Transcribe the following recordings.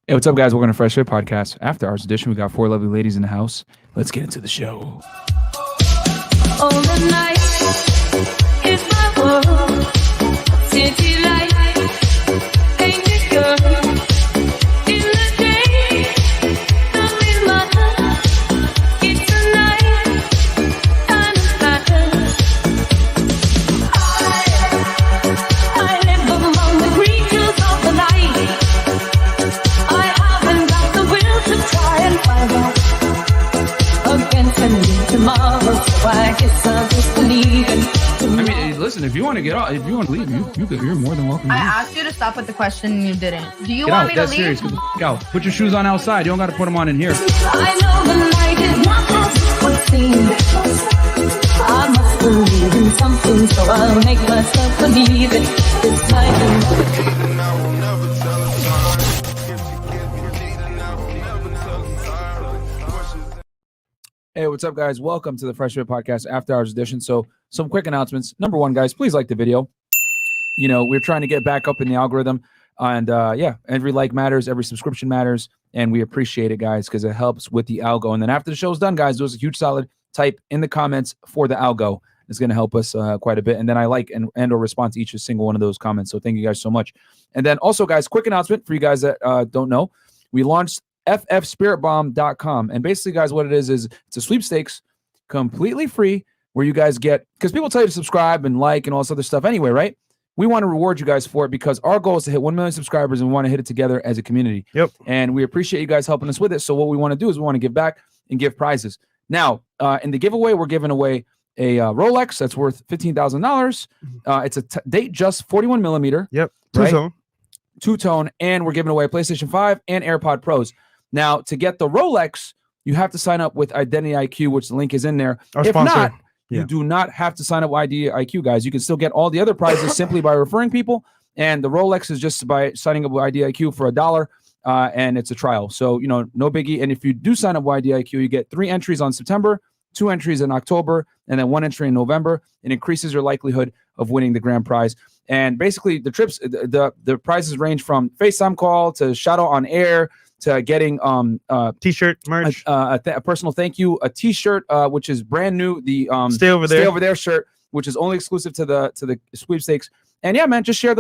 Hey, what's up, guys? Welcome to Fresh Fit Podcast. After Hours edition, we got four lovely ladies in the house. Let's get into the show. All the night is my world. City light, ain't it good? In the day, nothing matters. It's a night and a pattern. I live among the creatures of the night. I haven't got the will to try and find out against a new tomorrow. So I guess I'll just believe in. I mean, listen, if you want to get out, if you want to leave, you're more than welcome. I asked you to stop with the question and you didn't. Do you Get want out. me to That's leave? serious. Get the f- out. Put your shoes on outside. You don't got to put them on in here. I know the night is not as what seems. I must believe in something, so I'll make myself believe it. This night. Hey, what's up, guys? Welcome to the Fresh Fit Podcast After Hours edition. So, some quick announcements. Number one, guys, please like the video. You know, we're trying to get back up in the algorithm. And yeah, every like matters, every subscription matters. And we appreciate it, guys, because it helps with the algo. And then after the show's done, guys, do us a huge solid. Type in the comments for the algo. It's going to help us quite a bit. And then I like and or respond to each single one of those comments. So thank you guys so much. And then also, guys, quick announcement for you guys that don't know. We launched ffspiritbomb.com. And basically, guys, what it is it's a sweepstakes, completely free, where you guys get, because people tell you to subscribe and like and all this other stuff anyway, right? We want to reward you guys for it because our goal is to hit 1 million subscribers and we want to hit it together as a community. Yep. And we appreciate you guys helping us with it. So what we want to do is we want to give back and give prizes. Now, in the giveaway, we're giving away a Rolex that's worth $15,000. It's a date just 41 millimeter. Yep. Right? Two-tone. And we're giving away a PlayStation 5 and AirPod Pros. Now, to get the Rolex, you have to sign up with Identity IQ, which the link is in there. Our if sponsor. not, Yeah. you do not have to sign up with Identity IQ, guys. You can still get all the other prizes simply by referring people. And the Rolex is just by signing up with Identity IQ for $1. And it's a trial. So, you know, no biggie. And if you do sign up with Identity IQ, you get 3 entries on September, 2 entries in October, and then 1 entry in November. It increases your likelihood of winning the grand prize. And basically, the trips, the prizes range from FaceTime call to shout out on air to getting T-shirt merch, a personal thank you, a T-shirt which is brand new, the Stay Over There shirt, which is only exclusive to the sweepstakes. And yeah, man, just share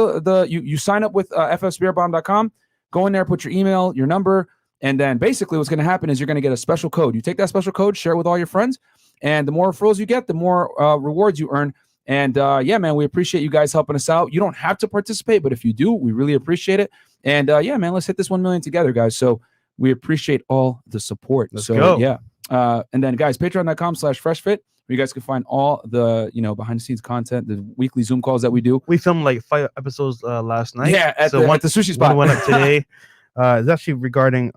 you sign up with ffspiritbomb.com. Go in there, put your email, your number, and then basically what's going to happen is you're going to get a special code. You take that special code, share it with all your friends, and the more referrals you get, the more rewards you earn. And yeah, man, we appreciate you guys helping us out. You don't have to participate, but if you do, we really appreciate it. And yeah, man, let's hit this 1 million together, guys. So we appreciate all the support. Let's go. Yeah. And then, guys, patreon.com/freshfit, where you guys can find all the, behind the scenes content, the weekly Zoom calls that we do. We filmed like 5 episodes last night. Yeah, at the sushi spot. One went up today. It's actually regarding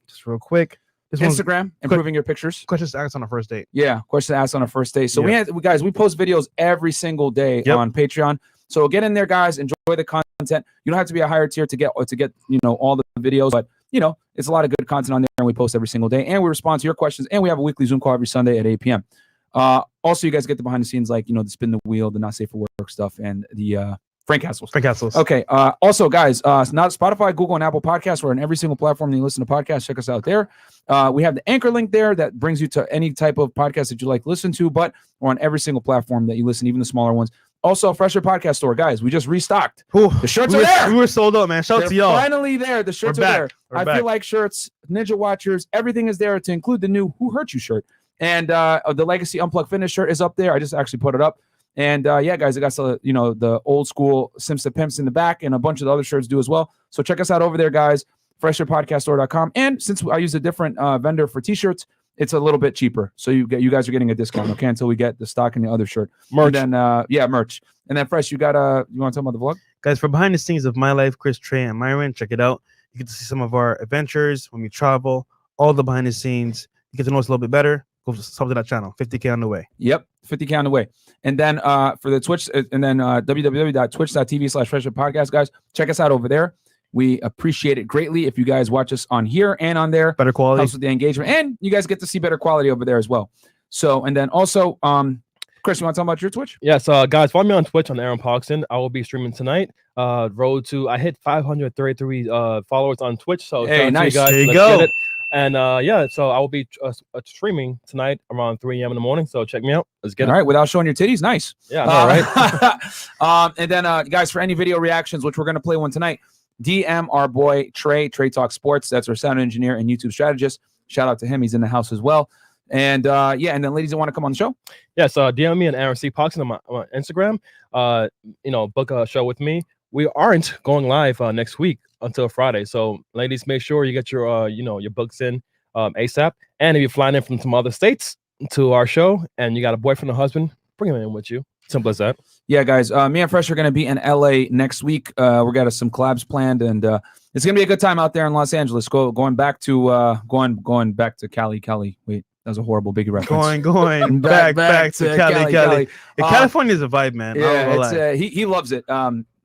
just real quick. This Instagram, improving your pictures. Questions to ask on a first date. Yeah, question asked on a first date. So we post videos every single day on Patreon. So get in there, guys. Enjoy the content. You don't have to be a higher tier to get all the videos, but it's a lot of good content on there, and we post every single day. And we respond to your questions, and we have a weekly Zoom call every Sunday at 8 p.m. Also, you guys get the behind the scenes, like the spin the wheel, the not safe for work stuff, and the Frank Castles. Okay. Also, guys, not Spotify, Google, and Apple Podcasts. We're on every single platform that you listen to podcasts. Check us out there. We have the Anchor link there that brings you to any type of podcast that you like to listen to, but we're on every single platform that you listen, even the smaller ones. Also, Fresher Podcast Store, guys. We just restocked. The shirts are there. We were sold out, man. Shout out to y'all. Finally there. The shirts are there. I feel like shirts, Ninja Watchers, everything is there to include the new Who Hurt You shirt. And the Legacy Unplugged Fitness shirt is up there. I just actually put it up. And yeah, guys, I got the old school Simps and Pimps in the back, and a bunch of the other shirts do as well. So check us out over there, guys. FresherPodcastStore.com. And since I use a different vendor for t-shirts, it's a little bit cheaper. So you guys are getting a discount, okay, until we get the stock in the other shirt. Merch. And then merch. And then Fresh, you want to talk about the vlog? Guys, for behind the scenes of my life, Chris, Trey, and Myron, check it out. You get to see some of our adventures when we travel, all the behind the scenes. You get to know us a little bit better. Go sub to that channel. 50K on the way. Yep, 50K on the way. And then for the Twitch, and then www.twitch.tv/freshfit podcast, guys, check us out over there. We appreciate it greatly if you guys watch us on here and on there. Better quality. Helps with the engagement. And you guys get to see better quality over there as well. So, and then also, Chris, you want to talk about your Twitch? Yes, guys, follow me on Twitch on Aaron Poxon. I will be streaming tonight. Road to I hit 533 followers on Twitch. So Hey, shout out to nice. you guys. There you Let's go. get it. And yeah, so I will be streaming tonight around 3 a.m. in the morning. So check me out. Let's get All it. right, without showing your titties, nice. Yeah, I know, right? And then, guys, for any video reactions, which we're going to play one tonight, DM our boy Trey Talk Sports. That's our sound engineer and YouTube strategist. Shout out to him. He's in the house as well. And yeah, and then ladies that want to come on the show. Yeah, so DM me and Aaron C. Poxon on my Instagram. Book a show with me. We aren't going live next week until Friday. So ladies, make sure you get your your books in ASAP. And if you're flying in from some other states to our show and you got a boyfriend or husband, bring him in with you. Simple as that. Yeah, guys. Me and Fresh are going to be in LA next week. We got some collabs planned, and it's going to be a good time out there in Los Angeles. Going back to going back to Cali. Wait, that was a horrible Biggie reference. Going back to Cali. Yeah, California is a vibe, man. Yeah, he loves it.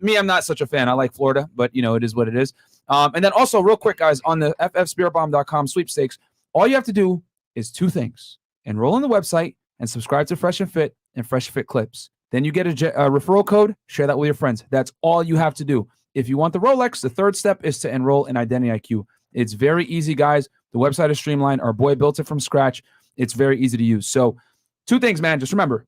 Me, I'm not such a fan. I like Florida, but it is what it is. And then also, real quick, guys, on the ffspiritbomb.com sweepstakes, all you have to do is 2 things: enroll on the website and subscribe to Fresh and Fit and Fresh Fit clips. Then you get a referral code. Share that with your friends. That's all you have to do. If you want the Rolex, the third step is to enroll in Identity IQ. It's very easy, guys. The website is streamlined. Our boy built it from scratch. It's very easy to use. So 2 things, man. Just remember,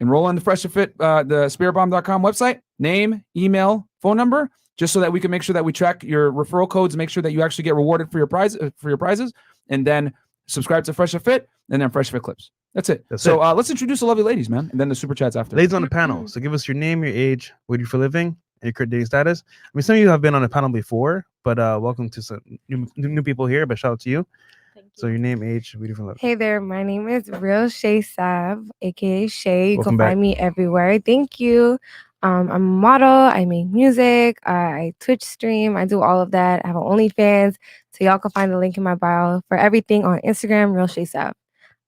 enroll on the Fresh and Fit, the spiritbomb.com website, name, email, phone number, just so that we can make sure that we track your referral codes, make sure that you actually get rewarded for your prizes, and then subscribe to Fresh and Fit, and then Fresh Fit clips. That's it. Let's introduce the lovely ladies, man, and then the super chats after. Ladies on the panel. So give us your name, your age, what do you for a living, and your current dating status. I mean, some of you have been on the panel before, but welcome to some new people here. But shout out to you. Thank you. So your name, age, what do you for a living. Hey there, my name is Real Shay Sav, aka Shay. You Welcome can back. find me everywhere. Thank you. I'm a model. I make music. I Twitch stream. I do all of that. I have an OnlyFans. So y'all can find the link in my bio for everything on Instagram, Real Shay Sav.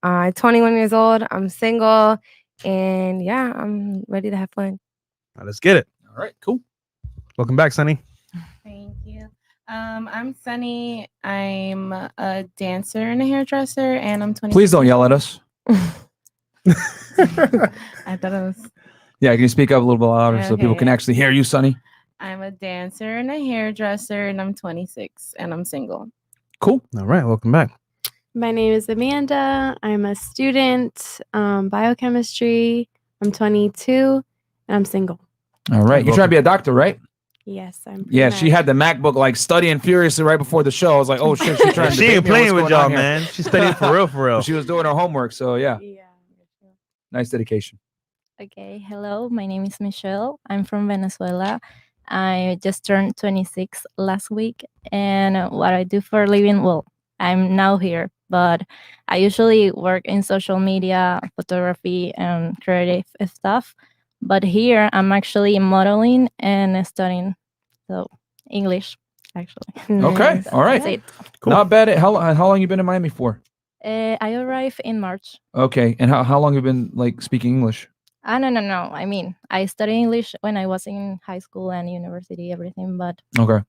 I'm 21 years old. I'm single. And yeah, I'm ready to have fun. Now, let's get it. All right, cool. Welcome back, Sunny. Thank you. I'm Sunny. I'm a dancer and a hairdresser, and I'm 20. Please don't yell at us. I thought it was. Yeah, can you speak up a little bit louder so Okay, people can yeah. actually hear you, Sonny? I'm a dancer and a hairdresser, and I'm 26, and I'm single. Cool. All right, welcome back. My name is Amanda. I'm a student, biochemistry. I'm 22 and I'm single. All right. You're trying to be a doctor, right? Yes, I'm. Yeah, she had the MacBook like studying furiously right before the show. I was like, oh shit, she's trying to She debate ain't me on playing what's with going y'all, on here. man. She's studying for real, for real. She was doing her homework, so yeah, Yeah. nice dedication. Okay, hello, my name is Michelle. I'm from Venezuela. I just turned 26 last week, and what I do for a living, well, I'm now here, but I usually work in social media, photography, and creative stuff. But here, I'm actually modeling and studying, so English, actually. Okay, Nice. all right, That's it. Cool. not bad. How long you been in Miami for? I arrived in March. Okay, and how long have you been like speaking English? No. I mean, I studied English when I was in high school and university, everything, but Okay,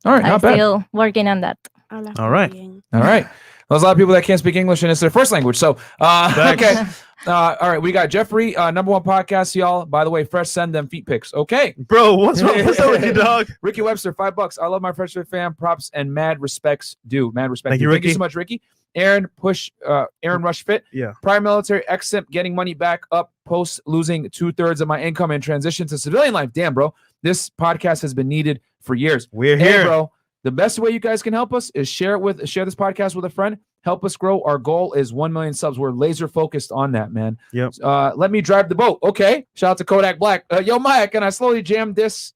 all right, I'm not bad. still working on that. All right. All right. There's a lot of people that can't speak English and it's their first language. So, okay. All right. We got Jeffrey, #1 podcast, y'all. By the way, Fresh, send them feet pics. Okay. Bro, what's wrong? What's up with you, dog? Ricky Webster, $5. I love my Fresh Fit fam. Props and mad respects due. Mad respect. Thank you, Thank you Ricky. so much, Ricky. Aaron Rush Fit. Yeah. Prior military, exempt, getting money back up post losing 2/3 of my income and transition to civilian life. Damn, bro. This podcast has been needed for years. We're Hey, here. bro. The best way you guys can help us is share this podcast with a friend. Help us grow. Our goal is 1 million subs. We're laser focused on that, man. Yep. Let me drive the boat. Okay. Shout out to Kodak Black. Yo, Maya, can I slowly jam this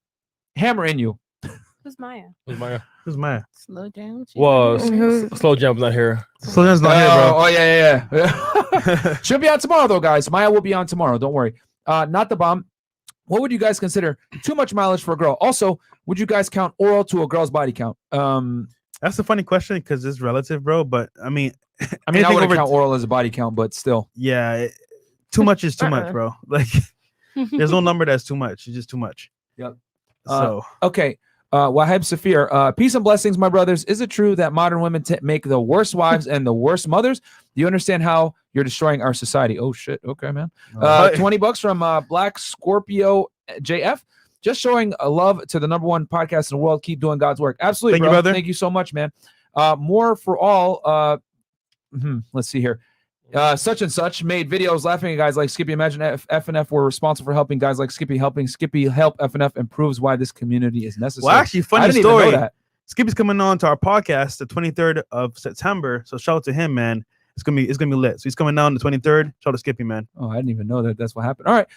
hammer in you? Who's Maya? Who's Myron? Who's Maya? Slow down. Well, Who's- slow jump not here. Sylvia's not here, bro. Oh, yeah. She'll be on tomorrow, though, guys. Maya will be on tomorrow. Don't worry. Not the bomb. What would you guys consider too much mileage for a girl? Also, would you guys count oral to a girl's body count? That's a funny question because it's relative, bro. But I mean, I mean, I anything wouldn't over count oral as a body count, but still. yeah, too much is too much, bro. Like, there's no number that's too much. It's just too much. Yep. So Okay. Wahib Safir, peace and blessings, my brothers. Is it true that modern women make the worst wives and the worst mothers? Do you understand how you're destroying our society? Oh shit. Okay, man. $20 from Black Scorpio JF. Just showing love to the #1 podcast in the world. Keep doing God's work. Absolutely, Thank you, bro. brother. Thank you so much, man. More for all. Let's see here. Such and such made videos laughing at guys like Skippy. Imagine if FNF were responsible for helping guys like Skippy. Helping Skippy help FNF improves why this community is necessary. Well, actually, I funny didn't even know story. that. Skippy's coming on to our podcast the 23rd of September. So shout out to him, man. It's gonna be lit. So he's coming down the 23rd. Shout out to Skippy, man. Oh, I didn't even know that that's what happened. All right.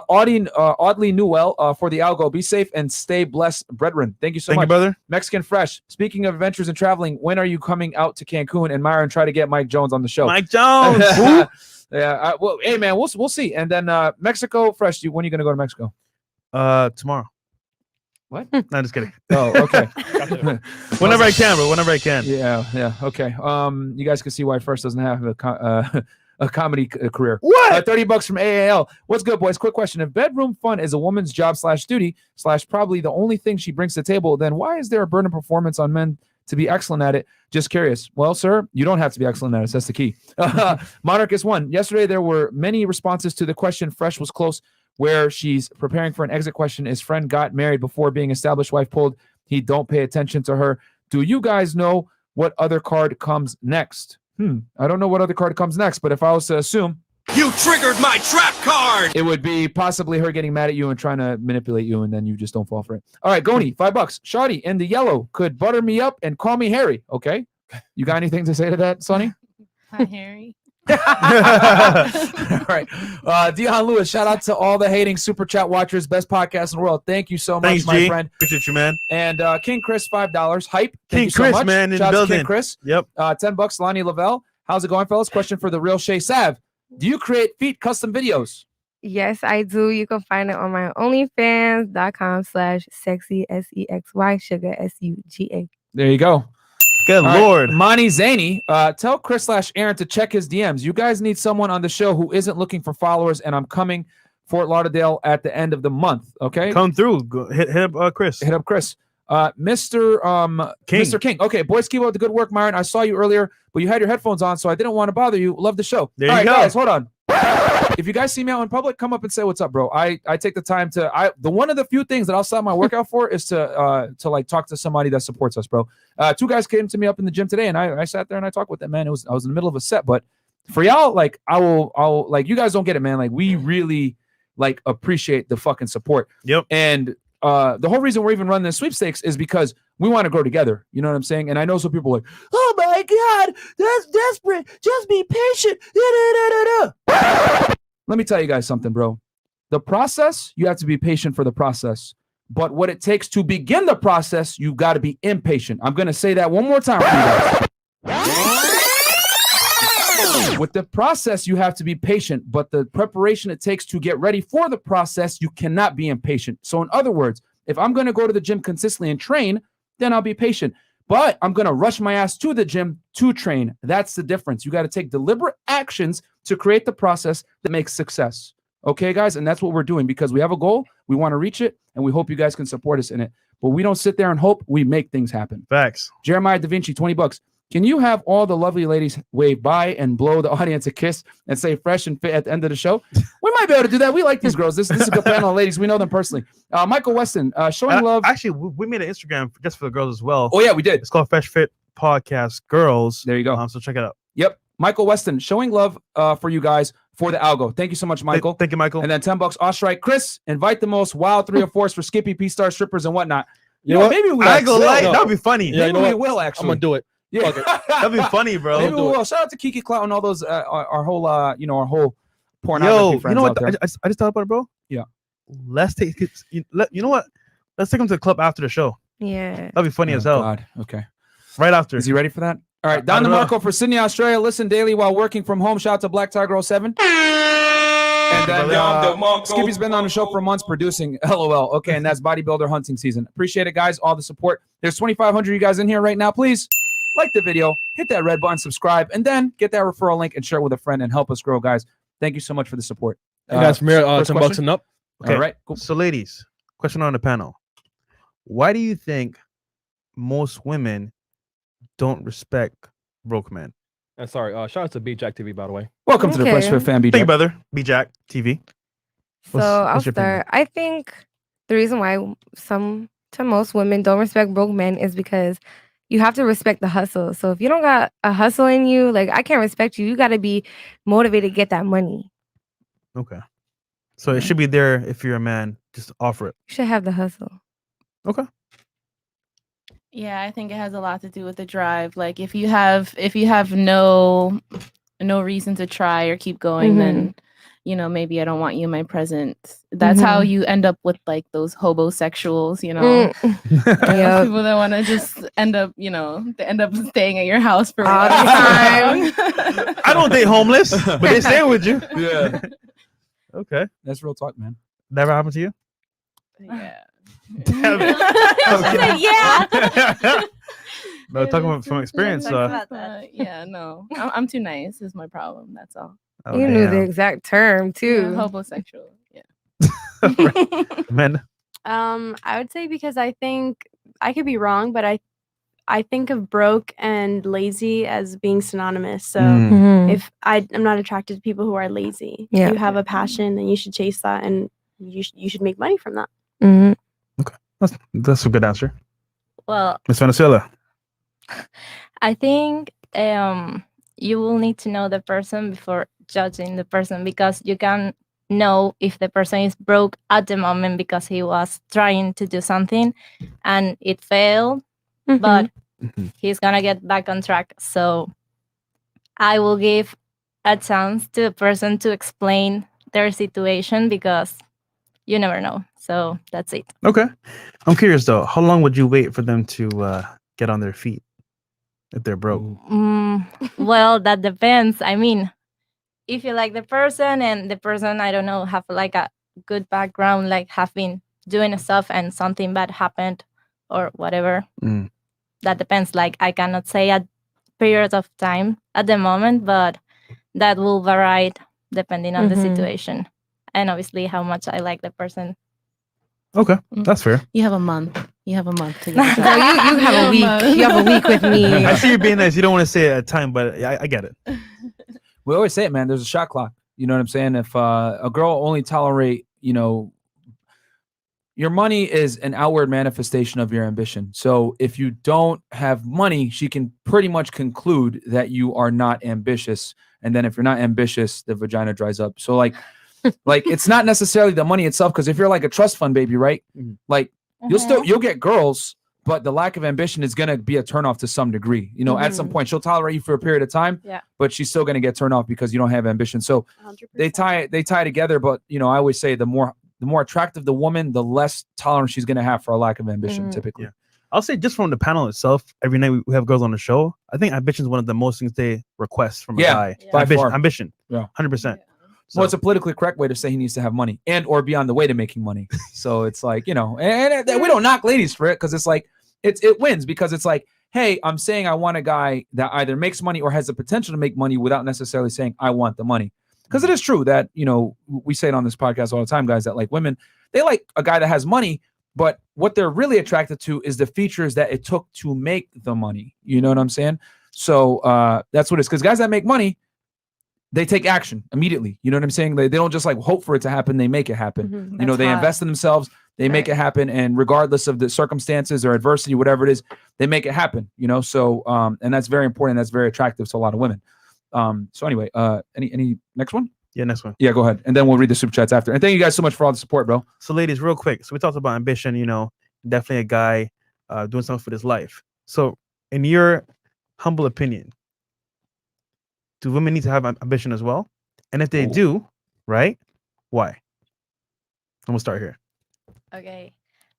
Oddly Newell for the algo. Be safe and stay blessed, brethren. Thank you so Thank much. you, brother. Mexican Fresh. Speaking of adventures and traveling, when are you coming out to Cancun? And Myron, try to get Mike Jones on the show. Mike Jones. Yeah. Well, hey man, we'll see. And then Mexico Fresh. When are you gonna go to Mexico? Tomorrow. What? No, just kidding. Oh, okay. Whenever I can, bro. Whenever I can. Yeah. Okay. You guys can see why Fresh doesn't have a comedy career. What? $30 from AAL. What's good, boys? Quick question: if bedroom fun is a woman's job / duty / probably the only thing she brings to the table, then why is there a burden of performance on men to be excellent at it? Just curious. Well, sir, you don't have to be excellent at it. That's the key. Monarchist 1. Yesterday there were many responses to the question. Fresh was close. Where she's preparing for an exit question. His friend got married before being established. Wife pulled. He don't pay attention to her. Do you guys know what other card comes next? I don't know what other card comes next, but if I was to assume, you triggered my trap card. It would be possibly her getting mad at you and trying to manipulate you, and then you just don't fall for it. All right, Goni, $5. Shawty in the yellow could butter me up and call me Harry. Okay, you got anything to say to that, Sonny? Hi, Harry. All right. Dion Lewis, shout out to all the hating super chat watchers, best podcast in the world. Thank you so much, Thanks, my G. friend. Appreciate you, man. And King Chris, $5. Hype. Thank King you so Chris, much. man, in Shout the out to King building. Chris. Yep. $10. Lonnie Lavelle. How's it going, fellas? Question for the real Shay Sav. Do you create feet custom videos? Yes, I do. You can find it on my onlyfans.com/sexy SEXY sugar SUGA. There you go. Good All Lord. Right. Monty Zaney, tell Chris / Aaron to check his DMs. You guys need someone on the show who isn't looking for followers, and I'm coming Fort Lauderdale at the end of the month. Okay, Come through. Go, hit up Chris. Hit up Chris. Mr. King. Mr. King. Okay, boys, keep up the good work, Myron. I saw you earlier, but you had your headphones on, so I didn't want to bother you. Love the show. There All you right, go. guys, hold on. If you guys see me out in public, come up and say what's up, bro. I take the time to one of the few things that I'll stop my workout for is to like talk to somebody that supports us, bro. 2 guys came to me up in the gym today, and I sat there and I talked with them, man. I was in the middle of a set, but for y'all, like I'll like, you guys don't get it, man. Like, we really like appreciate the fucking support. Yep. And the whole reason we're even running this sweepstakes is because we want to grow together. You know what I'm saying? And I know some people are like, oh my God, that's desperate. Just be patient. Let me tell you guys something, bro. The process, you have to be patient for the process. But what it takes to begin the process, you've got to be impatient. I'm going to say that one more time for you guys. With the process, you have to be patient, but the preparation it takes to get ready for the process, you cannot be impatient. So in other words, if I'm going to go to the gym consistently and train, then I'll be patient. But I'm going to rush my ass to the gym to train. That's the difference. You got to take deliberate actions to create the process that makes success. Okay, guys? And that's what we're doing because we have a goal. We want to reach it, and we hope you guys can support us in it. But we don't sit there and hope. We make things happen. Facts. Jeremiah Da Vinci, $20. Can you have all the lovely ladies wave by and blow the audience a kiss and say fresh and fit at the end of the show? We might be able to do that. We like these girls. This is a good panel of ladies. We know them personally. Michael Weston, showing love. Actually, we made an Instagram just for the girls as well. Oh, yeah, we did. It's called Fresh Fit Podcast Girls. There you go. So check it out. Yep. Michael Weston, showing love for you guys for the algo. Thank you so much, Michael. Thank you, Michael. And then $10 Ostrike. Chris, invite the most wild 3 or 4s for Skippy, P-Star, strippers, and whatnot. You know what? Maybe we I go will. light. That'd be funny. Yeah, you Maybe know we what? will, actually. I'm gonna do it. Yeah. That'd be funny, bro. Maybe we will. Shout out to Kiki Clout and all those our whole our whole pornography Yo, friends you know out what? there. I just thought about it, bro. Yeah. Let's take you know what? Let's take them to the club after the show. Yeah. That'd be funny as hell. God. Okay. Right after. Is he ready for that? All right. Don don't know. DeMarco for Sydney, Australia. Listen daily while working from home. Shout out to Black Tiger 07. And then Skippy's been on the show for months producing. LOL. Okay, and that's bodybuilder hunting season. Appreciate it, guys. All the support. There's 2,500 of you guys in here right now. Please like the video, hit that red button, subscribe, and then get that referral link and share it with a friend and help us grow, guys. Thank you so much for the support. You guys, from here, first $10 question? and up. Okay. All right. Cool. So, ladies, question on the panel: why do you think most women don't respect broke men? And sorry, shout out to B Jack TV, by the way. Welcome to the Fresh Okay. Fit Fan, Thank BJ. you, brother. B Jack TV. So I'll what's your opinion? start. I think the reason why most women don't respect broke men is because you have to respect the hustle. So if you don't got a hustle in you, like I can't respect you. You got to be motivated to get that money. Okay. So it should be there if you're a man. Just offer it. You should have the hustle. Okay. Yeah, I think it has a lot to do with the drive. Like if you have no reason to try or keep going, then maybe I don't want you in my presence. That's how you end up with like those hobosexuals, Yep. people that want to just end up, they end up staying at your house for All the time. I don't date homeless, but they stay with you. Yeah. Okay. That's real talk, man. Never happened to you? Yeah. Damn it. Yeah. No, talking from experience. Yeah, no, I'm too nice is my problem. That's all. Oh, You knew the damn. exact term Yeah, too. homosexual. Yeah. Man. I would say because I think I could be wrong, but I think of broke and lazy as being synonymous. So if I'm not attracted to people who are lazy, Yeah. you have a passion, then you should chase that, and you should make money from that. Mhm. That's a good answer. Well, Miss Venezuela. I think you will need to know the person before judging the person, because you can know if the person is broke at the moment because he was trying to do something and it failed, but he's gonna get back on track. So I will give a chance to a person to explain their situation, because you never know. So that's it. Okay. I'm curious though. How long would you wait for them to get on their feet if they're broke? Well, that depends. I mean, if you like the person and the person, I don't know, have like a good background, like have been doing stuff and something bad happened or whatever, that depends. Like I cannot say a period of time at the moment, but that will vary depending on the situation and obviously how much I like the person. Okay, that's fair. You have a month. You have a month to get So you have a week. You have a week with me. I see you being nice. You don't want to say it at a time, but I get it. We always say it, man. There's a shot clock. You know what I'm saying? If a girl only tolerate, your money is an outward manifestation of your ambition. So if you don't have money, she can pretty much conclude that you are not ambitious. And then if you're not ambitious, the vagina dries up. So like it's not necessarily the money itself, because if you're like a trust fund baby, right? Like you'll get girls, but the lack of ambition is gonna be a turnoff to some degree. At some point she'll tolerate you for a period of time, but she's still gonna get turned off because you don't have ambition. So 100%. they tie together. But I always say the more attractive the woman, the less tolerance she's gonna have for a lack of ambition. Typically, I'll say just from the panel itself, every night we have girls on the show. I think ambition is one of the most things they request from a guy. by far. Ambition. Yeah. 100%. Well, it's a politically correct way to say he needs to have money and or be on the way to making money. So it's like, and we don't knock ladies for it, because it's like it wins, because it's like, hey, I'm saying I want a guy that either makes money or has the potential to make money without necessarily saying I want the money. Because it is true that, we say it on this podcast all the time, guys, that like women, they like a guy that has money, but what they're really attracted to is the features that it took to make the money. You know what I'm saying? So that's what it is. Because guys that make money, they take action immediately. You know what I'm saying? They don't just like hope for it to happen. They make it happen. They invest in themselves. They make it happen. And regardless of the circumstances or adversity, whatever it is, they make it happen, So, and that's very important. That's very attractive to a lot of women. So anyway, any next one? Yeah, next one. Yeah, go ahead. And then we'll read the super chats after. And thank you guys so much for all the support, bro. So ladies, real quick. So we talked about ambition, definitely a guy doing something for his life. So in your humble opinion, do women need to have ambition as well? And if they do, right, why? And we'll start here. Okay.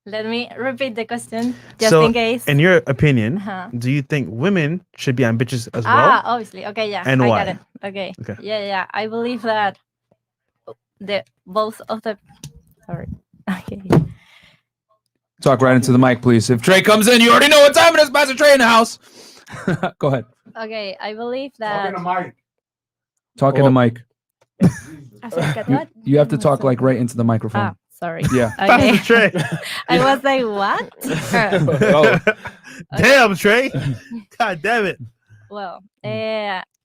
Let me repeat the question just in case. In your opinion, do you think women should be ambitious as well? Obviously. Okay, yeah. And I why? got it. Okay. Okay. Yeah. I believe that both of the sorry. Okay. Talk right into the mic, please. If Trey comes in, you already know what time it is. Master Trey in the house. Go ahead. Okay, I believe that Talk in the mic. I forgot what? You have to talk like right into the microphone. Sorry. Yeah. Okay. Trey. I was like, what? Damn, Trey. God damn it. Well,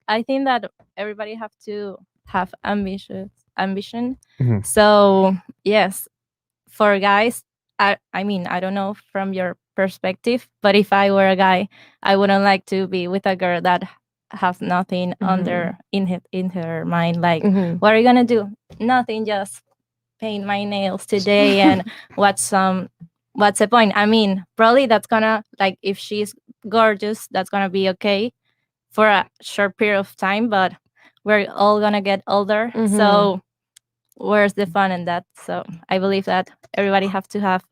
I think that everybody have to have ambition. Mhm. So yes, for guys, I mean, I don't know from your perspective, but if I were a guy, I wouldn't like to be with a girl that has nothing in her mind. Like, what are you gonna do? Nothing, just paint my nails today and what's the point? I mean, probably that's gonna, like, if she's gorgeous, that's gonna be okay for a short period of time, but we're all gonna get older. So where's the fun in that? So I believe that everybody have to have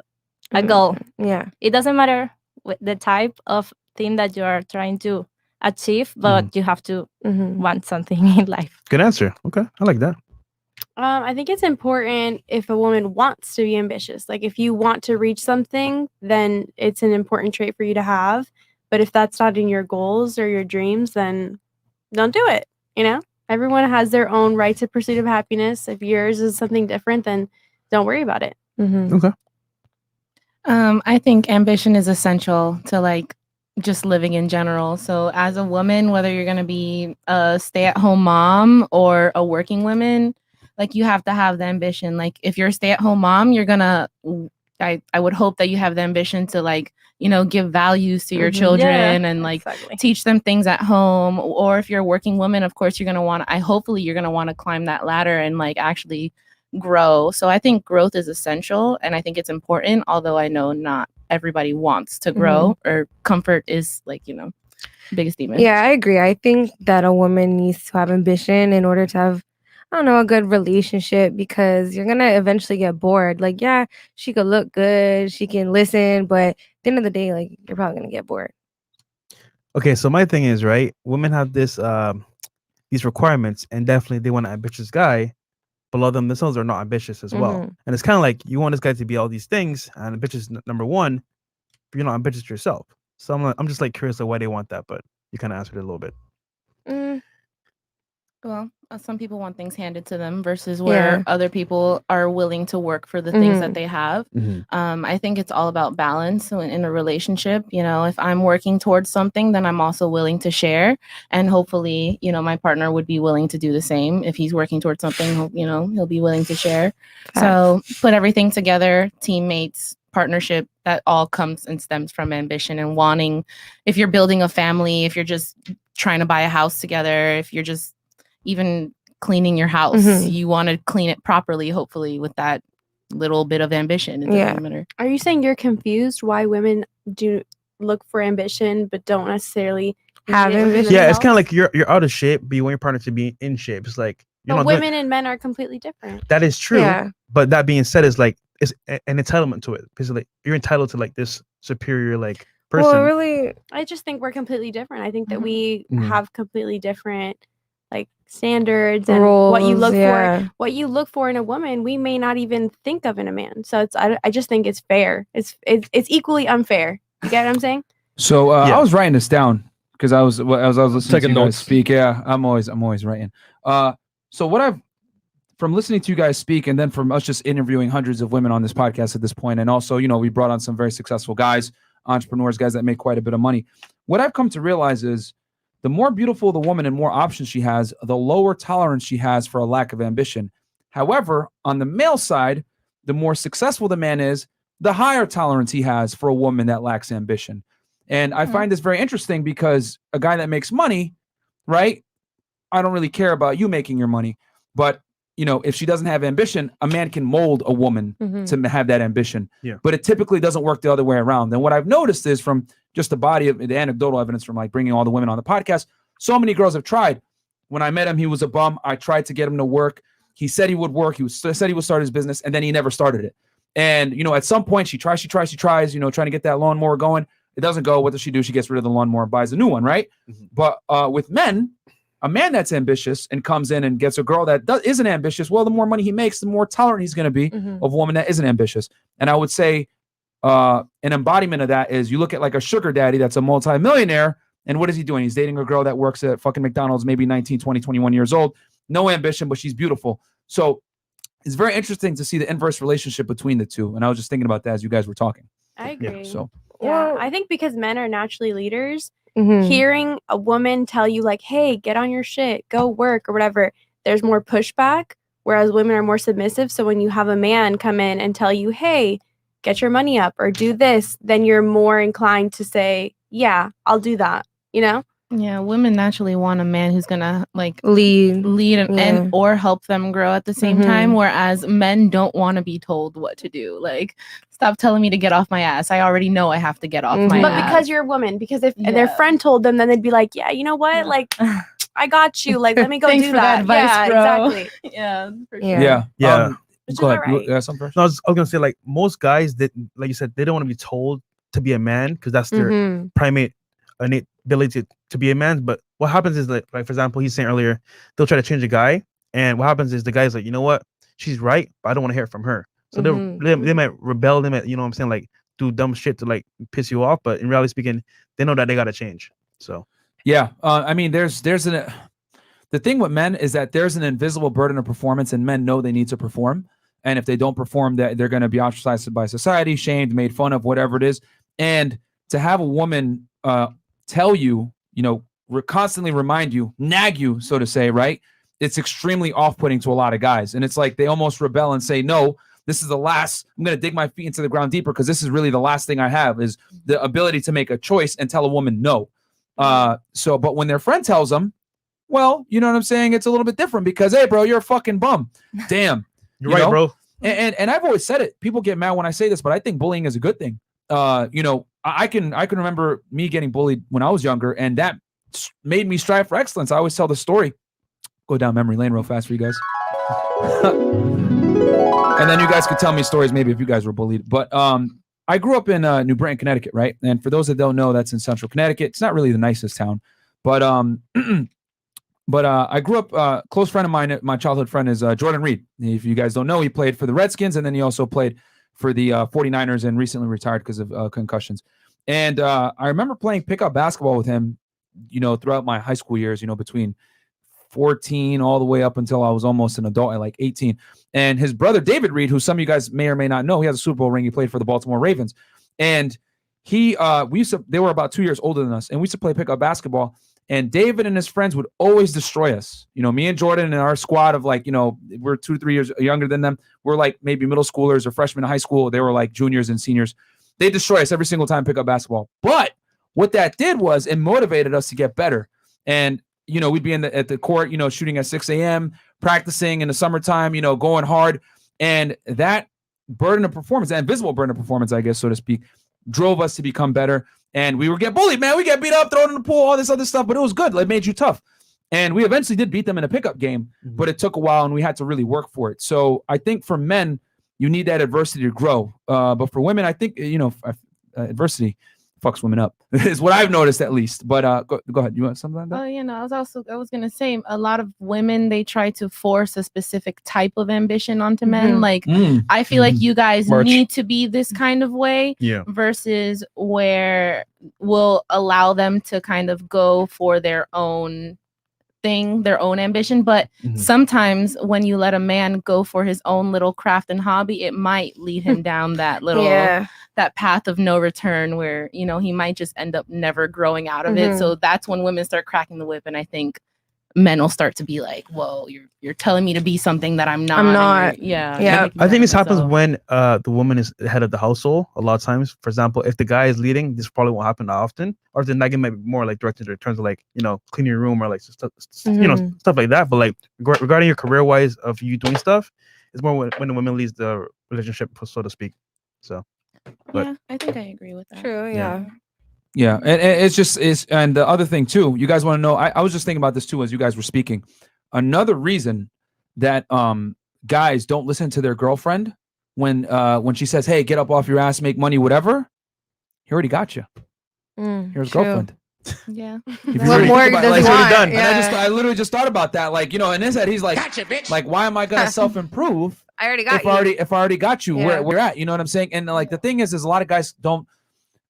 a goal. Yeah. It doesn't matter with the type of thing that you are trying to achieve, but you have to want something in life. Good answer. Okay, I like that. I think it's important if a woman wants to be ambitious. Like if you want to reach something, then it's an important trait for you to have. But if that's not in your goals or your dreams, then don't do it. You know, everyone has their own right to pursuit of happiness. If yours is something different, then don't worry about it. Okay. I think ambition is essential to like just living in general. So as a woman, whether you're going to be a stay-at-home mom or a working woman, like you have to have the ambition. Like if you're a stay-at-home mom, you're going to, I would hope that you have the ambition to like, you know, give values to your children and like teach them things at home. Or if you're a working woman, of course, you're going to want to, hopefully you're going to want to climb that ladder and like actually grow. So I think growth is essential and I think it's important, although I know not everybody wants to grow or comfort is like, you know, biggest demon. Yeah, I agree. I think that a woman needs to have ambition in order to have, I don't know, a good relationship, because you're going to eventually get bored. Like, yeah, she could look good, she can listen, but at the end of the day, like, you're probably going to get bored. Okay, so my thing is, right, women have this these requirements, and definitely they want an ambitious guy, but a lot of them themselves are not ambitious as well. And it's kind of like you want this guy to be all these things, and ambitious number one, but you're not ambitious yourself. So I'm just like curious of why they want that, but you kind of answered it a little bit. Well, some people want things handed to them versus where other people are willing to work for the things that they have. I think it's all about balance. So in a relationship, you know, if I'm working towards something, then I'm also willing to share. And hopefully, you know, my partner would be willing to do the same. If he's working towards something, you know, he'll be willing to share. So put everything together, teammates, partnership, that all comes and stems from ambition and wanting. If you're building a family, if you're just trying to buy a house together, if you're just even cleaning your house, you want to clean it properly, hopefully with that little bit of ambition. It doesn't matter. Are you saying you're confused why women do look for ambition but don't necessarily have ambition? Yeah, it's kind of like you're out of shape, but you want your partner to be in shape. It's like, but women and men are completely different. That is true. But that being said, is like it's an entitlement to it, because like you're entitled to like this superior like person. Well, really, I just think we're completely different. I think that we have completely different like standards and roles, what you look for. What you look for in a woman, we may not even think of in a man. So it's I just think it's fair. It's equally unfair. You get what I'm saying? So I was writing this down because I was listening to you guys notes. speak. Yeah, I'm always writing. So what I've from listening to you guys speak, and then from us just interviewing hundreds of women on this podcast at this point, and also, you know, we brought on some very successful guys, entrepreneurs, guys that make quite a bit of money. What I've come to realize is the more beautiful the woman and more options she has, the lower tolerance she has for a lack of ambition. However, on the male side, the more successful the man is, the higher tolerance he has for a woman that lacks ambition. And I find this very interesting because a guy that makes money, right? I don't really care about you making your money, but you know, if she doesn't have ambition, a man can mold a woman to have that ambition. But it typically doesn't work the other way around. And what I've noticed is from just the body of the anecdotal evidence from like bringing all the women on the podcast, so many girls have tried. When I met him, he was a bum. I tried to get him to work. He said he would work. Said he would start his business, and then he never started it. And, you know, at some point she tries, you know, trying to get that lawnmower going. It doesn't go. What does she do? She gets rid of the lawnmower, buys a new one, right? But with men, a man that's ambitious and comes in and gets a girl that isn't ambitious, well, the more money he makes, the more tolerant he's going to be of a woman that isn't ambitious. And I would say an embodiment of that is you look at like a sugar daddy that's a multimillionaire, and what is he doing? He's dating a girl that works at fucking McDonald's, maybe 19, 20, 21 years old. No ambition, but she's beautiful. So it's very interesting to see the inverse relationship between the two. And I was just thinking about that as you guys were talking. I agree. So yeah, I think because men are naturally leaders, hearing a woman tell you like, hey, get on your shit, go work or whatever, there's more pushback, whereas women are more submissive. So when you have a man come in and tell you, hey, get your money up or do this, then you're more inclined to say, yeah, I'll do that, you know? Yeah, women naturally want a man who's gonna like lead and or help them grow at the same time, whereas men don't want to be told what to do. Like, stop telling me to get off my ass. I already know I have to get off my But ass. because you're a woman, because if their friend told them, then they'd be like, yeah, you know what? Like, I got you. Like, let me go Thanks do for that. advice, Yeah, bro. exactly. Yeah, for sure. Yeah. Yeah. Go ahead. alright. You got something first? No, I was gonna say like most guys that, like you said, they don't want to be told to be a man because that's their primate innate ability to be a man. But what happens is like for example, he's saying earlier, they'll try to change a guy, and what happens is the guy's like, you know what, she's right, but I don't want to hear it from her. So they might rebel, they might, you know what I'm saying, like do dumb shit to like piss you off. But in reality speaking, they know that they gotta change. So yeah, I mean, the thing with men is that there's an invisible burden of performance, and men know they need to perform. And if they don't perform, that they're going to be ostracized by society, shamed, made fun of, whatever it is. And to have a woman tell you, constantly remind you, nag you, so to say, right? It's extremely off-putting to a lot of guys. And it's like they almost rebel and say, no, this is the last, I'm going to dig my feet into the ground deeper because this is really the last thing I have is the ability to make a choice and tell a woman no. But when their friend tells them, well, you know what I'm saying? It's a little bit different because, hey, bro, you're a fucking bum. Damn. You're right, bro. And I've always said it. People get mad when I say this, but I think bullying is a good thing. I can remember me getting bullied when I was younger, and that made me strive for excellence. I always tell the story. Go down memory lane real fast for you guys. And then you guys could tell me stories maybe if you guys were bullied. But I grew up in New Britain, Connecticut, right? And for those that don't know, that's in central Connecticut. It's not really the nicest town, but I grew up, a close friend of mine, my childhood friend is Jordan Reed. If you guys don't know, he played for the Redskins, and then he also played for the 49ers and recently retired because of concussions. And I remember playing pickup basketball with him, throughout my high school years, between 14 all the way up until I was almost an adult at like 18. And his brother, David Reed, who some of you guys may or may not know, he has a Super Bowl ring. He played for the Baltimore Ravens. And they were about 2 years older than us, and we used to play pickup basketball. And David and his friends would always destroy us. Me and Jordan and our squad of we're 2 to 3 years younger than them. We're like maybe middle schoolers or freshmen in high school. They were like juniors and seniors. They destroy us every single time pick up basketball. But what that did was it motivated us to get better. And, we'd be at the court, shooting at 6 a.m., practicing in the summertime, going hard. And that burden of performance, that invisible burden of performance, I guess, so to speak, drove us to become better. And we would get bullied, man. We get beat up, thrown in the pool, all this other stuff, but it was good. It made you tough. And we eventually did beat them in a pickup game, but it took a while and we had to really work for it. So I think for men, you need that adversity to grow. But for women, I think, adversity fucks women up is what I've noticed at least. But go ahead. You want something like that? I was going to say a lot of women, they try to force a specific type of ambition onto men. Like, I feel like you guys need to be this kind of way versus where we'll allow them to kind of go for their own thing, their own ambition. But sometimes when you let a man go for his own little craft and hobby, it might lead him down that little that path of no return where he might just end up never growing out of it. So that's when women start cracking the whip, and I think men will start to be like, whoa, you're telling me to be something that I'm not. I think this happens when the woman is the head of the household a lot of times. For example, if the guy is leading, this probably won't happen often, or the nagging might be more like directed in terms of like cleaning your room or like stuff like that. But like regarding your career wise of you doing stuff, it's more when the woman leads the relationship, so to speak. So yeah, I think I agree with that. True. Yeah. Yeah, and and the other thing too, you guys want to know, I was just thinking about this too as you guys were speaking. Another reason that guys don't listen to their girlfriend when she says, hey, get up off your ass, make money, whatever, he already got you. Here's girlfriend. Yeah. What more does he want? Done. Yeah. And I literally just thought about that. Like, in his head, he's like, gotcha, bitch. Like, why am I gonna self-improve? I already got if I already got you where we're at, you know what I'm saying? And like the thing is a lot of guys don't.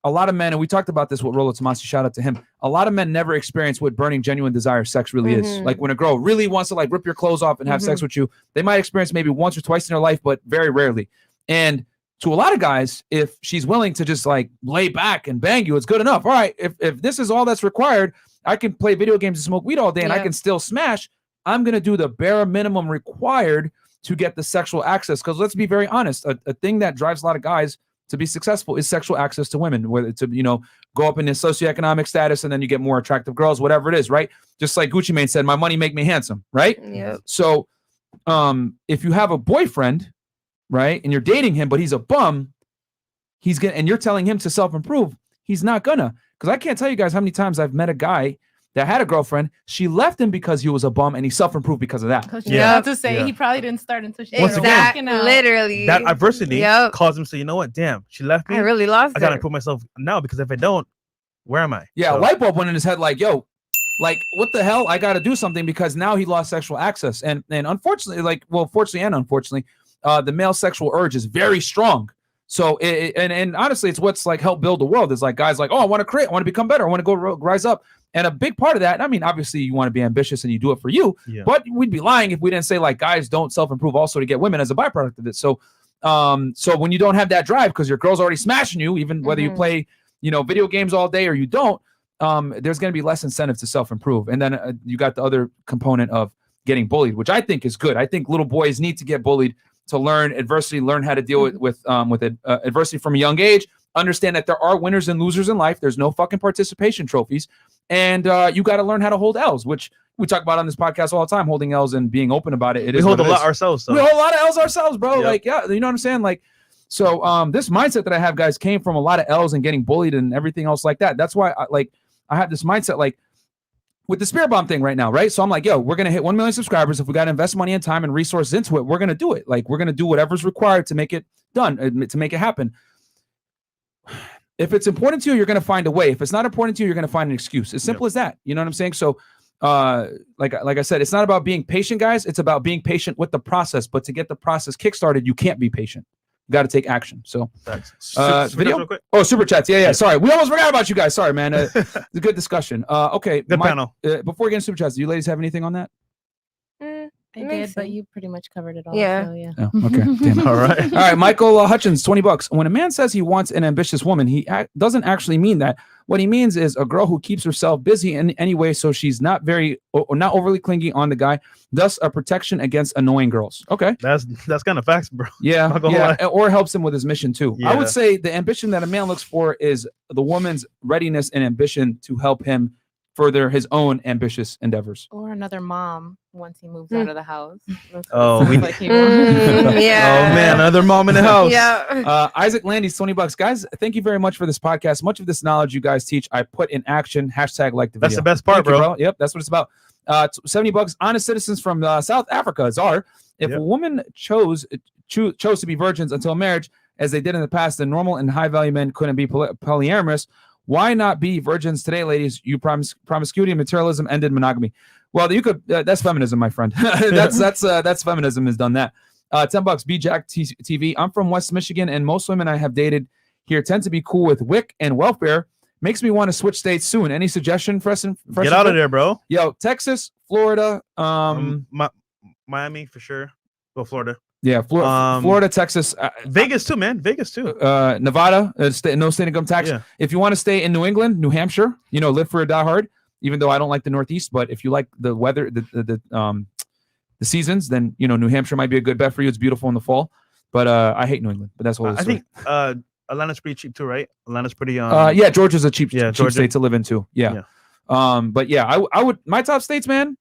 A lot of men, and we talked about this with Rolo Tomasi, shout out to him. A lot of men never experience what burning genuine desire sex really is. Like when a girl really wants to like rip your clothes off and have sex with you, they might experience maybe once or twice in their life, but very rarely. And to a lot of guys, if she's willing to just like lay back and bang you, it's good enough. All right, if this is all that's required, I can play video games and smoke weed all day and I can still smash. I'm going to do the bare minimum required to get the sexual access. Because let's be very honest, a thing that drives a lot of guys to be successful is sexual access to women, whether to, you know, go up in the socioeconomic status and then you get more attractive girls, whatever it is, right? Just like Gucci Mane said, my money make me handsome, right? Yep. So if you have a boyfriend, right, and you're dating him, but he's a bum, he's gonna, and you're telling him to self-improve, he's not gonna. Because I can't tell you guys how many times I've met a guy that had a girlfriend, she left him because he was a bum, and he self-improved because of that. Yeah, to say he probably didn't start until she Once started again, walking out. Literally. that adversity caused him to say, you know what, damn, she left me. I really lost I gotta her. improve myself now, because if I don't, where am I? Yeah, So- a light bulb went in his head like, yo, like, what the hell? I got to do something, because now he lost sexual access. And unfortunately, like, well, fortunately and unfortunately, the male sexual urge is very strong. So, and honestly, it's what's like helped build the world. It's like guys like, oh, I want to create, I want to become better, I want to go rise up. And a big part of that, I mean, obviously you want to be ambitious and you do it for you, but we'd be lying if we didn't say like guys don't self-improve also to get women as a byproduct of it. So, so when you don't have that drive because your girl's already smashing you, even whether you play, you know, video games all day or you don't, there's going to be less incentive to self-improve. And then you got the other component of getting bullied, which I think is good. I think little boys need to get bullied to learn adversity, learn how to deal with adversity from a young age, understand that there are winners and losers in life. There's no fucking participation trophies. And you got to learn how to hold L's, which we talk about on this podcast all the time, holding L's and being open about it. We hold a lot ourselves. So. We hold a lot of L's ourselves, bro. Like, yeah, you know what I'm saying? Like, so this mindset that I have, guys, came from a lot of L's and getting bullied and everything else like that. That's why I have this mindset, like, with the Spirit Bomb thing right now, right? So I'm like, yo, we're going to hit 1 million subscribers. If we got to invest money and time and resources into it, we're going to do it. Like, we're going to do whatever's required to make it done, to make it happen. If it's important to you, you're going to find a way. If it's not important to you, you're going to find an excuse. As simple as that. You know what I'm saying? So, like I said, it's not about being patient, guys. It's about being patient with the process. But to get the process kickstarted, you can't be patient. You got to take action. So, video. Oh, super chats. Yeah. Sorry, we almost forgot about you guys. Sorry, man. It's a good discussion. Okay, good panel. Before we get into super chats, do you ladies have anything on that? I did, but you pretty much covered it all. Yeah. So, yeah. Oh, okay. Damn it. All right. All right. Michael Hutchins, $20. When a man says he wants an ambitious woman, he doesn't actually mean that. What he means is a girl who keeps herself busy in any way, so she's not not overly clingy on the guy, thus a protection against annoying girls. Okay. That's kind of facts, bro. Yeah. Or helps him with his mission too. Yeah. I would say the ambition that a man looks for is the woman's readiness and ambition to help him further his own ambitious endeavors. Or another mom once he moves out of the house. Oh, yeah. Oh man, another mom in the house. Yeah. Isaac Landy's $20. Guys, thank you very much for this podcast. Much of this knowledge you guys teach, I put in action. #like the video. That's the best part, Thank you, bro. Yep, that's what it's about. $70. Honest citizens from South Africa, Czar. If a woman chose to be virgins until marriage, as they did in the past, then normal and high value men couldn't be polyamorous. Why not be virgins today, ladies? You promiscuity and materialism ended monogamy. Well, you could. That's feminism, my friend. that's feminism has done that. $10. B-Jack TV. I'm from West Michigan, and most women I have dated here tend to be cool with WIC and welfare. Makes me want to switch states soon. Any suggestion, Freshandfit? Get out of there, bro. Yo, Texas, Florida, Miami for sure. Well, Florida. Yeah, Florida, Texas, Vegas too, man. Vegas too. Nevada, no state income tax. Yeah. If you want to stay in New England, New Hampshire, live for a die hard. Even though I don't like the Northeast, but if you like the weather, the seasons, then New Hampshire might be a good bet for you. It's beautiful in the fall, but I hate New England. But that's what I think Atlanta's pretty cheap too, right? Atlanta's pretty. Yeah, Georgia's a cheap Georgia. state to live in too. Yeah. But yeah, I would my top states, man: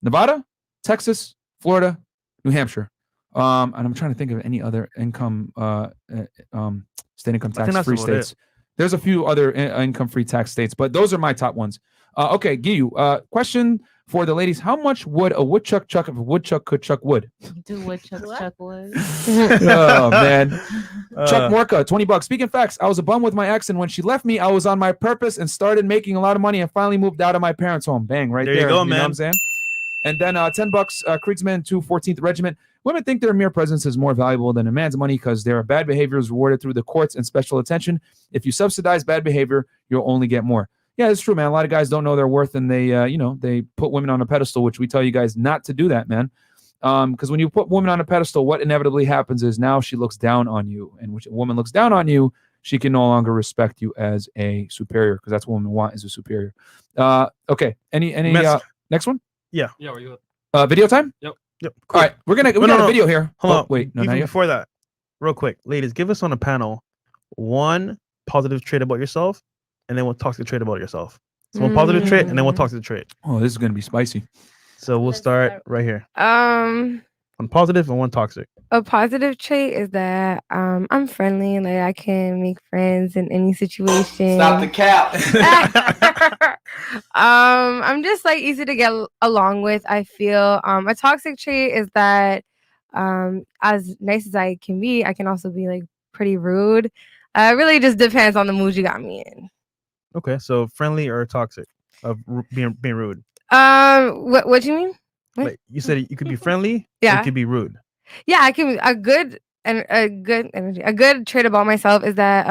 Nevada, Texas, Florida, New Hampshire. And I'm trying to think of any other income, state income tax free states. There's a few other income free tax states, but those are my top ones. Okay, Giyu, question for the ladies: how much would a woodchuck chuck if a woodchuck could chuck wood? Do woodchucks chuck wood? Oh man, Chuck Morka, $20. Speaking facts, I was a bum with my ex, and when she left me, I was on my purpose and started making a lot of money, and finally moved out of my parents' home. Bang, right there. There you go, man. man. Know what I'm saying? And then $10, Kriegsman 2, 14th Regiment. Women think their mere presence is more valuable than a man's money because their bad behavior is rewarded through the courts and special attention. If you subsidize bad behavior, you'll only get more. Yeah, it's true, man. A lot of guys don't know their worth, and they put women on a pedestal, which we tell you guys not to do that, man. Because when you put women on a pedestal, what inevitably happens is now she looks down on you, and when a woman looks down on you, she can no longer respect you as a superior, because that's what women want, is a superior. Okay. Any next one? Yeah. Yeah, where you Video time? Yep. All right, we got a video here. Hold on. Wait, no, Even not yet. before that, real quick, ladies, give us on a panel one positive trait about yourself, and then one toxic trait about yourself. So one positive trait, and then one toxic trait. Oh, this is gonna be spicy. So we'll start right here. One positive and one toxic. A positive trait is that I'm friendly and like I can make friends in any situation. Stop the cap. I'm just like easy to get along with, I feel. A toxic trait is that as nice as I can be, I can also be like pretty rude. It really just depends on the mood you got me in. Okay, so friendly or toxic of being rude. What do you mean? What? Like you said, you could be friendly. Or Yeah. you could be rude. Yeah, I can. A good energy. A good trait about myself is that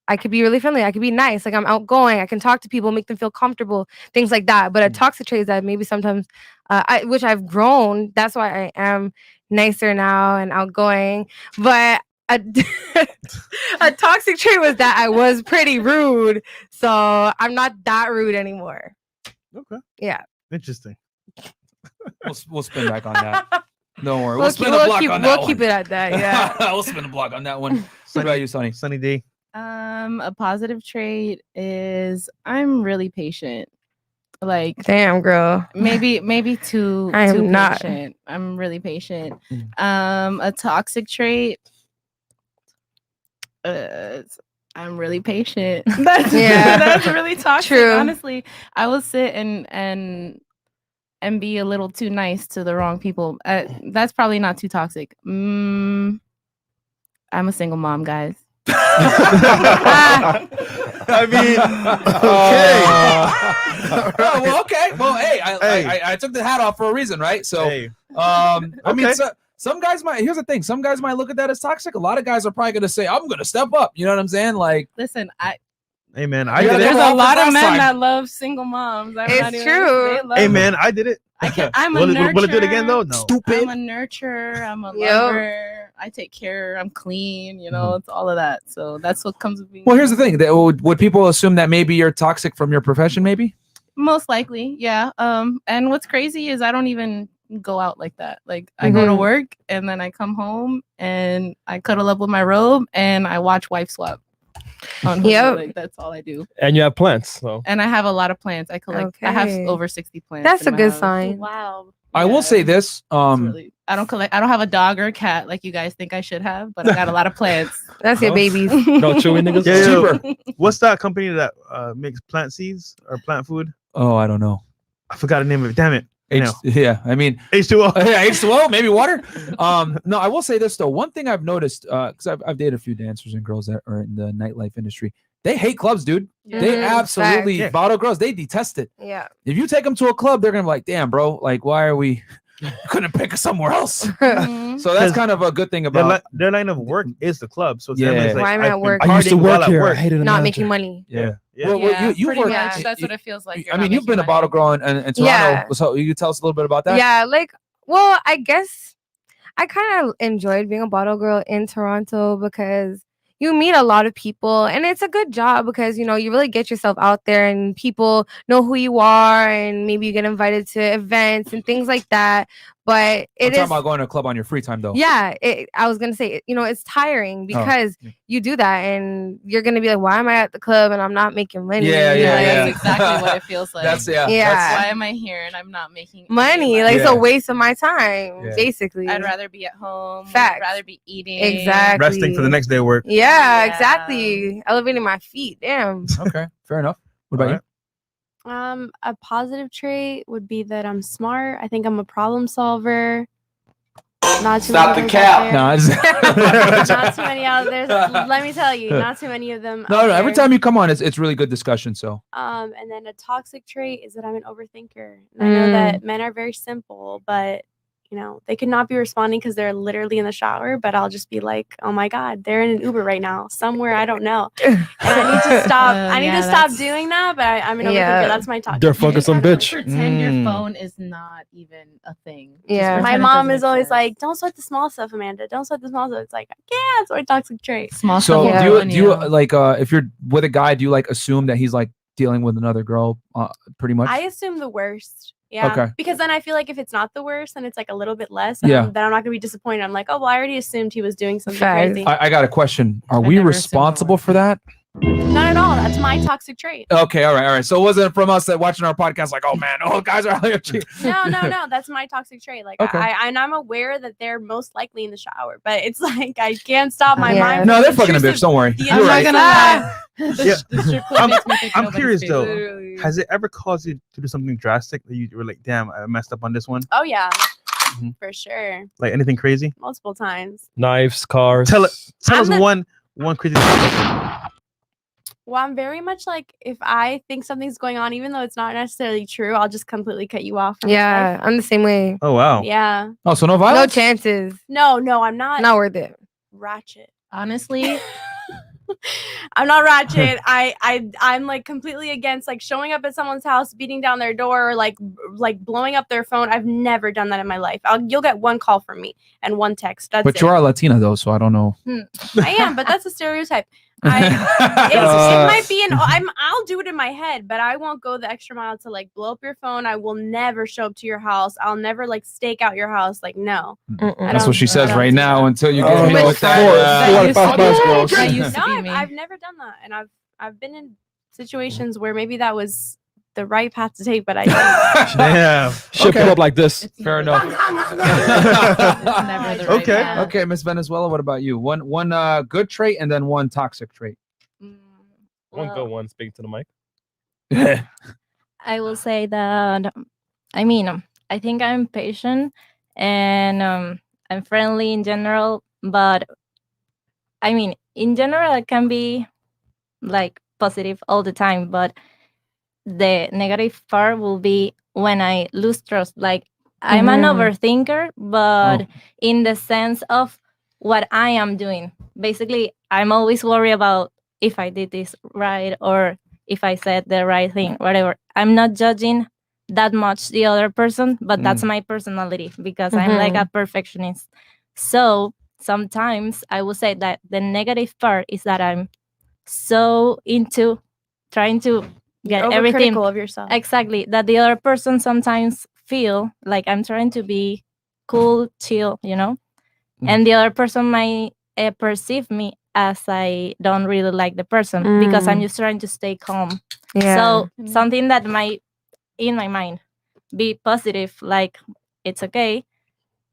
I could be really friendly. I could be nice. Like I'm outgoing. I can talk to people, make them feel comfortable, things like that. But a toxic trait is that maybe sometimes, which I've grown. That's why I am nicer now and outgoing. But a toxic trait was that I was pretty rude. So I'm not that rude anymore. Okay. Yeah. Interesting. We'll spin back on that. Don't worry. We'll spin a block on that keep it at that. Yeah. We'll spin a block on that one. What about you, Sonny? Sunny D. A positive trait is I'm really patient. Like, damn, girl. Maybe too I am too not. patient. I'm really patient. A toxic trait. I'm really patient. That's really toxic. True. Honestly, I will sit and be a little too nice to the wrong people. That's probably not too toxic. I'm a single mom, guys. I mean, oh, well, okay. Well, hey, I took the hat off for a reason, right? So, I mean, some guys might. Here's the thing: some guys might look at that as toxic. A lot of guys are probably gonna say, "I'm gonna step up." You know what I'm saying? Like, listen, hey man, I did it. There's a lot of men time. that love single moms. It's true. Hey man, I did it. I'm a will nurturer. it do it again though? No. Stupid. I'm a nurturer. I'm a Yep. lover. I take care. I'm clean. You know, it's all of that. So that's what comes with being. well, here's the thing: that would people assume that maybe you're toxic from your profession? Maybe. Most likely, yeah. And what's crazy is I don't even go out like that. Like I go to work and then I come home and I cuddle up with my robe and I watch Wife Swap. Yep. Like that's all I do. And you have plants, so. And I have a lot of plants. I collect. I have Okay. over 60 plants. That's a in my good house. sign. Wow. I will say this: Really, I don't collect. I don't have a dog or a cat like you guys think I should have, but I got a lot of plants. That's your babies. No chewy niggas. Yeah, what's that company that makes plant seeds or plant food? oh, I don't know. I forgot the name of it. Damn it. Yeah, I mean, H2O. yeah, H2O, maybe water. No, I will say this though. One thing I've noticed, because I've dated a few dancers and girls that are in the nightlife industry. They hate clubs, dude. They absolutely Facts. bottle girls. They detest it. Yeah. If you take them to a club, they're gonna be like, "Damn, bro, like, why are we couldn't pick us somewhere else?" Mhm. So that's kind of a good thing about. Their line of work is the club. So Yeah. it's like, Why am I at work? I used to partying while work at here. work. I hated it. Not making money. Yeah. Well, Yeah, you pretty worked. much. That's what it feels like. I mean, you've been a bottle girl in Toronto. Yeah. So you tell us a little bit about that. Yeah, like, well, I guess I kind of enjoyed being a bottle girl in Toronto because you meet a lot of people and it's a good job because, you know, you really get yourself out there and people know who you are and maybe you get invited to events and things like that. But I'm it talking is, about going to a club on your free time, though. yeah, I was going to say, you know, it's tiring because you do that and you're going to be like, why am I at the club and I'm not making money? Yeah, yeah, Like, yeah. That's exactly what it feels like. That's yeah. Yeah. Why am I here and I'm not making money. any Like, it's Yeah. a waste of my time, Yeah. basically. I'd rather be at home. Facts. I'd rather be eating. Exactly. Resting for the next day of work. Yeah, Yeah. exactly. Elevating my feet. Damn. Okay, fair enough. What about Alright. A positive trait would be that I'm smart. I think I'm a problem solver. Not too Stop many the others out cap. there. No, Not too many out there. Let me tell you, not too many of them. no. out Every there. time you come on, it's really good discussion. So And then a toxic trait is that I'm an overthinker. And I know that men are very simple, but You know, they could not be responding because they're literally in the shower, but I'll just be like, oh my God, they're in an Uber right now, somewhere I don't know. And I need to stop. I need to stop doing that, but I'm an overthinker. That's my toxic. They're fucking some bitch. Pretend your phone is not even a thing. Yeah. My mom is always like, don't sweat the small stuff, Amanda. Don't sweat the small stuff. It's like, yeah, it's my toxic trait. Small So stuff. do you like if you're with a guy, do you like assume that he's like dealing with another girl pretty much? I assume the worst. Yeah. Okay. Because then I feel like if it's not the worst, then it's like a little bit less. Yeah. Then I'm not gonna be disappointed. I'm like, oh well, I already assumed he was doing something Facts. crazy. I got a question. Are we responsible for that? Not at all. That's my toxic trait. Okay, all right. So it wasn't from us that watching our podcast like, oh man, guys are out cheating. No. That's my toxic trait. Like, Okay. I'm aware that they're most likely in the shower, but it's like I can't stop my mind. No, they're fucking a bitch. Don't worry. I'm not gonna lie. I'm curious though. Has it ever caused you to do something drastic that you were like, damn, I messed up on this one? Oh yeah, for sure. Like anything crazy? Multiple times. Knives, cars. Tell us one crazy thing. Well, I'm very much like if I think something's going on, even though it's not necessarily true, I'll just completely cut you off. Yeah, I'm the same way. Oh wow. Yeah. Oh, so no violence? No chances. No, I'm not. Not worth it. Ratchet. Honestly, I'm not ratchet. I'm like completely against like showing up at someone's house, beating down their door, or like blowing up their phone. I've never done that in my life. You'll get one call from me and one text. That's But it. you are Latina though, so I don't know. I am, but that's a stereotype. It might be I'll do it in my head, but I won't go the extra mile to like blow up your phone. I will never show up to your house. I'll never like stake out your house. Like, no. That's what she says right now until you get no, with I've never done that. And I've been in situations where maybe that was the right path to take, but I didn't. Damn. Should pull up like this. Fair enough. Okay. Okay, Miss Venezuela, what about you? One good trait and then one toxic trait. One good one. Speak to the mic. I will say that, I think I'm patient and I'm friendly in general, but in general, I can be like positive all the time, but the negative part will be when I lose trust. Like, I'm an overthinker, but in the sense of what I am doing. Basically, I'm always worried about if I did this right or if I said the right thing, whatever. I'm not judging that much the other person, but that's my personality because I'm like a perfectionist. So sometimes I will say that the negative part is that I'm so into trying to get everything of yourself. Exactly. That the other person sometimes feel like I'm trying to be cool, chill, and the other person might perceive me as I don't really like the person because I'm just trying to stay calm. Yeah. So something that might, in my mind, be positive, like it's okay.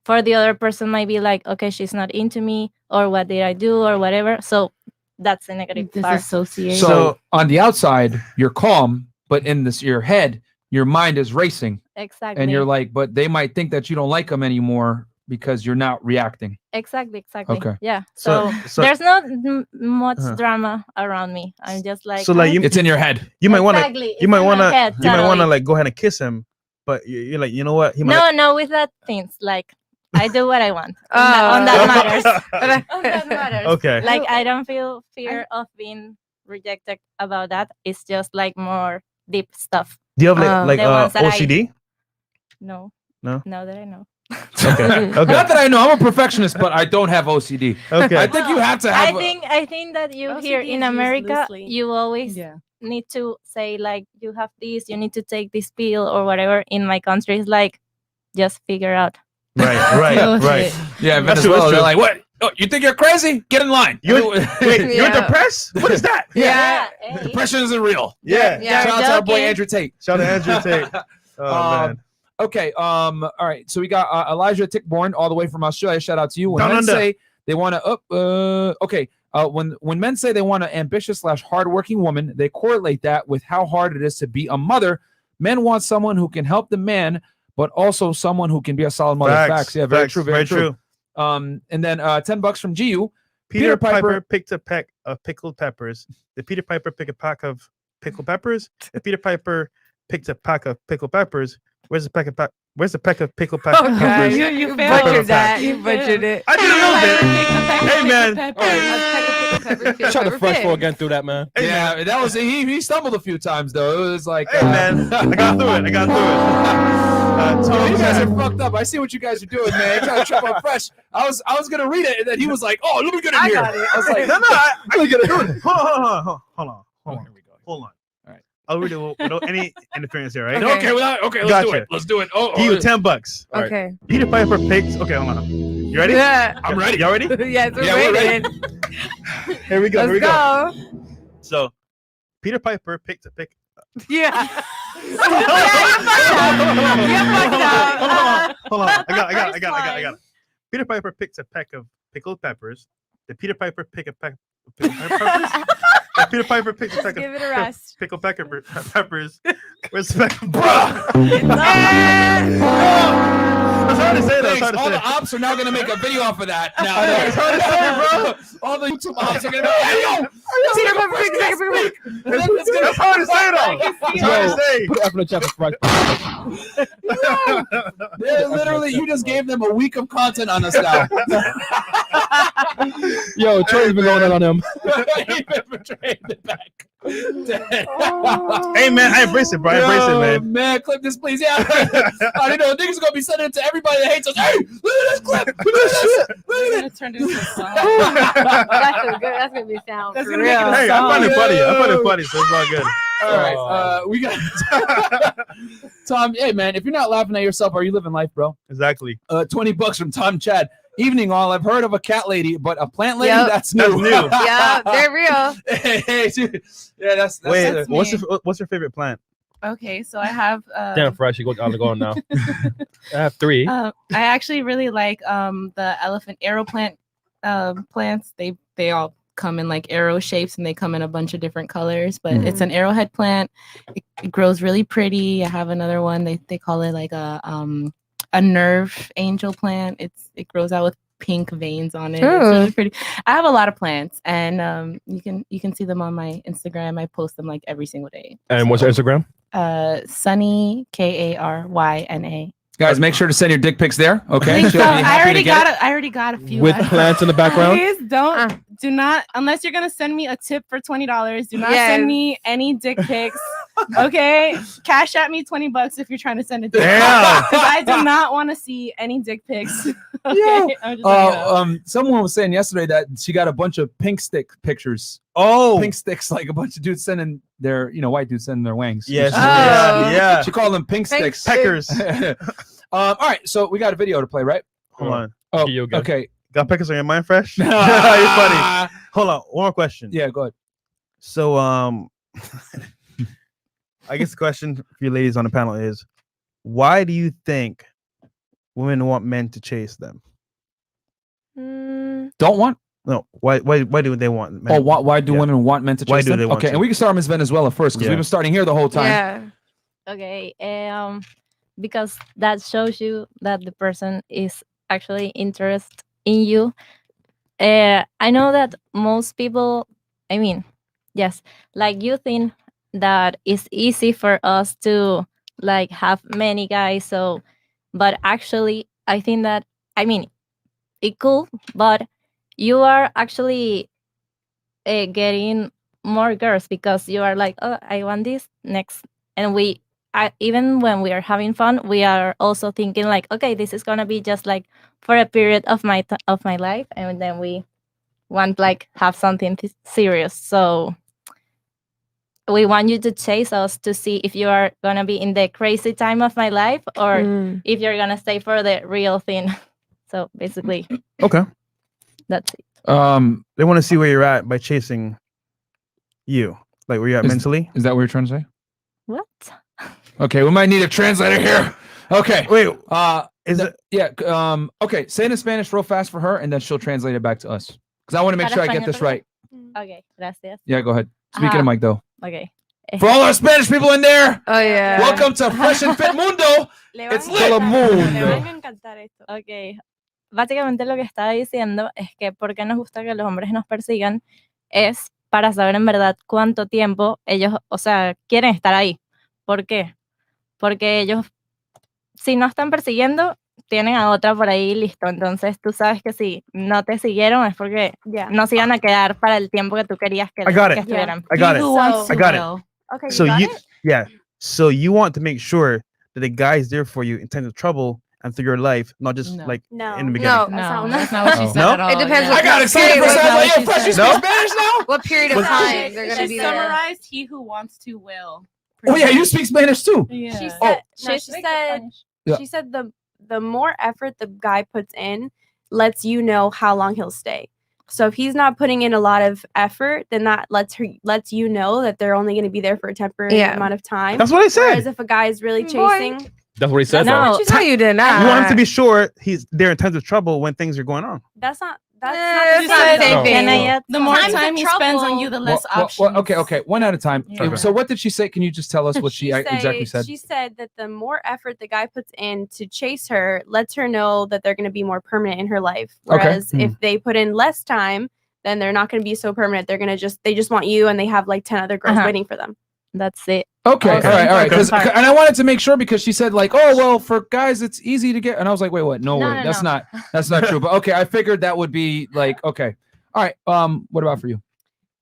For the other person might be like, okay, she's not into me, or what did I do, or whatever. So that's the negative part. Disassociation. So on the outside, you're calm, but in your head, your mind is racing. Exactly. And you're like, but they might think that you don't like them anymore because you're not reacting. Exactly. Okay. Yeah. So there's not much drama around me. I'm just like. So like it's in your head. You might want to. Exactly. You might want to. You might want to totally. like go ahead and kiss him, but you're like, you know what? He might No, with that things like I do what I want. On that matters. On that matters. Okay. Like I don't feel fear of being rejected about that. It's just like more deep stuff. Do you have like The ones that OCD? No. No. Now that I know. Okay. Not that I know, I'm a perfectionist, but I don't have OCD. Okay. I think you have to have. I think that you OCD here is in used America, loosely. you always need to say like you have this, you need to take this pill or whatever. In my country, it's like just figure out. Right. Yeah, That's Venezuela, true. they're like, what? Oh, you think you're crazy? Get in line. You're depressed? What is that? Hey. Depression isn't real. Yeah. Yeah. Shout out to our boy joking. Andrew Tate. Shout out to Andrew Tate. Oh man. Okay. All right. So we got Elijah Tickborn all the way from Australia. Shout out to you. When Down men under. say they want to when men say they want an ambitious / hardworking woman, they correlate that with how hard it is to be a mother. Men want someone who can help the man, but also someone who can be a solid mother. Facts. Yeah, very true. Very true. And then $10 from GU. Peter Piper picked a pack of pickled peppers. Did Peter Piper pick a pack of pickled peppers? If Peter Piper picked a pack of pickled peppers, Where's the peck of pickle Oh, peppers? God. You failed. butchered that. You You butchered failed. it. I did a little bit. Hey, man. Try to fresh for again through that, man. Hey, Yeah, man. that was he stumbled a few times though. It was like, Hey, man. I got through it. Oh, you guys are fucked up. I see what you guys are doing, man. You're trying to trip up Fresh. I was gonna read it, and then he was like, "Oh, let me get in here." got it. I was like, No, I get it. Hold on. Here we go. Hold on. All right. I'll read it without any interference here, right? Okay. Okay, let's do Gotcha. it. Let's do it. Oh, Give you $10. All right. Okay. Peter Piper picked. Okay, hold on. You ready? Yeah. I'm ready. Y'all ready? Yes, we're Yeah, we're ready. Here we go. Let's go. So, Peter Piper picked a pick. Yeah. Hold on. I got it. Peter Piper picked a peck of pickled peppers. Did Peter Piper pick a peck of pickled peppers? Did Peter Piper picked a peck Give it of a rest. pickled peppers. Where's the peck? Bruh. It's hard to say though. Thanks. All the ops are now gonna make a video off of that. Now, It's hard to say, bro. All the YouTube ops are gonna be like, "Hey, yo, Peter Piper, pick. It's hard to say though. It's hard to say. Put it up in the chat for fresh. They're literally, you just gave them a week of content on us now. Yo, Trey's been going on him. He been betraying the back. Hey man, I embrace it, bro. I embrace it, man. Man, clip this, please. Yeah. I don't know. Niggas gonna be sending it to everybody that hates us. Hey, look at this clip. Look at this. Look at it. Turned into a song. That's good. That's gonna be sound. That's for gonna make real. it a Hey, I find it funny. So it's all good. All right. We got Tom. Hey, man, if you're not laughing at yourself, are you living life, bro? Exactly. $20 from Tom Chad. Evening all. I've heard of a cat lady, but a plant lady, Yep. that's new. Yeah, they're real. Hey, dude. Yeah, that's Wait, it. what's your favorite plant? Okay, so I have Damn, fresh. You go on now. I have 3. I actually really like the elephant arrow plant plants. They all come in like arrow shapes and they come in a bunch of different colors, but it's an arrowhead plant. It grows really pretty. I have another one. They call it like a nerve angel plant. It grows out with pink veins on it. It's really pretty. I have a lot of plants, and you can see them on my Instagram. I post them like every single day. And what's your Instagram? Sunny Karyna. Guys, make sure to send your dick pics there. Okay. Please She'll be don't. happy to get it. I already got a few. With plants in the background? Please do not, unless you're gonna send me a tip for $20. Do not Yes. send me any dick pics. Okay, cash at me $20 if you're trying to send a dick. Damn. Because I do not want to see any dick pics. Okay, I'm just letting you know. Someone was saying yesterday that she got a bunch of pink stick pictures. Oh, Pink sticks, like a bunch of dudes sending their, white dudes sending their wangs. yes, Oh. yeah. She called them pink Pink sticks. Peckers. All right, so we got a video to play, right? Hold on. Oh, You good. okay. Got peckers on your mind, fresh? You're funny. Hold on. One more question. Yeah, go ahead. So, I guess the question for you ladies on the panel is, why do you think women want men to chase them? Don't want? No. Why do they want men? Oh, why do women want men to chase Why do them? they want Okay, to? and we can start on Miss Venezuela first because Yeah. we've been starting here the whole time. Yeah. Okay. Because that shows you that the person is actually interested in you. I know that most people, yes, like you think that it's easy for us to like have many guys. So, but actually, I think that, it cool, but you are actually getting more girls because you are like, oh, I want this next. And even when we are having fun, we are also thinking like, okay, this is gonna be just like for a period of my life, and then we want like have something serious. So we want you to chase us to see if you are gonna be in the crazy time of my life or if you're gonna stay for the real thing. So basically, Okay. that's it. They want to see where you're at by chasing you, like where you're at mentally. Is that what you're trying to say? What? Okay, we might need a translator here. Okay. Wait, Okay, say it in Spanish real fast for her, and then she'll translate it back to us. Because I want to make sure I get this right. Okay, gracias. Yeah, go ahead. Speaking of mic, though. Okay. For all our Spanish people in there, Oh yeah. welcome to Fresh and Fit Mundo. It's Le van Telemundo. a encantar esto. Ok, básicamente lo que estaba diciendo es que por qué nos gusta que los hombres nos persigan es para saber en verdad cuánto tiempo ellos, o sea, quieren estar ahí. ¿Por qué? Porque ellos si no están persiguiendo, tienen a otra por ahí listo. Entonces tú sabes que si no te siguieron es porque no se iban a quedar para el tiempo que tú querías que, I got it. estuvieran. I got it. Who wants I to got it. will. Okay, So got you, it? yeah. So you want to make sure that the guy is there for you in times of trouble and through your life, not just No. like No. in the beginning. No. No, not that's not what she Oh. said No? at all. It depends yeah. what I got excited for a What second. Like, yo, she Fresh, you said. speak Spanish now? What period of What- time they're She gonna be there? summarized he who wants to will. Oh yeah, you speak Spanish too. Yeah. She said, Oh. no, she said, Yeah. she said the more effort the guy puts in lets you know how long he'll stay. So if he's not putting in a lot of effort, then that lets you know that they're only going to be there for a temporary Yeah. amount of time. That's what I said. Whereas if a guy is really Boy. chasing, That's what he said. That's though. not No, what you No, said. you did not. You want him to be sure he's there in times of trouble when things are going on. that's not It's the not the same No. thing. Can I add The more Times of time he spends on trouble. you, the less options. Well, okay, one at a time. Yeah. So what did she say? Can you just tell us what she exactly said? She said that the more effort the guy puts in to chase her lets her know that they're going to be more permanent in her life. Okay. Whereas if they put in less time, then they're not going to be so permanent. They're going to they just want you, and they have like 10 other girls Uh-huh. waiting for them. that's it. Okay, Okay. all right. Okay. 'Cause- and I wanted to make sure because she said like, oh well, for guys it's easy to get, and I was like, wait, what? No, No, way, no, that's no. not true. But okay, I figured that would be like, okay, all right. What about for you?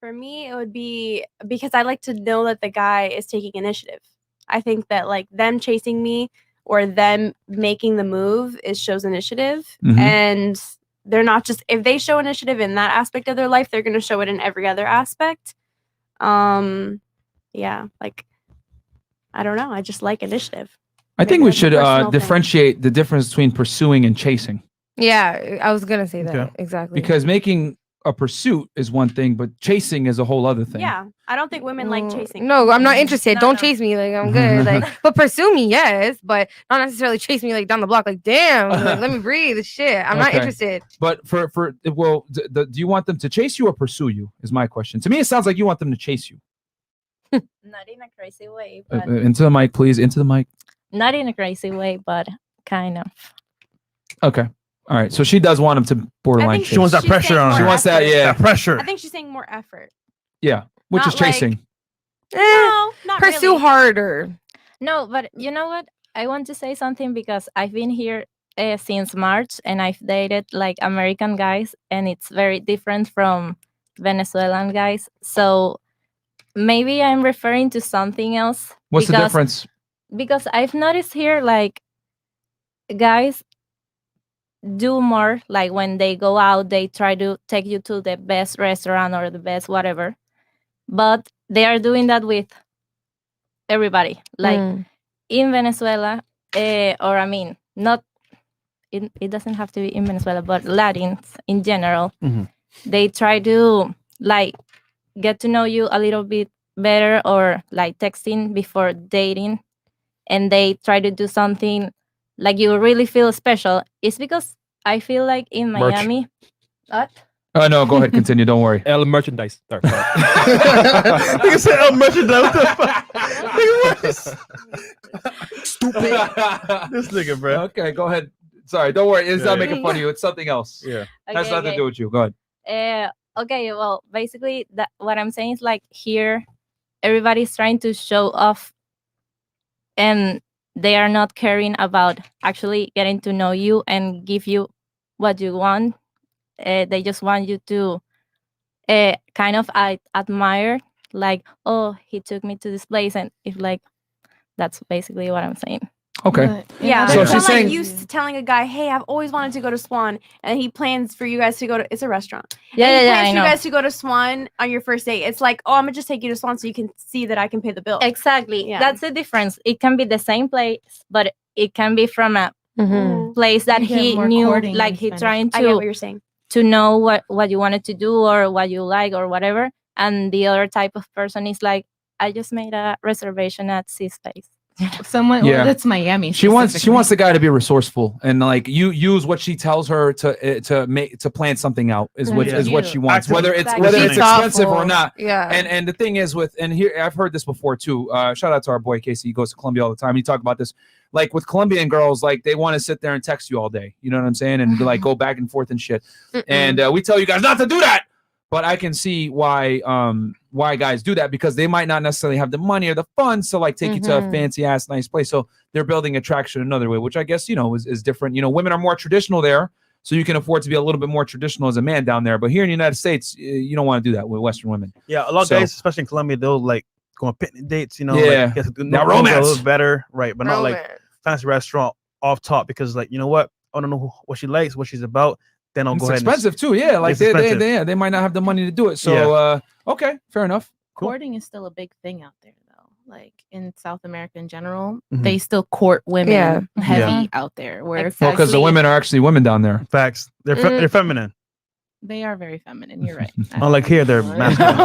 For me, it would be because I like to know that the guy is taking initiative. I think that like them chasing me or them making the move shows initiative, Mhm. and they're not just if they show initiative in that aspect of their life, they're going to show it in every other aspect. Yeah, like I don't know. I just like initiative. I think Maybe we that's a should personal thing. differentiate the difference between pursuing and chasing, Yeah, I was gonna say that Okay. exactly. because making a pursuit is one thing, but chasing is a whole other thing. Yeah, I don't think women like chasing. No, I'm not interested. No, Don't no. chase me. Like I'm good. Like, but pursue me, yes, but not necessarily chase me like down the block. Like, damn, like, let me breathe. Shit, I'm not Okay. interested. But do you want them to chase you or pursue you? Is my question. To me, it sounds like you want them to chase you. Not in a crazy way, but Into the mic, please. Into the mic. not in a crazy way, but kind of. Okay. All right. So she does want him to borderline think chase. She wants that She's pressure saying on more her. She wants that, effort. yeah. That pressure. I think she's saying more effort. Yeah. Which Not is chasing. Eh, No, not pursue really. harder. No, but you know what? I want to say something because I've been here since March and I've dated like American guys, and it's very different from Venezuelan guys. So maybe I'm referring to something else. What's the because- difference? Because I've noticed here, like, guys do more, like, when they go out, they try to take you to the best restaurant or the best whatever. But they are doing that with everybody. Like, in Venezuela, or I mean, not, it doesn't have to be in Venezuela, but Latins in general, Mhm. they try to, like, get to know you a little bit better, or like texting before dating, and they try to do something like you really feel special. It's because I feel like in Merch. Miami. What? Oh no, go ahead, continue. Don't worry. L merchandise. Sorry. Nigga said, "Oh, merchandise." What the fuck? Nigga, what is- Stupid. This nigga, bro. Okay, go ahead. Sorry, don't worry. It's Yeah, not yeah. making fun of you. It's something else. Yeah. Has Okay, nothing to okay. do with you. Go ahead. Okay, well, basically, that what I'm saying is like here, everybody's trying to show off, and they are not caring about actually getting to know you and give you what you want. They just want you to kind of admire, like, oh, he took me to this place, and if like, that's basically what I'm saying. Okay. Yeah, So it's she's not saying- like you telling a guy, "Hey, I've always wanted to go to Swan," and he plans for you guys to go to. It's a restaurant. Yeah, And he yeah, plans I for know. you guys to go to Swan on your first date. It's like, oh, I'm gonna just take you to Swan so you can see that I can pay the bill. Exactly. Yeah. That's the difference. It can be the same place, but it can be from a Mm-hmm. place that You get he more knew, courting like in he Spanish. trying I get what to you're saying. know what you wanted to do or what you like or whatever. And the other type of person is like, I just made a reservation at C Space. Someone, Yeah. well, that's Miami. She wants specifically. the guy to be resourceful and like you use what she tells her to plan something out is what Yeah. is what she wants, Active whether it's Exactly. whether Be it's expensive or thoughtful. not. Yeah. And the thing is and here I've heard this before too. Shout out to our boy Casey. He goes to Colombia all the time. He talk about this. Like with Colombian girls, like they want to sit there and text you all day. You know what I'm saying? And like go back and forth and shit. And we tell you guys not to do that. but I can see why guys do that, because they might not necessarily have the money or the funds to like take you to a fancy ass nice place. So they're building attraction another way, which I guess, you know, is different. You know, women are more traditional there, so you can afford to be a little bit more traditional as a man down there. But here in the United States, you don't want to do that with Western women. Yeah, a lot of guys, especially in Colombia, they'll like go on picnic dates, you know, Yeah. like, Now romance a little better, right? But not like fancy restaurant off top, because like, you know what? I don't know what she likes, what she's about. Then I'll go ahead. It's expensive too, yeah. Like they might not have the money to do it. So okay, fair enough. Courting is still a big thing out there, though. Like in South America in general, they still court women heavy out there. Where because the women are actually women down there. Facts. They're feminine. They are very feminine. You're right. Unlike here, they're masculine.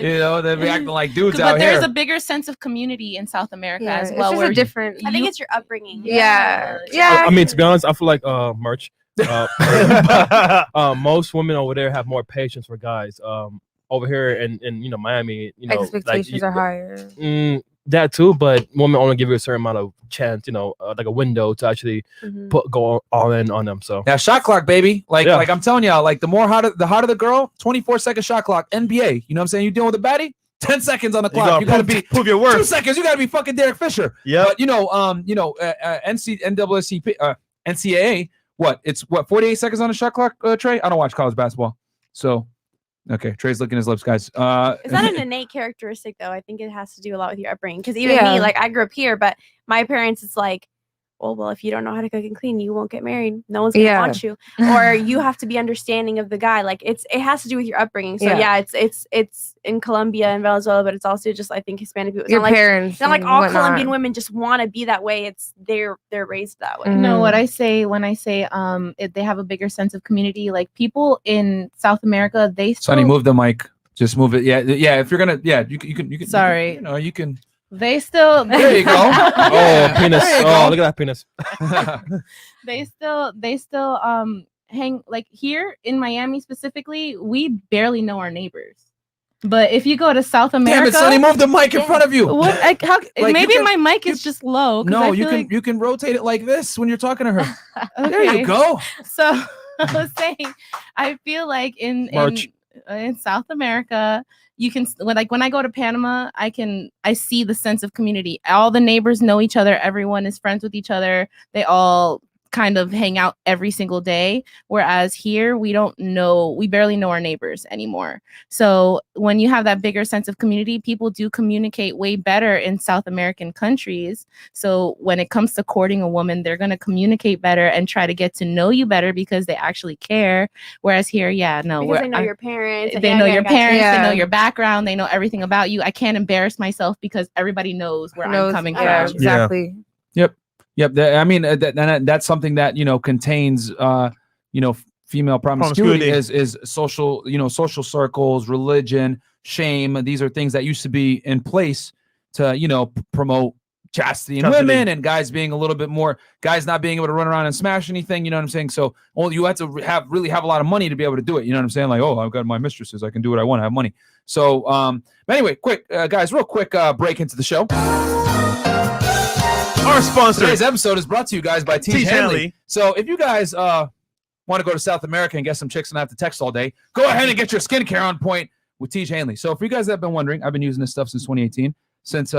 You know, they're acting like dudes out but here. there's a bigger sense of community in South America as it's well. just a different. I think it's your upbringing. Yeah. I mean, to be honest, I feel like merch. Most women over there have more patience for guys. Over here in you know Miami, you know, expectations are higher. That too, but women only give you a certain amount of chance, you know, like a window to actually go all in on them. So yeah, shot clock, baby. Like I'm telling y'all, like the hotter the girl, 24-second shot clock. NBA, you know what I'm saying? You dealing with a baddie, 10 seconds on the clock. You gotta prove your worth. 2 seconds. You gotta be fucking Derek Fisher. Yeah. But NCAA. It's 48 seconds on the shot clock, Trey? I don't watch college basketball. So, okay, Trey's licking his lips, guys. Is that an innate characteristic, though? I think it has to do a lot with your upbringing. Because even me, like, I grew up here, but my parents, it's like, well, if you don't know how to cook and clean, you won't get married. No one's gonna want you. Or you have to be understanding of the guy. Like, it has to do with your upbringing. So it's in Colombia and Venezuela, but it's also just, I think, Hispanic people. It's Your not parents. It's not like all Colombian women just want to be that way. It's they're raised that way. No, what I say when I say they have a bigger sense of community, like people in South America, they still... Sonny, move the mic. Just move it. Yeah. If you're gonna, you can. Sorry. You can. They still. There you go. Oh, penis. Oh, look at that penis. They still hang, like here in Miami specifically, we barely know our neighbors. But if you go to South America, damn it, Sonny, move the mic in front of you. What? Maybe my mic is just low. No, you can rotate it like this when you're talking to her. Okay. There you go. So I was saying, I feel like in South America, you can, when I go to Panama, I see the sense of community. All the neighbors know each other. Everyone is friends with each other. They all kind of hang out every single day. Whereas here, we barely know our neighbors anymore. So when you have that bigger sense of community, people do communicate way better in South American countries. So when it comes to courting a woman, they're going to communicate better and try to get to know you better because they actually care. Whereas here, because they know your parents. They know your parents. They know your background. They know everything about you. I can't embarrass myself because everybody knows where I'm coming from. Exactly. Yep. I mean, that's something that, contains, female promiscuity is social, social circles, religion, shame. These are things that used to be in place to, promote chastity in women, and guys being a little bit more, guys not being able to run around and smash anything. You know what I'm saying? So you have to really have a lot of money to be able to do it. You know what I'm saying? Like, oh, I've got my mistresses. I can do what I want. I have money. So, but anyway, quick, guys, real quick break into the show. Our sponsor. Today's episode is brought to you guys by Teach Hanley. So if you guys want to go to South America and get some chicks and not have to text all day, go ahead and get your skincare on point with Teach Hanley. So for you guys that have been wondering, I've been using this stuff since 2018. Since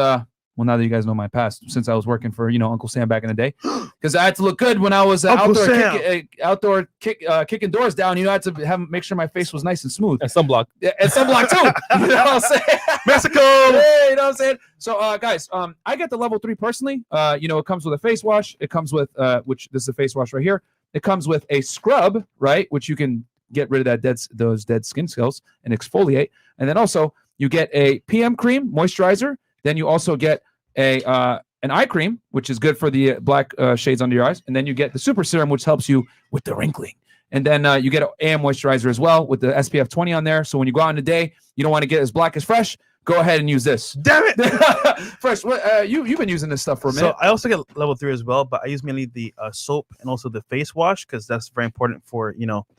now that you guys know my past, since I was working for Uncle Sam back in the day, because I had to look good when I was outdoor kicking doors down. I had to make sure my face was nice and smooth. And sunblock. Yeah, and sunblock too. You know what I'm saying? Mexico. Hey, you know what I'm saying? So guys, I get the level 3 personally. It comes with a face wash. It comes with which this is a face wash right here. It comes with a scrub, right, which you can get rid of those dead skin cells and exfoliate. And then also you get a PM cream moisturizer. Then you also get an eye cream, which is good for the black shades under your eyes. And then you get the super serum, which helps you with the wrinkling. And then you get an AM moisturizer as well with the SPF 20 on there. So when you go out in the day, you don't want to get as black as Fresh, go ahead and use this. Damn it. Fresh, you've been using this stuff for a minute. So I also get level 3 as well, but I use mainly the soap and also the face wash because that's very important for,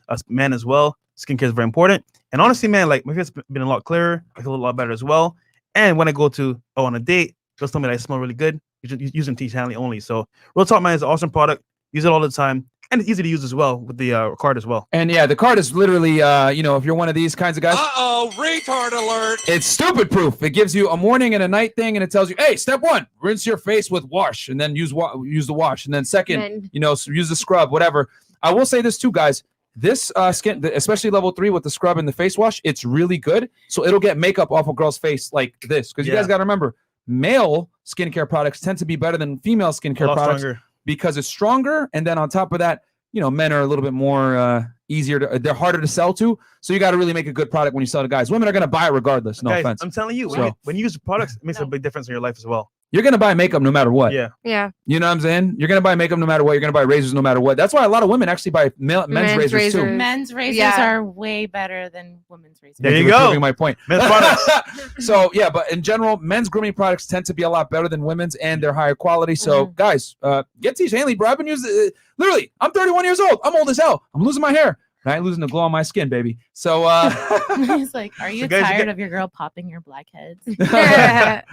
us men as well. Skincare is very important. And honestly, man, like my face has been a lot clearer. I feel a lot better as well. And when I go on a date, just tell me that I smell really good. Using Teach Hanley only. So real talk, man, is an awesome product. Use it all the time. And it's easy to use as well with the card as well. And yeah, the card is literally, if you're one of these kinds of guys, Uh-oh, retard alert. it's stupid proof. It gives you a morning and a night thing, and it tells you, hey, step 1, rinse your face with wash, and then use the wash, and then second, use the scrub, whatever. I will say this too, guys. This skin, especially level 3 with the scrub and the face wash, it's really good. So it'll get makeup off a girl's face like this. Because you guys got to remember, male skincare products tend to be better than female skincare products because it's stronger. And then on top of that, men are a little bit more easier they're harder to sell to. So you got to really make a good product when you sell to guys. Women are going to buy it regardless. No offense. I'm telling you, when you use the products, it makes a big difference in your life as well. You're going to buy makeup no matter what. Yeah. You know what I'm saying? You're going to buy makeup no matter what. You're going to buy razors no matter what. That's why a lot of women actually buy men's razors too. Men's razors are way better than women's razors. There you go. Proving my point. Men's products. So, yeah, but in general, men's grooming products tend to be a lot better than women's, and they're higher quality. So, guys, get Teach Hanley, bro. I've been using literally, I'm 31 years old. I'm old as hell. I'm losing my hair. I ain't losing the glow on my skin, baby. So he's like, are you tired of your girl popping your blackheads?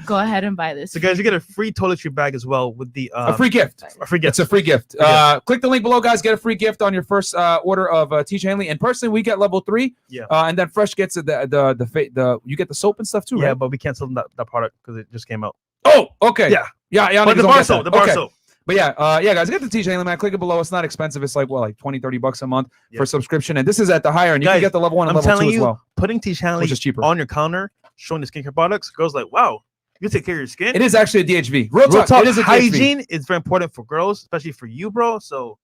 Go ahead and buy this. So guys, you get a free toiletry bag as well with the a free gift. A free gift. It's a free gift. Click the link below, guys. Get a free gift on your first order of Teach Hanley. And personally, we get level 3. Yeah. And then Fresh gets the you get the soap and stuff too, right? Yeah, but we can't sell them that product because it just came out. Oh, okay. Yeah. But the bar soap. But yeah, guys, get the Teach Hanley, man. Click it below. It's not expensive. It's like $20-30 a month for subscription. And this is at the higher end. You can get the level 1 and level 2 as well. Putting Teach Hanley which is cheaper on your counter, showing the skincare products, girls like, wow, you take care of your skin. It is actually a DHV. Real talk. It is a hygiene DHV. is very important for girls, especially for you, bro. So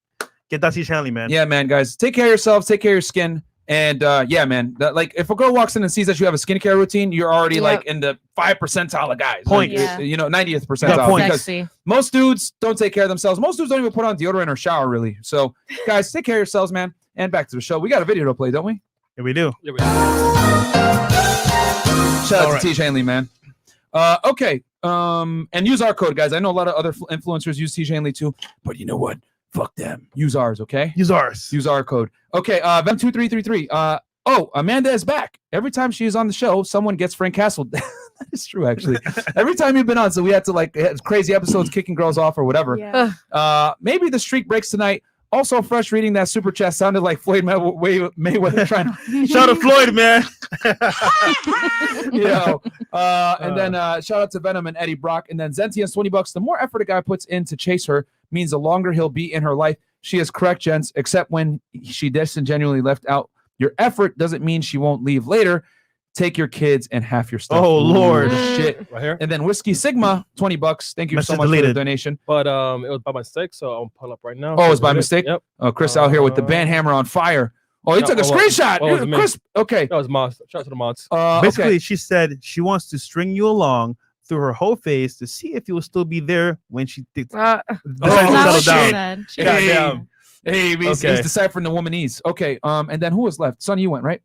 get that Teach Hanley, man. Yeah, man, guys. Take care of yourselves. Take care of your skin. And yeah, man, if a girl walks in and sees that you have a skincare routine, you're already like in the 5th percentile of guys. Point. Like, 90th percentile. Because most dudes don't take care of themselves. Most dudes don't even put on deodorant or shower, really. So, guys, take care of yourselves, man. And back to the show. We got a video to play, don't we? Yeah, we do. Shout out to Teach Hanley, man. Okay. And use our code, guys. I know a lot of other influencers use Teach Hanley too, but you know what? Fuck them. Use ours, okay? Use ours. Use our code. Okay, Vem2333. Amanda is back. Every time she is on the show, someone gets Frank Castle. That is true, actually. Every time you've been on, so we had to crazy episodes kicking girls off or whatever. Yeah. Maybe the streak breaks tonight. Also, Fresh reading that super chat sounded like Floyd Mayweather trying to shout out Floyd, man. And then shout out to Venom and Eddie Brock. And then Zentian's $20. The more effort a guy puts in to chase her means the longer he'll be in her life. She is correct, gents, except when she disingenuously left out. Your effort doesn't mean she won't leave later. Take your kids and half your stuff. Oh, Lord. Shit. Right here. And then Whiskey Sigma, $20. Thank you so much for the donation. But it was by mistake, so I'll pull up right now. Oh, it was by mistake? Yep. Oh, Chris out here with the band hammer on fire. Oh, he took a screenshot. Chris, okay. That was mods. Shout out to the mods. Basically, she said she wants to string you along through her whole face to see if you will still be there when she decides to settle down. Hey, he's deciphering the womanese. Okay, and then who was left? Son, you went, right?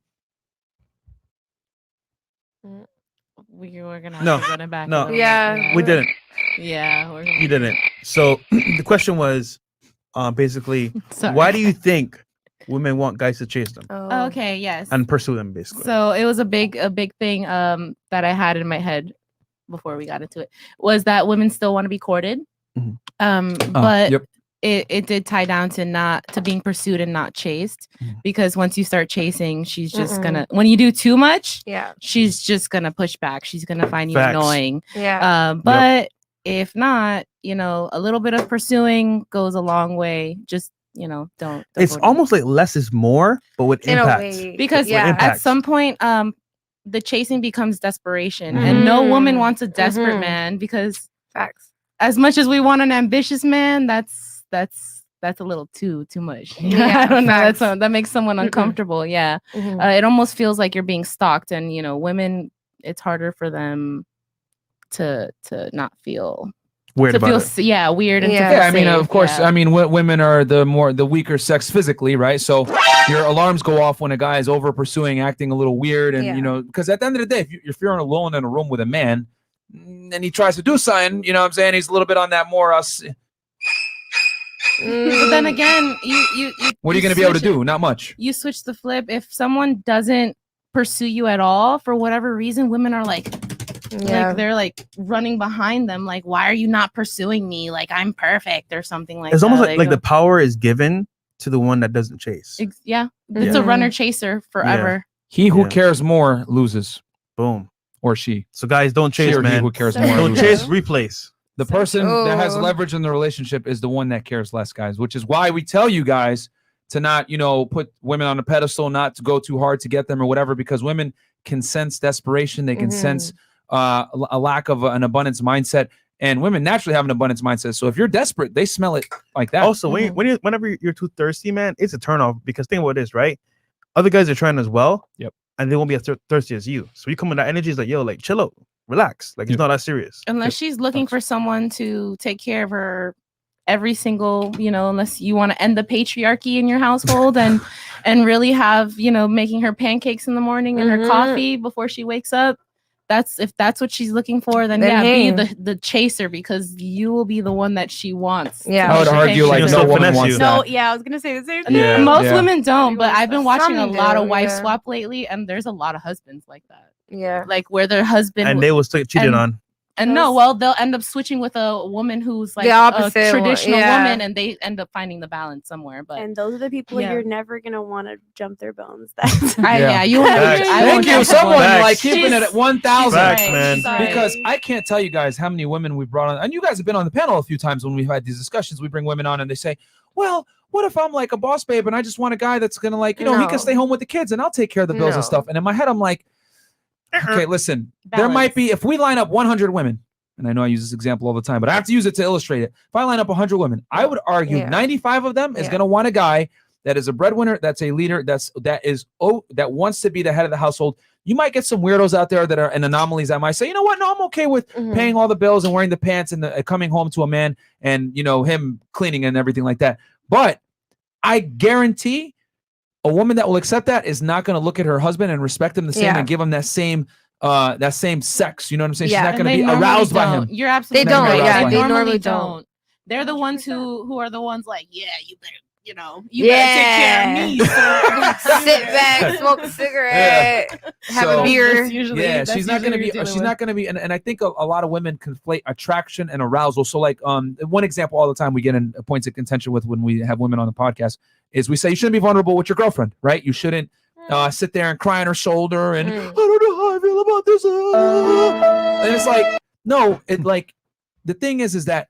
We were gonna have to run it back. No, we didn't. Yeah, you didn't. So the question was, basically, why do you think women want guys to chase them? Okay, yes, and pursue them, basically. So it was a big thing that I had in my head before we got into it was that women still want to be courted, but it did tie down to being pursued and not chased, because once you start chasing, she's just gonna, when you do too much, she's just gonna push back. She's gonna find you annoying. But if not, a little bit of pursuing goes a long way. Just don't it's almost like less is more, but with impact. Because at some point, the chasing becomes desperation, and no woman wants a desperate man, because as much as we want an ambitious man, that's a little too much. I don't know. That makes someone uncomfortable. It almost feels like you're being stalked, and women, it's harder for them to not feel weird about it. Weird. And I mean, of course, I mean, women are the weaker sex physically, right? So your alarms go off when a guy is over pursuing, acting a little weird, and because at the end of the day, if you're alone in a room with a man and he tries to do something, what I'm saying, he's a little bit on that more but then again, you what are you going to be able to do? Not much. You switch the flip. If someone doesn't pursue you at all, for whatever reason, women are like they're like running behind them. Like, why are you not pursuing me? Like, I'm perfect or something like that. It's almost like the power is given to the one that doesn't chase. Yeah, it's a runner chaser forever. He who cares more loses. Boom. Or she. So guys, don't chase, She or he man. who cares more Don't loses. chase, replace. The person that has leverage in the relationship is the one that cares less, guys, which is why we tell you guys to not, put women on a pedestal, not to go too hard to get them or whatever, because women can sense desperation. They can sense a lack of an abundance mindset, and women naturally have an abundance mindset. So if you're desperate, they smell it like that. Also, whenever you're too thirsty, man, it's a turnoff, because think about this, right? Other guys are trying as well. Yep. And they won't be as thirsty as you. So you come with that energy, is like, yo, like, chill out, relax. Like, it's not that serious. Unless she's looking for someone to take care of her every single, unless you want to end the patriarchy in your household and really have, making her pancakes in the morning and her coffee before she wakes up. If that's what she's looking for, then be the chaser, because you will be the one that she wants. Yeah, I would argue like no woman wants that. No, yeah, I was gonna say the same thing. Yeah, Most women don't, but I've been watching a lot of wife yeah. swap lately, and there's a lot of husbands like that. Yeah, Like where their husband And they will still get cheated on. And they'll end up switching with a woman who's like The opposite a traditional one, yeah. woman, and they end up finding the balance somewhere. But And those are the people Yeah. you're never gonna want to jump their bones. That's you want Facts. Thank you, someone like Facts. keeping it at 1,000. Facts, man. Because I can't tell you guys how many women we've brought on, and you guys have been on the panel a few times when we've had these discussions. We bring women on and they say, well, what if I'm like a boss babe and I just want a guy that's gonna like, he can stay home with the kids and I'll take care of the bills and stuff. And in my head, I'm like, okay, listen, there might be, if we line up 100 women, and I know I use this example all the time, but I have to use it to illustrate it. If I line up 100 women, I would argue 95 of them is going to want a guy that is a breadwinner, that's a leader, that wants to be the head of the household. You might get some weirdos out there that are and anomalies that might say, you know what? No, I'm okay with paying all the bills and wearing the pants and coming home to a man and him cleaning and everything like that. But I guarantee a woman that will accept that is not going to look at her husband and respect him the same and give him that same sex. You know what I'm saying? Yeah. She's not going to be aroused by him. You're absolutely They don't. right. Yeah, They they normally normally don't. They're the ones who are the ones like, yeah, you better. You better take care of me. Sit back, smoke a cigarette, have a beer. She's not going to be. She's not going to be. And I think a lot of women conflate attraction and arousal. So, like, one example all the time we get in points of contention with when we have women on the podcast is we say you shouldn't be vulnerable with your girlfriend, right? You shouldn't sit there and cry on her shoulder and I don't know how I feel about this. And it's like, no, the thing is that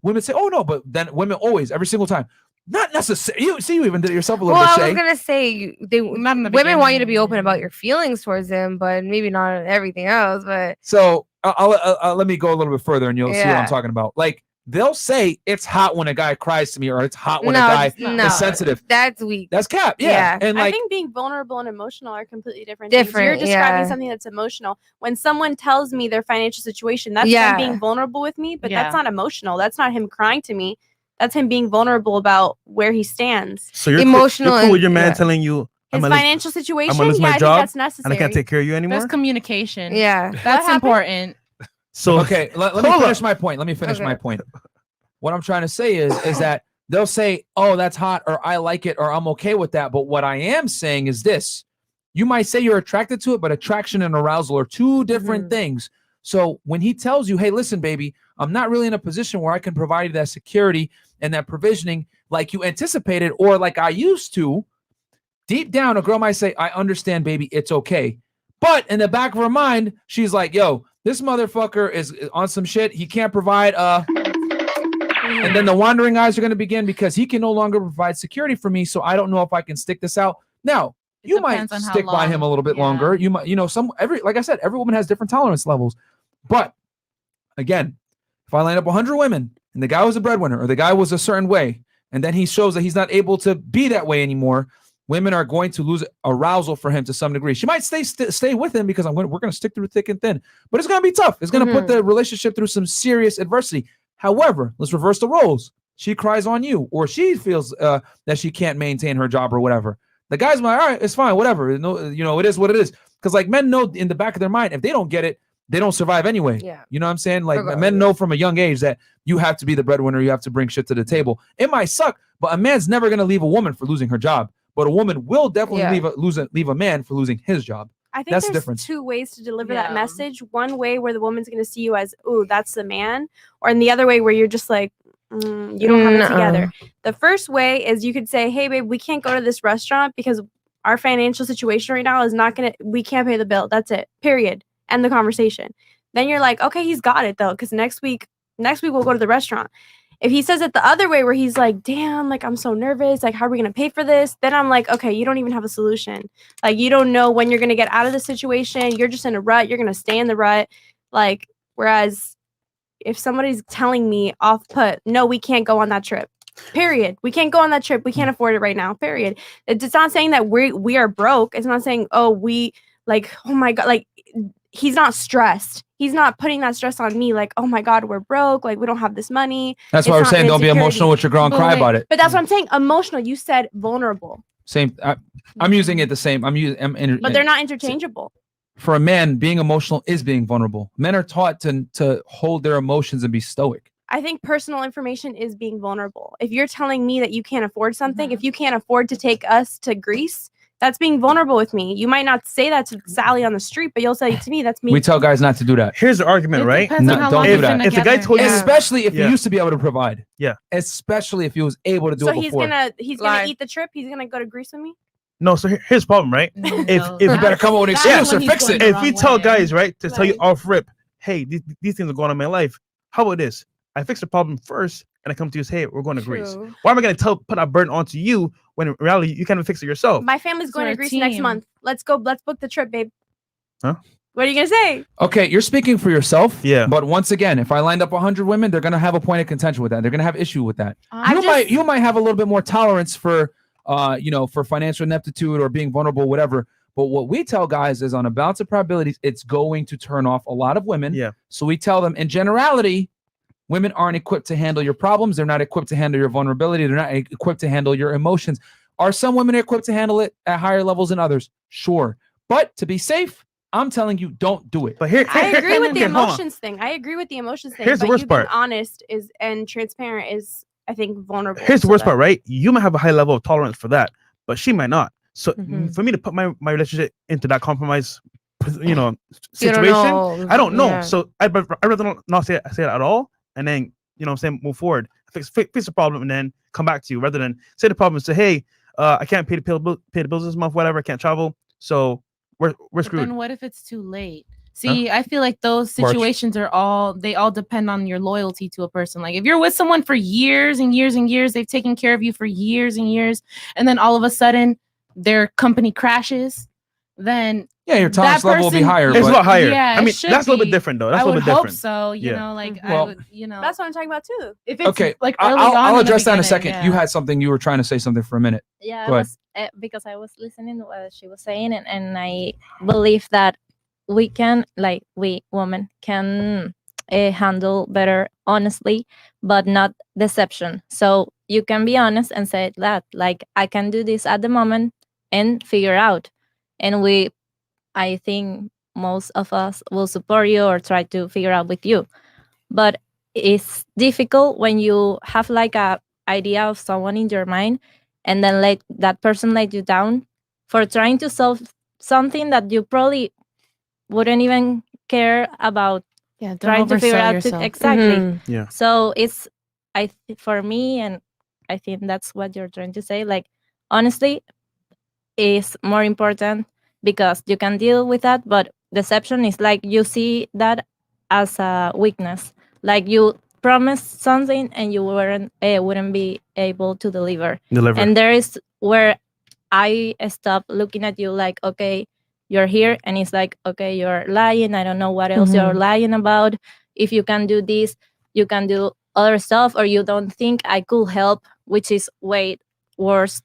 women say, oh no, but then women always, every single time. Not necessarily. You even did it yourself a little bit. I was gonna say women want you to be open about your feelings towards them, but maybe not everything else. But so I'll let me go a little bit further, and you'll see what I'm talking about. Like they'll say it's hot when a guy cries to me, or it's hot when a guy is sensitive. That's weak. That's cap. Yeah. And I like think being vulnerable and emotional are completely different things. You're describing something that's emotional. When someone tells me their financial situation, that's them being vulnerable with me, but that's not emotional. That's not him crying to me. That's him being vulnerable about where he stands. So you're emotional. You're cool with your man telling you his financial situation. I think that's necessary. And I can't take care of you anymore. That's communication. Yeah, that's important. So okay, let me finish my point. Let me finish my point. What I'm trying to say is that they'll say, "Oh, that's hot," or "I like it," or "I'm okay with that." But what I am saying is this: you might say you're attracted to it, but attraction and arousal are two different things. So when he tells you, "Hey, listen, baby, I'm not really in a position where I can provide you that security and that provisioning like you anticipated or like I used to," deep down, a girl might say, "I understand, baby, it's okay." But in the back of her mind, she's like, "Yo, this motherfucker is on some shit. He can't provide and then the wandering eyes are going to begin because he can no longer provide security for me. So I don't know if I can stick this out. Now, you might stick by him a little bit longer. You might, like I said, every woman has different tolerance levels. But again, if I line up 100 women and the guy was a breadwinner or the guy was a certain way, and then he shows that he's not able to be that way anymore, women are going to lose arousal for him to some degree. She might stay with him because we're going to stick through thick and thin, but it's going to be tough. It's going to put the relationship through some serious adversity. However, let's reverse the roles. She cries on you, or she feels that she can't maintain her job or whatever. The guy's like, all right, it's fine, whatever. No, it is what it is. Because like men know in the back of their mind, if they don't get it, they don't survive anyway. Yeah. You know what I'm saying? Like men know from a young age that you have to be the breadwinner. You have to bring shit to the table. It might suck, but a man's never going to leave a woman for losing her job. But a woman will definitely leave a man for losing his job. I think that's there's the difference. Two ways to deliver that message. One way where the woman's going to see you as, "Ooh, that's the man," or in the other way where you're just like, You don't have it together. The first way is you could say, hey, babe, we can't go to this restaurant because our financial situation right now is not going to, we can't pay the bill. That's it. Period. End the conversation. Then you're like, okay, he's got it though. Because next week we'll go to the restaurant. If he says it the other way where he's like, damn, like, I'm so nervous. Like, how are we going to pay for this? Then I'm like, okay, you don't even have a solution. Like, you don't know when you're going to get out of the situation. You're just in a rut. You're going to stay in the rut. Like, whereas if somebody's telling me off put, no, we can't go on that trip. Period. We can't go on that trip. We can't afford it right now. Period. It's not saying that we are broke. It's not saying, oh, we like, oh my God, like he's not stressed. He's not putting that stress on me. Like, oh my God, we're broke. Like we don't have this money. That's why we're saying don't be emotional with your girl and cry about it. But that's what I'm saying. Emotional. You said vulnerable. Same. I'm using it the same. But they're not interchangeable. For a man, being emotional is being vulnerable. Men are taught to hold their emotions and be stoic. I think personal information is being vulnerable. If you're telling me that you can't afford something, if you can't afford to take us to Greece, that's being vulnerable with me. You might not say that to Sally on the street, but you'll say it to me. That's me. We tell guys not to do that. Here's the argument, right? No, don't do that. If the guy told you, especially if he used to be able to provide. Yeah. Especially if he was able to do it before. So he's gonna eat the trip. He's gonna go to Greece with me. No, so here's the problem, right? If you better come up with an excuse or fix it. If we tell guys, right, to tell you off rip, hey, these things are going on in my life. How about this? I fix the problem first, and I come to you and say, hey, we're going to Greece. Why am I going to put that burden onto you when in reality you can't even fix it yourself? My family's going to Greece next month. Let's go. Let's book the trip, babe. Huh? What are you gonna say? Okay, you're speaking for yourself. Yeah. But once again, if I lined up 100 women, they're gonna have a point of contention with that. They're gonna have issue with that. You might have a little bit more tolerance for for financial ineptitude or being vulnerable, whatever. But what we tell guys is on a balance of probabilities, it's going to turn off a lot of women. Yeah. So we tell them in generality, women aren't equipped to handle your problems. They're not equipped to handle your vulnerability. They're not equipped to handle your emotions. Are some women equipped to handle it at higher levels than others? Sure. But to be safe, I'm telling you, don't do it. But here I agree with the emotions thing. Here's the worst part. Being honest and transparent is, I think, vulnerable. Here's the worst part, right? You might have a high level of tolerance for that, but she might not. So for me to put my relationship into that compromise, situation, I don't know. Yeah. So I'd rather not say it at all, and then move forward, fix the problem, and then come back to you rather than say the problem and say, hey, I can't pay the bills this month, whatever, I can't travel, so we're screwed. Then what if it's too late? See, I feel like those situations they all depend on your loyalty to a person. Like if you're with someone for years and years and years, they've taken care of you for years and years, and then all of a sudden their company crashes, then your tolerance level will be higher. It's a lot higher. Yeah, I mean, that's a little bit different though. That's a little bit different. I would hope so. You know, like well, I would, that's what I'm talking about too. If it's okay, like I'll address that in a second. Yeah. You had something. You were trying to say something for a minute. Yeah, because I was listening to what she was saying, and I believe that we women can handle better honestly, but not deception. So you can be honest and say that, like, I can do this at the moment and figure out. And I think most of us will support you or try to figure out with you. But it's difficult when you have like a idea of someone in your mind and then let that person let you down for trying to solve something that you probably wouldn't even care about. Yeah, trying to figure out exactly. Yeah. So it's for me, and I think that's what you're trying to say. Like, honestly, is more important because you can deal with that. But deception is like you see that as a weakness. Like you promised something and you wouldn't be able to deliver. And there is where I stop looking at you like, okay, you're here, and it's like, okay, you're lying. I don't know what else you're lying about. If you can do this, you can do other stuff, or you don't think I could help, which is way worse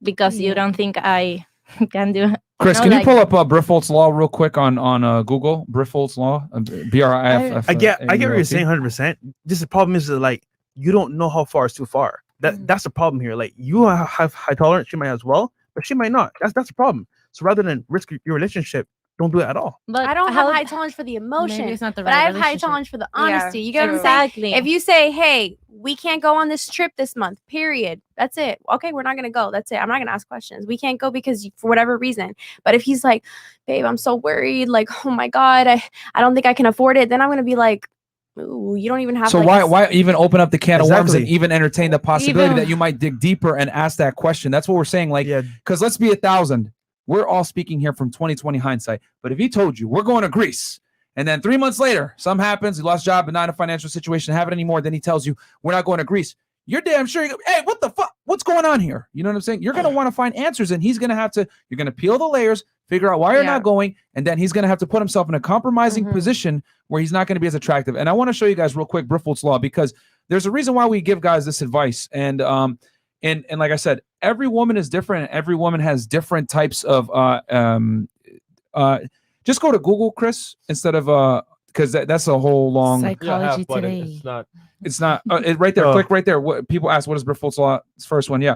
because you don't think I can do. Chris, can you pull up Briffaults Law real quick on Google? Briffaults Law, BRIFF. I get what you're saying, 100%. Just the problem is that like you don't know how far is too far. That's the problem here. Like you have high tolerance, she might as well, but she might not. That's the problem. So rather than risk your relationship, don't do it at all. But I don't have high tolerance for the emotion. It's not the but right I have high tolerance for the honesty. Yeah, you get what I'm saying? If you say, hey, we can't go on this trip this month, period. That's it. Okay, we're not going to go. That's it. I'm not going to ask questions. We can't go because for whatever reason. But if he's like, babe, I'm so worried. Like, oh my God, I don't think I can afford it. Then I'm going to be like, Ooh, you don't even have. So like, why even open up the can of worms and Exactly. even entertain the possibility Even- that you might dig deeper and ask that question? That's what we're saying. Like, Yeah. because let's be 1,000. We're all speaking here from 2020 hindsight. But if he told you we're going to Greece, and then 3 months later, something happens, he lost a job, but not in a financial situation, have it anymore, then he tells you we're not going to Greece. You're damn sure. You go, hey, what the fuck? What's going on here? You know what I'm saying? You're gonna want to find answers, and he's gonna have to. You're gonna peel the layers, figure out why you're not going, and then he's gonna have to put himself in a compromising position where he's not gonna be as attractive. And I want to show you guys real quick Briffaults Law, because there's a reason why we give guys this advice. And like I said, every woman is different, and every woman has different types of just go to Google, Chris, instead of because that's a whole long Psychology but today. it's not. It's not right there. Click right there. What people ask, what is Briffaults Law? It's first one. Yeah.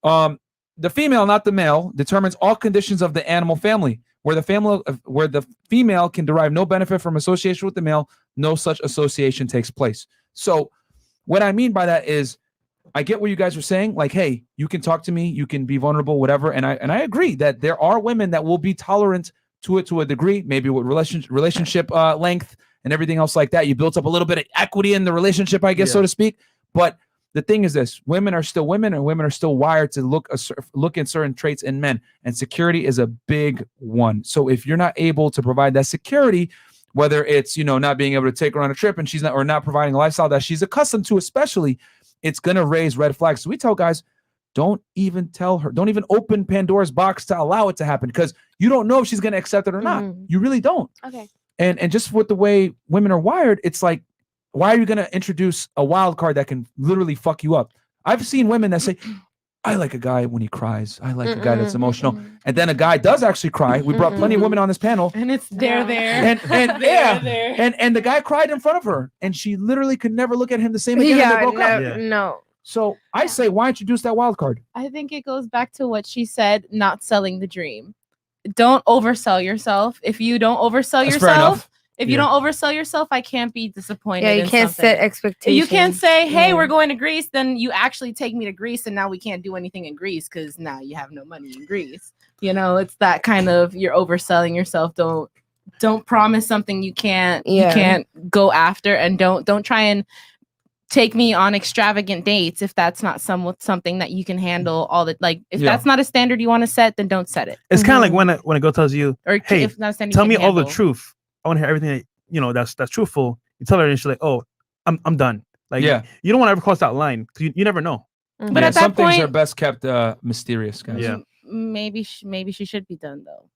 The female, not the male, determines all conditions of the animal family. Where the female can derive no benefit from association with the male, no such association takes place. So what I mean by that is, I get what you guys are saying. Like, hey, you can talk to me, you can be vulnerable, whatever. And I agree that there are women that will be tolerant to it to a degree, maybe with relationship length and everything else like that. You built up a little bit of equity in the relationship, I guess, so to speak. But the thing is this: women are still women, and women are still wired to look at certain traits in men, and security is a big one. So if you're not able to provide that security, whether it's not being able to take her on a trip and she's not providing a lifestyle that she's accustomed to, especially, it's gonna raise red flags. So we tell guys, don't even tell her, don't even open Pandora's box to allow it to happen, because you don't know if she's gonna accept it or not. You really don't. Okay. And just with the way women are wired, it's like, why are you going to introduce a wild card that can literally fuck you up? I've seen women that say, I like a guy when he cries. I like a guy that's emotional. And then a guy does actually cry. We brought plenty of women on this panel. And it's there. And the guy cried in front of her, and she literally could never look at him the same again. Yeah, And they broke up. no. So I say, why introduce that wild card? I think it goes back to what she said, not selling the dream. Don't oversell yourself. If you don't oversell That's fair enough. yourself, if you don't oversell yourself, I can't be disappointed. Yeah, you in can't something. set expectations. You can't say, hey, we're going to Greece, then you actually take me to Greece, and now we can't do anything in Greece because now you have no money in Greece. It's that kind of, you're overselling yourself. Don't promise something you can't go after, and don't try and take me on extravagant dates if that's not something that you can handle all the, like, if that's not a standard you want to set, then don't set it. It's kind of like when a girl tells you, or hey, if not a standard tell you me can all the handle. truth. I want to hear everything that's truthful. You tell her, and she's like, oh, I'm done. Like, you don't want to ever cross that line, because you never know. But at that some point, things are best kept mysterious, guys. Yeah. maybe she should be done, though.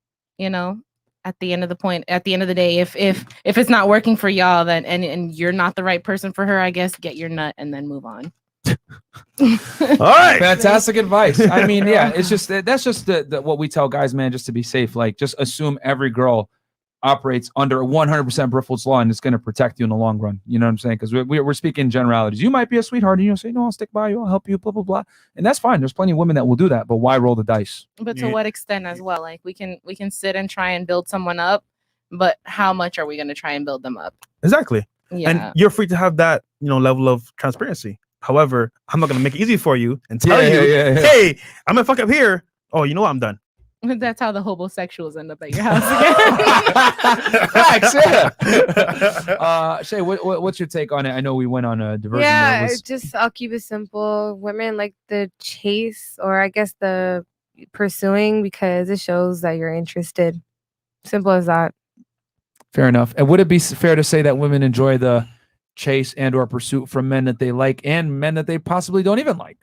At the end of the day, if it's not working for y'all, then and you're not the right person for her, I guess get your nut and then move on. All right. Fantastic advice. I mean, yeah, it's just that's just the what we tell guys, man, just to be safe. Like, just assume every girl operates under 100% Briffaults Law, and it's going to protect you in the long run. You know what I'm saying? Because we're speaking generalities. You might be a sweetheart, and you say, no, I'll stick by you, I'll help you, blah blah blah, and that's fine. There's plenty of women that will do that, but why roll the dice? But to what extent as well? Like, we can sit and try and build someone up, but how much are we going to try and build them up? Exactly. Yeah. And you're free to have that level of transparency. However, I'm not going to make it easy for you and tell you, hey, I'm going to fuck up here. Oh, you know what? I'm done. That's how the homosexuals end up at your house again. Facts, yeah. Shay, what's your take on it? I know we went on a diversion. Yeah, I'll keep it simple. Women like the chase, or I guess the pursuing, because it shows that you're interested. Simple as that. Fair enough. And would it be fair to say that women enjoy the chase and or pursuit from men that they like and men that they possibly don't even like?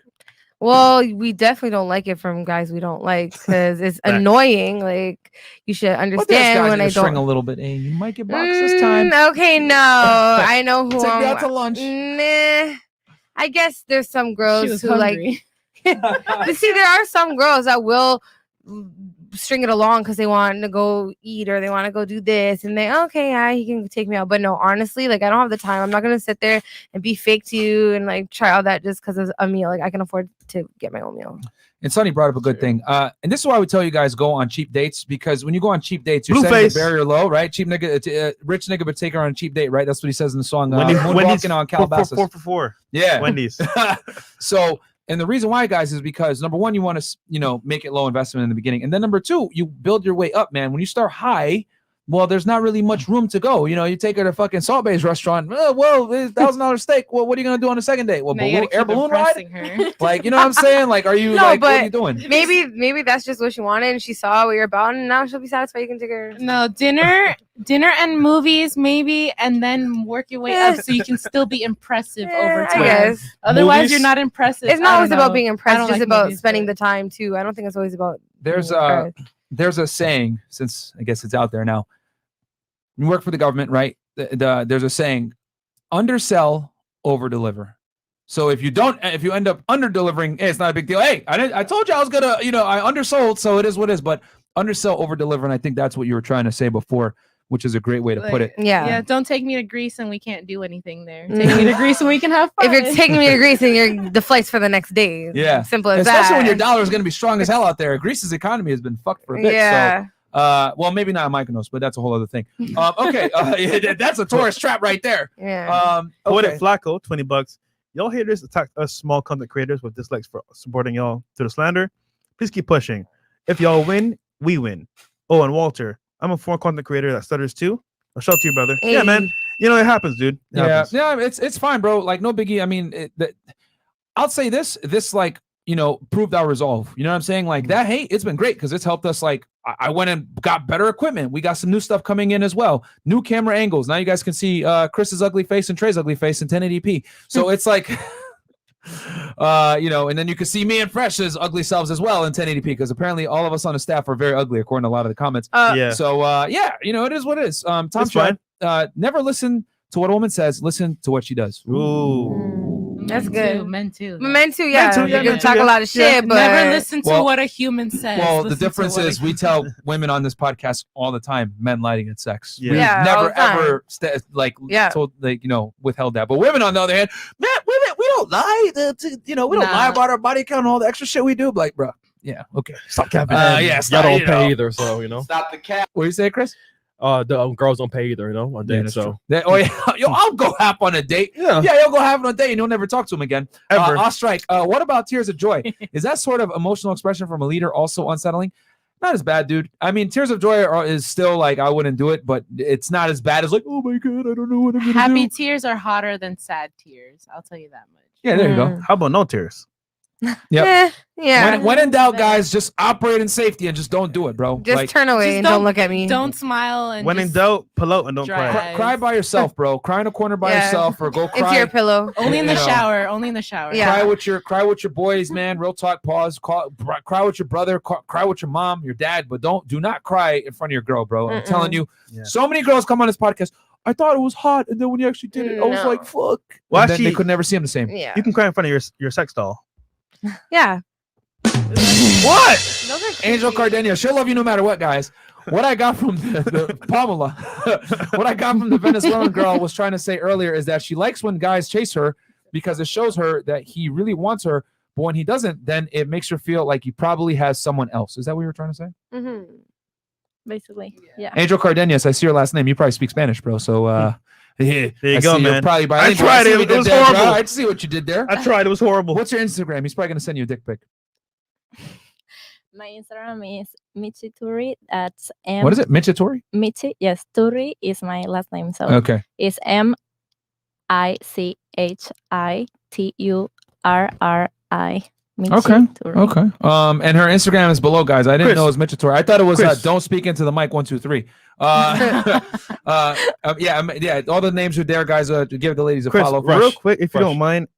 Well, we definitely don't like it from guys we don't like, because it's annoying. Like, you should understand when I don't. String a little bit. Hey, you might get boxed this time. Okay, no, I know who. Take me out to lunch. Nah, I guess there's some girls who hungry. But see, there are some girls that will string it along because they want to go eat or they want to go do this, and he can take me out. But no, honestly, like, I don't have the time. I'm not gonna sit there and be fake to you and like try all that just because of a meal. Like, I can afford to get my own meal. And Sonny brought up a good thing. And this is why we tell you guys go on cheap dates, because when you go on cheap dates, you're setting the barrier low, right? Cheap nigga, rich nigga, but take her on a cheap date, right? That's what he says in the song. Moonwalking on Calabasas. 4 for 4. Yeah. Wendy's. So, and the reason why, guys, is because number one, you want to, make it low investment in the beginning. And then number two, you build your way up, man. When you start high, well, there's not really much room to go. You know, you take her to fucking Salt Bay's restaurant. Well, $1,000 steak. Well, what are you gonna do on the second date? Well, Now you gotta air keep balloon impressing ride. her. Like, you know what I'm saying? Like, are you No, like, what are but you doing? maybe that's just what she wanted, and she saw what you're about, and now she'll be satisfied. You can take her. No, dinner and movies maybe, and then work your way up so you can still be impressive over I time. guess. Otherwise, Movies? you're not impressive. It's not always about being I impressed. don't It's just like about movies, spending but- the time too. I don't think it's always about. There's being impressed. there's a saying, since I guess it's out there now. You work for the government, right? There's a saying, undersell, over deliver. So if you end up under delivering, hey, it's not a big deal. Hey, I told you I was gonna, I undersold, so it is what it is. But undersell, over deliver, and I think that's what you were trying to say before, which is a great way to put it. Yeah. Don't take me to Greece and we can't do anything there. Take me to Greece and we can have fun. If you're taking me to Greece, and the flight's for the next day. Yeah, Simple as especially that. when your dollar is going to be strong as hell out there. Greece's economy has been fucked for a bit. Yeah. So, well, maybe not Mykonos, but that's a whole other thing. Okay, that's a tourist trap right there. Yeah. Okay. Flacco, $20. Y'all haters attack us small content creators with dislikes for supporting y'all to the slander. Please keep pushing. If y'all win, we win. Oh, and Walter, I'm a foreign content creator that stutters too. A shout to you, brother. Yeah, man. You know, it happens, dude. It happens. Yeah, it's fine, bro. Like, no biggie. I mean, I'll say this like, proved our resolve. You know what I'm saying? Like, that hate, it's been great because it's helped us. Like, I went and got better equipment. We got some new stuff coming in as well. New camera angles. Now you guys can see Chris's ugly face and Trey's ugly face in 1080p. So it's like, and then you can see me and Fresh's ugly selves as well in 1080p because apparently all of us on the staff are very ugly according to a lot of the comments. Yeah. So it is what it is. Tom Chad, never listen to what a woman says. Listen to what she does. Ooh. That's good. Men too. Men too, yeah. Men too, yeah, You can men too, talk yeah. a lot of shit, but Never listen to Well- what a human says. Well, the Listen to difference what a is we tell women on this podcast all the time, men lie to get sex. Yeah. We've Yeah, all never the time. ever Yeah. told withheld that. But women on the other hand, man, women, we don't lie. We don't lie about our body count and all the extra shit we do. Like, bro, yeah, okay, stop capping. Y'all don't pay either, so Stop the cap. What do you say, Chris? the girls don't pay either, on Yeah, dates. that's So true. Yo, I'll go half on a date. Yeah. Yeah, you'll go half on a date and you'll never talk to him again. Ever. I'll strike. What about tears of joy? Is that sort of emotional expression from a leader also unsettling? Not as bad, dude. I mean, tears of joy is still like, I wouldn't do it, but it's not as bad as like, oh my God, I don't know what I'm going to do. Happy tears are hotter than sad tears. I'll tell you that much. Yeah, there you go. How about no tears? Yep. Yeah. When in doubt, guys, just operate in safety and just don't do it, bro. Just turn away just and don't look at me. Don't smile and When in just doubt, pull out and don't dry cry. eyes. cry by yourself, bro. Cry in a corner by Yeah. yourself, or go cry. Into your pillow. Only in the You know. shower. Only in the shower. Yeah. Cry with your boys, man. Real talk. Pause. Cry with your brother. Cry with your mom, your dad. But do not cry in front of your girl, bro. I'm telling you, Yeah. so many girls come on this podcast. I thought it was hot, and then when you actually did it, I was No. like, "Fuck." Well, And then they actually- could never see him the same. Yeah. You can cry in front of your sex doll. Yeah. What? Those are Angel creepy. Cardenia, she'll love you no matter what, guys. What I got from the Pamela, what I got from the Venezuelan girl was trying to say earlier is that she likes when guys chase her because it shows her that he really wants her. But when he doesn't, then it makes her feel like he probably has someone else. Is that what you were trying to say? Mhm. Basically, yeah. Angel Cardenas, I see your last name. You probably speak Spanish, bro. So yeah, There you I go, see you're man. Probably bilingual. tried see it. what you It did was there, bro. horrible. I see what you did there. I tried. It was horrible. What's your Instagram? He's probably gonna send you a dick pic. My Instagram is Michi Turi. That's What is it? Michitori? Michi. Yes, Turi is my last name. So Okay. it's MICHITURRI. Michi Okay. Turi. Okay. And her Instagram is below, guys. I didn't Chris. know it was Michitori. I thought it was Chris. don't speak into the mic 1 2 3. Yeah. All the names are there, guys. Give the ladies a Chris, follow. real quick, if you Fresh. don't mind,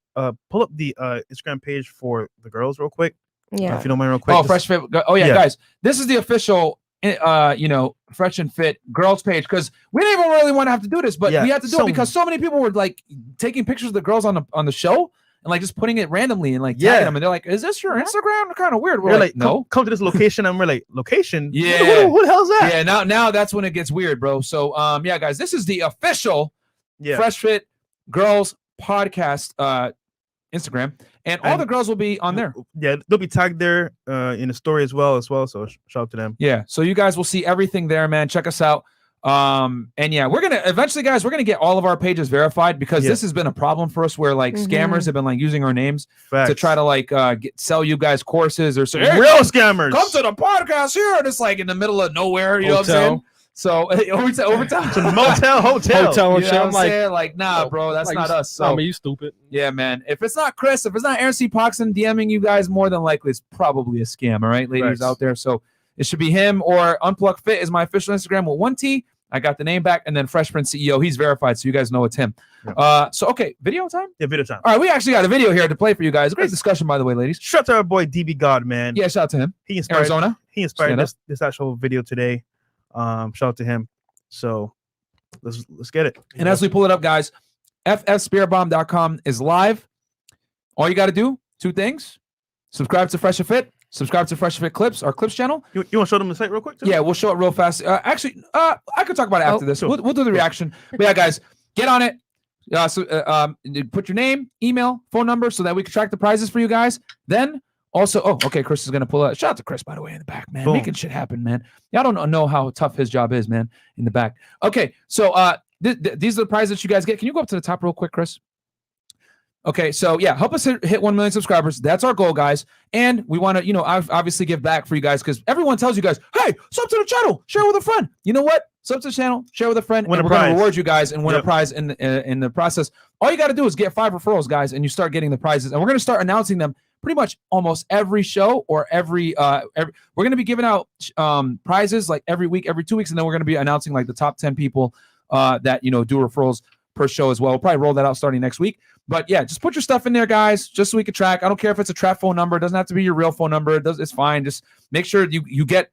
pull up the Instagram page for the girls real quick. Yeah. If you don't mind, real quick. Oh, Just- Fresh Fit. Oh yeah, Yeah. guys. This is the official Fresh and Fit girls page because we didn't even really want to have to do this, but Yeah, we had to do so- it because so many people were like taking pictures of the girls on the show and like just putting it randomly and like tagging Yeah. them, and they're like, "Is this your Instagram?" Kind of weird. We're We're like, like, "No." come to this location, and we're like, location? Yeah. Who the hell's that? Yeah, now that's when it gets weird, bro. So yeah, guys, this is the official Yeah. Fresh Fit Girls podcast Instagram, and all And- the girls will be on there. Yeah, they'll be tagged there in the story as well. So shout out to them. Yeah, so you guys will see everything there, man. Check us out. And yeah, we're gonna eventually, guys, we're gonna get all of our pages verified because Yeah. this has been a problem for us where like scammers have been like using our names Facts. to try to like sell you guys courses or say, "Hey, real scammers. come to the podcast here," and it's like in the middle of nowhere, you know what I'm saying? So overtime. So motel, hotel. Hotel and You shit. know I'm what like, saying? Like, nah, oh, bro, that's like, not you- us. So I mean, you stupid. yeah, man. If it's not Chris, if it's not Aaron C. Poxon DMing you guys, more than likely it's probably a scam. All right, ladies Facts. out there. So it should be him or Unplug Fit is my official Instagram with 1 T. I got the name back, and then Fresh Prince CEO. He's verified, so you guys know it's him. Yeah. So okay, video time. Yeah, video time. All right, we actually got a video here to play for you guys. Great discussion, by the way, ladies. Shout out to our boy DB God, man. Yeah, shout out to him. He inspired Arizona. He inspired Stand up. this actual video today. Shout out to him. So let's get it. And as we pull it up, guys, ffspearbomb.com is live. All you got to do, 2 things. Subscribe to Fresh and Fit. Subscribe to Fresh and Fit Clips, our clips channel. You want to show them the site real quick? Too? Yeah, we'll show it real fast. Actually, I could talk about it after this. sure. We'll do the reaction. But yeah, guys, get on it. Put your name, email, phone number so that we can track the prizes for you guys. Then also, okay, Chris is going to pull out. Shout out to Chris, by the way, in the back, man. Boom. Making shit happen, man. Y'all don't know how tough his job is, man, in the back. Okay, so these are the prizes that you guys get. Can you go up to the top real quick, Chris? Okay, so yeah, help us hit 1 million subscribers. That's our goal, guys. And we want to, obviously give back for you guys because everyone tells you guys, hey, sub to the channel, share with a friend. You know what? Sub to the channel, share with a friend, Win and a we're going to prize. reward you guys and win a Yep. prize in the process. All you got to do is get 5 referrals, guys, and you start getting the prizes. And we're going to start announcing them pretty much almost every show or every we're going to be giving out prizes like every week, every 2 weeks, and then we're going to be announcing like the top 10 people that do referrals per show as well. We'll probably roll that out starting next week. But yeah, just put your stuff in there, guys, just so we can track. I don't care if it's a trap phone number. It doesn't have to be your real phone number. It's fine. Just make sure you get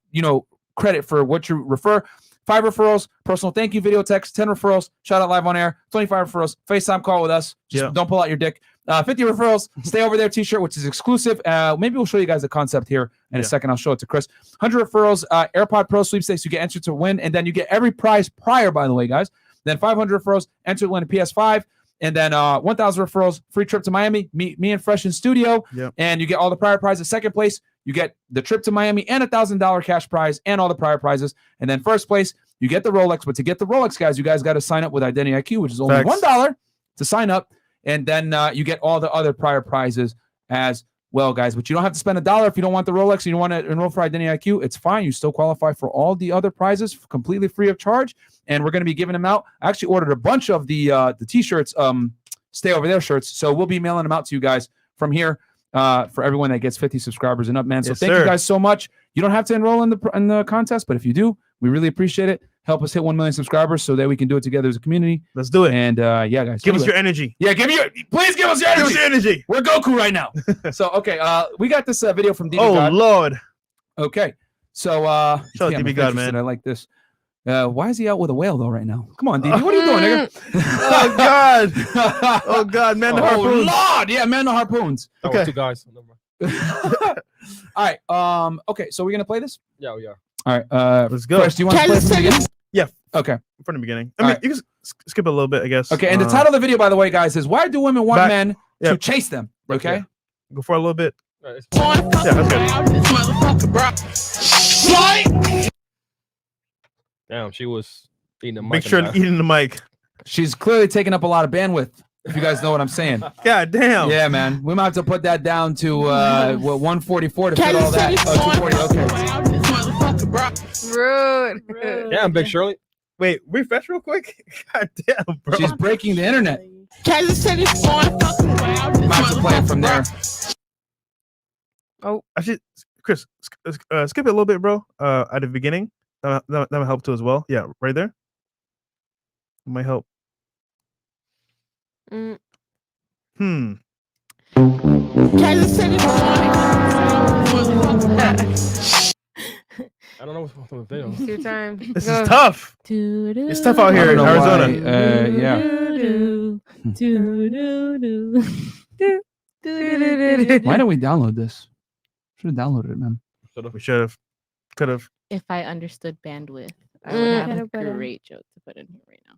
credit for what you refer. 5 referrals, personal thank you video text, 10 referrals, shout out live on air, 25 referrals, FaceTime call with us. Just don't pull out your dick. 50 referrals, stay over there t-shirt, which is exclusive. Maybe we'll show you guys the concept here in a second. I'll show it to Chris. 100 referrals, AirPod Pro sweepstakes, you get entered to win, and then you get every prize prior, by the way, guys. Then 500 referrals, enter to win a PS5. And then 1,000 referrals, free trip to Miami, me and Fresh in studio. Yep. And you get all the prior prizes. Second place, you get the trip to Miami and $1,000 cash prize and all the prior prizes. And then first place, you get the Rolex. But to get the Rolex, guys, you guys got to sign up with Identity IQ, which is only Facts. $1 to sign up. And then you get all the other prior prizes as well, guys. But you don't have to spend $1 if you don't want the Rolex and you don't want to enroll for Identity IQ. It's fine. You still qualify for all the other prizes completely free of charge. And we're going to be giving them out. I actually ordered a bunch of the t-shirts, stay over there shirts. So we'll be mailing them out to you guys from here for everyone that gets 50 subscribers and up, man. So Yes, thank sir. you guys so much. You don't have to enroll in the contest, but if you do, we really appreciate it. Help us hit 1 million subscribers so that we can do it together as a community. Let's do it. And yeah, guys, Give us anyway. your energy. Yeah, please give us your energy. Give us your energy. We're Goku right now. So okay, we got this video from DB Oh God. Lord. Okay, so Shout out yeah, DB I'm God, interested. man. I like this. Why is he out with a whale though right now? Come on, DB, what are you doing, nigga? Oh God. Oh God, man. The Oh harpoons. Lord, yeah, man, the harpoons. Oh, Okay. 2 guys. Never mind. All right. Okay, so we're gonna play this. Yeah, we are. All right. Let's go. Fresh, do you want to play from the beginning? Yeah. Okay. From the beginning. All I mean, right. you can skip it a little bit, I guess. Okay. And the title of the video, by the way, guys, is "Why Do Women Want Back- Men yeah. to Chase Them?" Okay. Yeah. Go for a little bit. Alright, it's- Yeah, that's good. Damn, she was eating the mic. Make in sure the back. eating the mic. She's clearly taking up a lot of bandwidth. If you guys know what I'm saying. God damn. Yeah, man. We might have to put that down to 144 to fit all that. 240. Okay. Rude. Damn, Big Shirley. Wait, refresh real quick. God damn, bro. She's breaking the internet. Might have to play it from there. Actually, Chris, skip it a little bit, bro. At the beginning, that might help too as well. Yeah, right there. It might help. Mm. I don't know what's wrong with the video. It's your time. This Go. is tough. It's tough out I here don't in know Arizona. Yeah. Why didn't we download this? Should have downloaded it, man. We should have, could have. If I understood bandwidth, I would Mm. have a Better. great joke to put in here right now.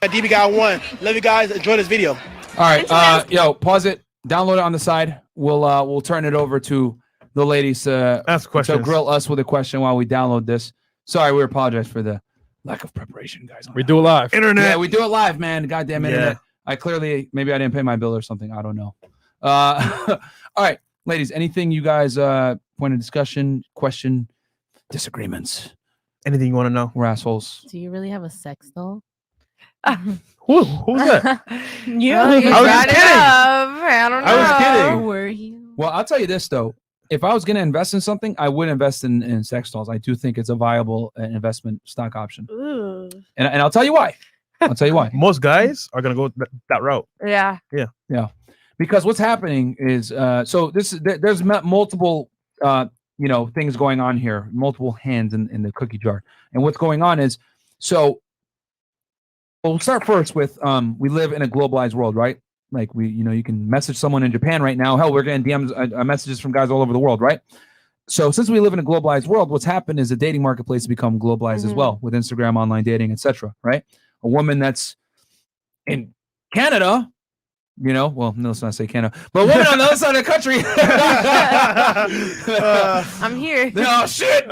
DB Guy 1. Love you guys. Enjoy this video. All right. Yo, pause it. Download it on the side. We'll turn it over to the ladies to Ask questions. grill us with a question while we download this. Sorry, we apologize for the lack of preparation, guys. We do it live. Internet. Yeah, we do it live, man. Goddamn Yeah. internet. Maybe I didn't pay my bill or something. I don't know. All right, ladies. Anything you guys point of discussion, question, disagreements? Anything you want to know? We're assholes. Do you really have a sex doll? Who's that? You I was just kidding. I don't know. I was kidding. Were you? Well, I'll tell you this though. If I was going to invest in something, I would invest in sex dolls. I do think it's a viable investment stock option. Ooh. And I'll tell you why. I'll tell you why. Most guys are gonna go that route. Yeah. Because what's happening is so there's multiple things going on here, multiple hands in the cookie jar. And what's going on is we'll start first with we live in a globalized world, right? Like you can message someone in Japan right now. Hell, we're getting DMs messages from guys all over the world, right? So since we live in a globalized world, what's happened is the dating marketplace has become globalized as well with Instagram, online dating, etc. Right? A woman that's in Canada, well, no, let's not say Canada, but a woman on the other side of the country. I'm here. Oh shit!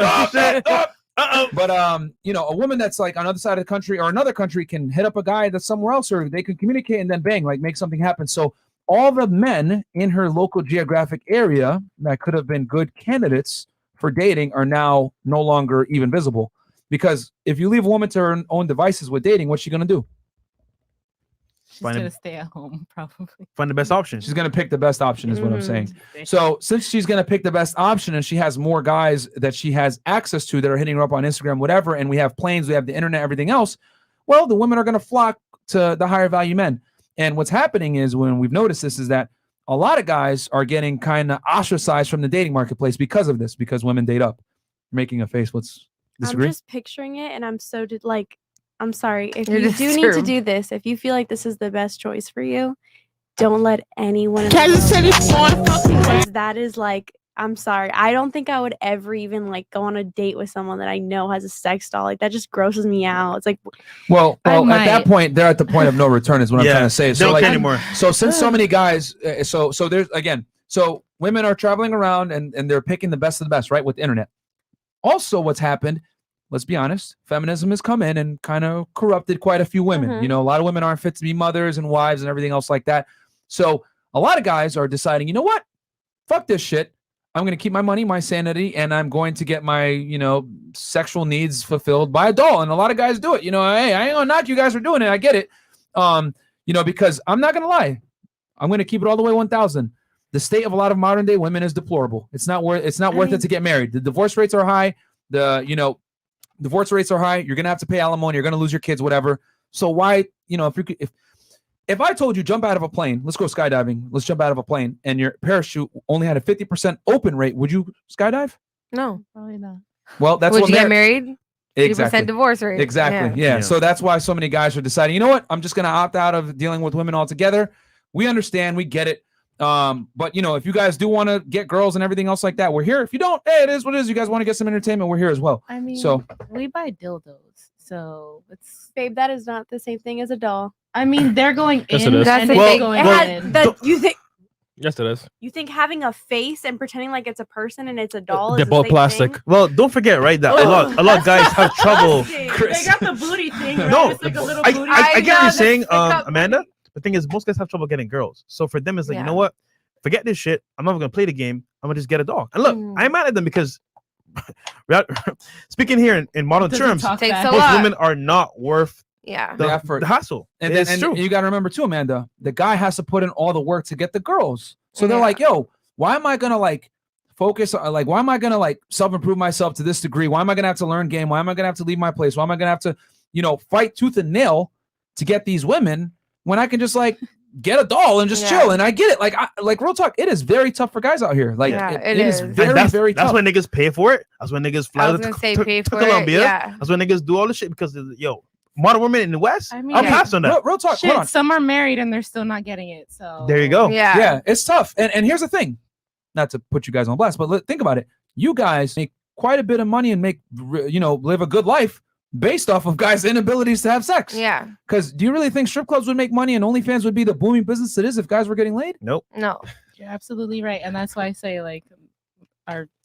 But a woman that's like on the other side of the country or another country can hit up a guy that's somewhere else, or they can communicate and then bang, like make something happen. So all the men in her local geographic area that could have been good candidates for dating are now no longer even visible. Because if you leave a woman to her own devices with dating, what's she gonna do? She's gonna stay at home, probably. Find the best option. She's gonna pick the best option, is what I'm saying. So since she's gonna pick the best option, and she has more guys that she has access to that are hitting her up on Instagram, whatever, and we have planes, we have the internet, everything else. Well, the women are gonna flock to the higher value men. And what's happening is, when we've noticed this, is that a lot of guys are getting kind of ostracized from the dating marketplace because of this, because women date up. Making a face. What's disagree? I'm just picturing it, and I'm so I'm sorry. If You're you do need to disturbed. do this, if you feel like this is the best choice for you, don't let anyone. Kansas City, Because that is I'm sorry. I don't think I would ever even go on a date with someone that I know has a sex doll. Like, that just grosses me out. It's like, well, I at that might. point, they're at the point of no return, is what I'm trying to say. They So don't like, care anymore. so since so many guys, so there's so women are traveling around and they're picking the best of the best, right, with the internet. Also, what's happened, let's be honest, feminism has come in and kind of corrupted quite a few women. A lot of women aren't fit to be mothers and wives and everything else like that. So a lot of guys are deciding, you know what? Fuck this shit. I'm going to keep my money, my sanity, and I'm going to get my, sexual needs fulfilled by a doll. And a lot of guys do it. Hey, I ain't going to knock you guys for doing it. I get it. Because I'm not going to lie. I'm going to keep it all the way 1,000. The state of a lot of modern day women is deplorable. It's not worth it to get married. The divorce rates are high. Divorce rates are high. You're going to have to pay alimony. You're going to lose your kids, whatever. So why, if I told you jump out of a plane, let's go skydiving. Let's jump out of a plane, and your parachute only had a 50% open rate, would you skydive? No. Probably not. Well, that's Would what you get married? 80% Exactly. divorce rate. Exactly. Yeah. So that's why so many guys are deciding, you know what? I'm just going to opt out of dealing with women altogether. We understand. We get it. But if you guys do want to get girls and everything else like that, we're here. If you don't, hey, it is what it is. You guys want to get some entertainment, we're here as well. I mean, so we buy dildos, so it's. babe, that is not the same thing as a doll. I mean, they're going Yes, in. it is. and That's they're it. going It had in. that you think Yes, it is. you think having a face and pretending like it's a person and it's a doll They're is the both same plastic. thing? Well, don't forget, right, that a lot of guys have trouble. They got the booty thing. Right? No, It's like a little I booty. get what know, you're the saying, stick-up Amanda. The thing is, most guys have trouble getting girls. So for them, it's like, you know Yeah. what? Forget this shit. I'm not gonna play the game. I'm gonna just get a dog. And look, I'm mad at them because speaking here in modern Doesn't terms, talk Takes back. a most lot. women are not worth Yeah. The effort. the hassle. And It's then true. you got to remember too, Amanda, the guy has to put in all the work to get the girls. So they're Yeah. like, yo, why am I going to focus on why am I going to self-improve myself to this degree? Why am I going to have to learn game? Why am I going to have to leave my place? Why am I going to have to, fight tooth and nail to get these women when I can just get a doll and just chill? And I get it. Real talk, it is very tough for guys out here. It is And very, very tough. That's when niggas pay for it. That's when niggas fly I was to, gonna say to- pay to for Colombia. it. Yeah. That's when niggas do all the shit because modern women in the West. I mean, I'll yeah. pass on that. Real talk. Shit, Hold on. some are married and they're still not getting it. So There you go. Yeah. Yeah, it's tough. And here's the thing, not to put you guys on blast, but think about it. You guys make quite a bit of money and live a good life based off of guys' inabilities to have sex. Yeah. Because do you really think strip clubs would make money and OnlyFans would be the booming business it is if guys were getting laid? Nope. No. you're absolutely right, and that's why I say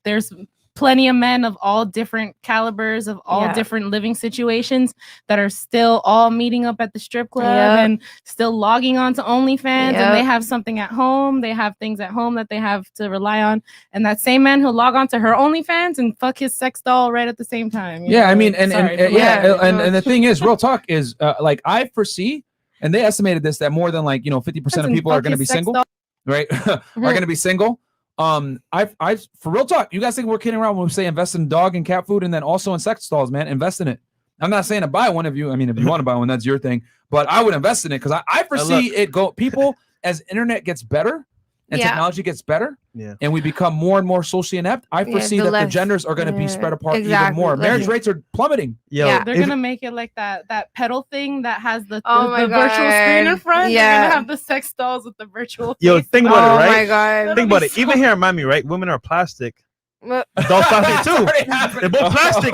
there's plenty of men of all different calibers, of all different living situations that are still all meeting up at the strip club and still logging on to OnlyFans, and they have something at home. They have things at home that they have to rely on. And that same man who'll log on to her OnlyFans and fuck his sex doll right at the same time. You know? I mean, and the thing is, real talk is like I foresee, and they estimated this, that more than like 50% of people are going to be single, right? Are going to be single. I for real talk, you guys think we're kidding around when we say invest in dog and cat food and then also in sex dolls, man? Invest in it. I'm not saying to buy one of you. I mean, if you want to buy one, that's your thing. But I would invest in it because I foresee it go. People, as internet gets better and technology gets better, and we become more and more socially inept, I foresee that the genders are going to be spread apart even more. Marriage rates are plummeting. They're gonna make it like that pedal thing that has the virtual screen in front. They're gonna have the sex dolls with the virtual. Think about it, right? Oh my God. Think about it. Even here in Miami, right? Women are plastic. Dolls plastic too. They're both plastic.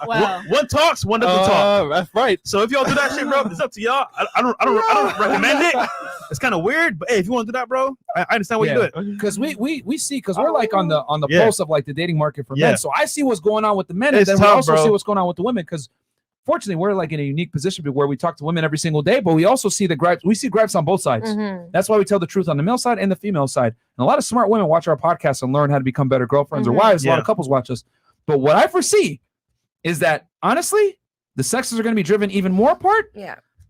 Wow. One talks, one doesn't talk. That's right. So if y'all do that shit, bro, it's up to y'all. I don't recommend it. It's kind of weird, but hey, if you want to do that, bro, I understand why you do it. Because we see, because we're like on the pulse of like the dating market for men. So I see what's going on with the men, and then we also see what's going on with the women. Because fortunately, we're like in a unique position where we talk to women every single day, but we also see the gripes. We see gripes on both sides. That's why we tell the truth on the male side and the female side. And a lot of smart women watch our podcast and learn how to become better girlfriends or wives. A lot of couples watch us. But what I foresee is that honestly, the sexes are going to be driven even more apart.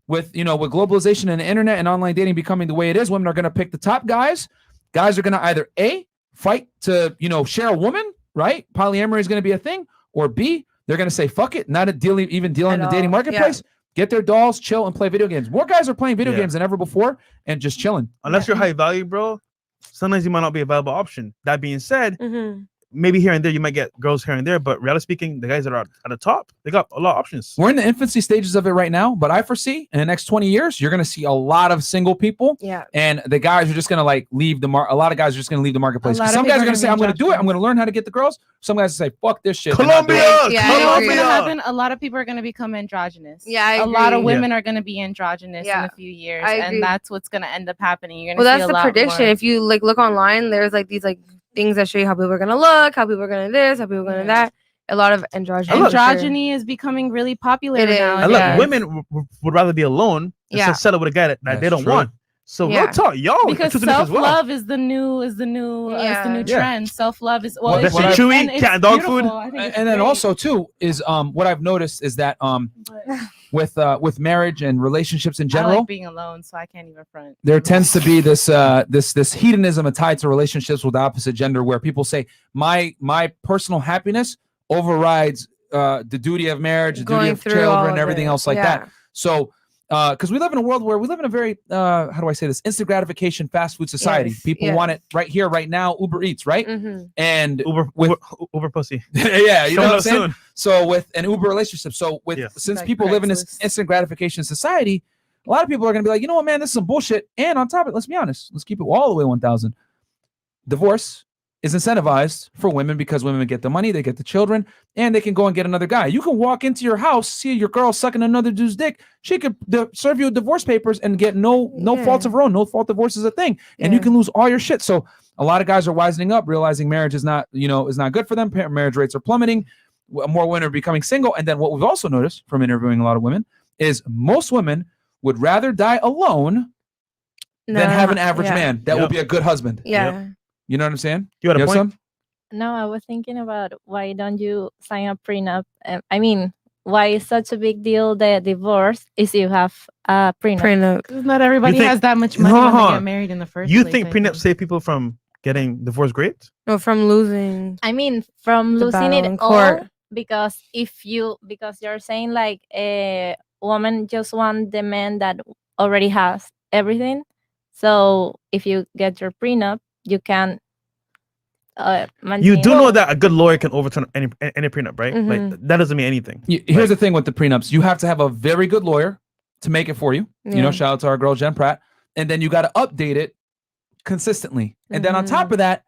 With with globalization and the internet and online dating becoming the way it is, women are going to pick the top guys. Guys are going to either A, fight to share a woman, right? Polyamory is going to be a thing, or B, they're going to say fuck it, not dealing in the dating marketplace. Get their dolls, chill, and play video games. More guys are playing video games than ever before and just chilling. Unless you're high value, bro, sometimes you might not be a viable option. That being said, maybe here and there you might get girls here and there, but reality speaking, the guys that are at the top, they got a lot of options. We're in the infancy stages of it right now, but I foresee in the next 20 years, you're going to see a lot of single people. And the guys are just going to like leave the a lot of guys are just going to leave the marketplace. Some guys are going to say, I'm going to do it. I'm going to learn how to get the girls. Some guys say, fuck this shit. Colombia! You know what's going to happen? A lot of people are going to become androgynous. A lot of women are going to be androgynous in a few years. And that's what's going to end up happening. You're going to see that's the prediction. If you like look online, there's like these like things that show you how people are going to look, how people are going to this, how people are going to that. A lot of androgyny is becoming really popular now. And look, women would rather be alone than settle with a guy that they don't want. So real talk, y'all. Because self-love is the new trend. Self-love is it's chewy cat and dog food. And then also too is what I've noticed is that with marriage and relationships in general, I like being alone, so I can't even front. There tends to be this hedonism tied to relationships with the opposite gender, where people say my personal happiness overrides the duty of marriage, the duty of children, and everything else like that. So. Because we live in a world where we live in a very, how do I say this? Instant gratification, fast food society. People want it right here, right now. Uber Eats, right? And Uber pussy. Yeah, you know what I'm saying? So with an Uber relationship, since people live in this instant gratification society, a lot of people are going to be like, you know what, man, this is some bullshit. And on top of it, let's be honest. Let's keep it all the way 1,000. Divorce is incentivized for women because women get the money, they get the children, and they can go and get another guy. You can walk into your house, see your girl sucking another dude's dick. She could serve you divorce papers and get no faults of her own. No fault divorce is a thing, and you can lose all your shit. So a lot of guys are wisening up, realizing marriage is not good for them. Marriage rates are plummeting. More women are becoming single. And then what we've also noticed from interviewing a lot of women is most women would rather die alone than have an average man that will be a good husband. You know what I'm saying? You had a point? Some? No, I was thinking about why don't you sign a prenup? I mean, why is such a big deal the divorce is you have a prenup? Not everybody has that much money when they get married in the first place. You think prenups save people from getting divorced great? No, from losing. I mean, from losing it all, because you're saying like a woman just want the man that already has everything. So if you get your prenup, you can you do know that a good lawyer can overturn any prenup, right? Like that doesn't mean anything. Here's the thing with the prenups: you have to have a very good lawyer to make it for you. You know, shout out to our girl Jen Pratt, and then you got to update it consistently. And then on top of that,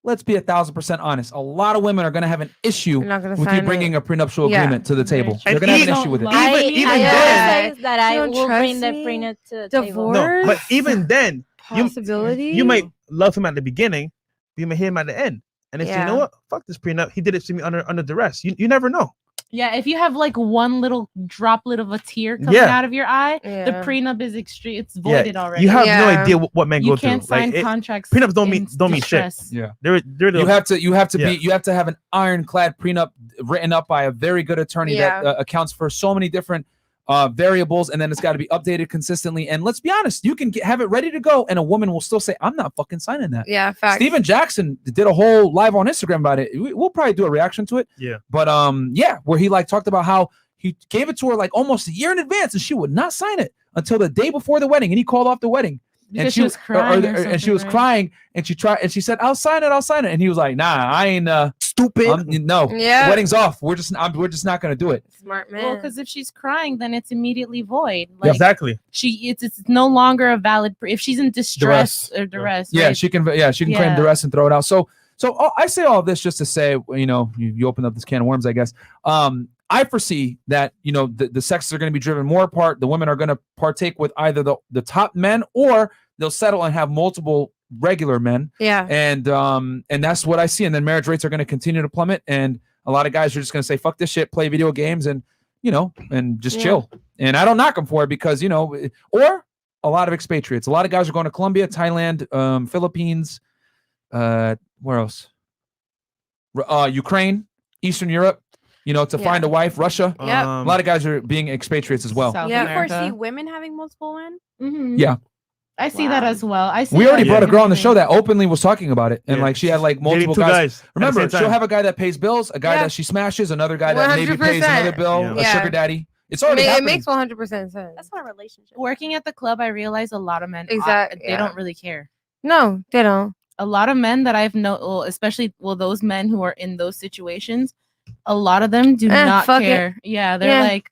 let's be 1,000% honest: a lot of women are going to have an issue with you bringing a prenuptial agreement to the table. They're going to have an issue with it. Even then, that I will bring the prenup to the table. No, but even then, possibility you might love him at the beginning, you may hate him at the end. and they say, you know what, fuck this prenup. He did it to me under duress. You never know. Yeah, if you have like one little droplet of a tear coming out of your eye, the prenup is extreme. It's voided already. You have no idea what men go through. You can't sign contracts. Prenups don't mean shit. Yeah, you have to have an ironclad prenup written up by a very good attorney that accounts for so many different variables, and then it's got to be updated consistently. And let's be honest, you can have it ready to go, and a woman will still say, "I'm not fucking signing that." Yeah, fact. Steven Jackson did a whole live on Instagram about it. We'll probably do a reaction to it. Yeah, but where he like talked about how he gave it to her like almost a year in advance, and she would not sign it until the day before the wedding, and he called off the wedding. Because and she was crying, and she was crying, and she tried, and she said, "I'll sign it," and he was like, "Nah, I ain't stupid. No, wedding's off. We're just not gonna do it." Smart man. Well, because if she's crying, then it's immediately void. Like, exactly. It's no longer a valid. If she's in distress or duress, yeah, right? she can claim duress and throw it out. So I say all this just to say, you opened up this can of worms, I guess. I foresee that the sexes are going to be driven more apart. The women are going to partake with either the top men, or they'll settle and have multiple regular men. Yeah. And that's what I see. And then marriage rates are going to continue to plummet. And a lot of guys are just going to say, fuck this shit, play video games and just chill. And I don't knock them for it because, or a lot of expatriates. A lot of guys are going to Colombia, Thailand, Philippines, where else? Ukraine, Eastern Europe, to find a wife, Russia. A lot of guys are being expatriates as well. Do you foresee women having multiple men? Mm-hmm. Yeah. I see that as well. We already brought a girl on the show that openly was talking about it, and like she had like multiple guys. Remember, she'll have a guy that pays bills, a guy that she smashes, another guy that maybe pays another bill, a sugar daddy. It's already happening. It makes 100% sense. That's not a relationship. Working at the club, I realize a lot of men they don't really care. No, they don't. A lot of men that I've known, especially those men who are in those situations, a lot of them do not care. Yeah, they're like,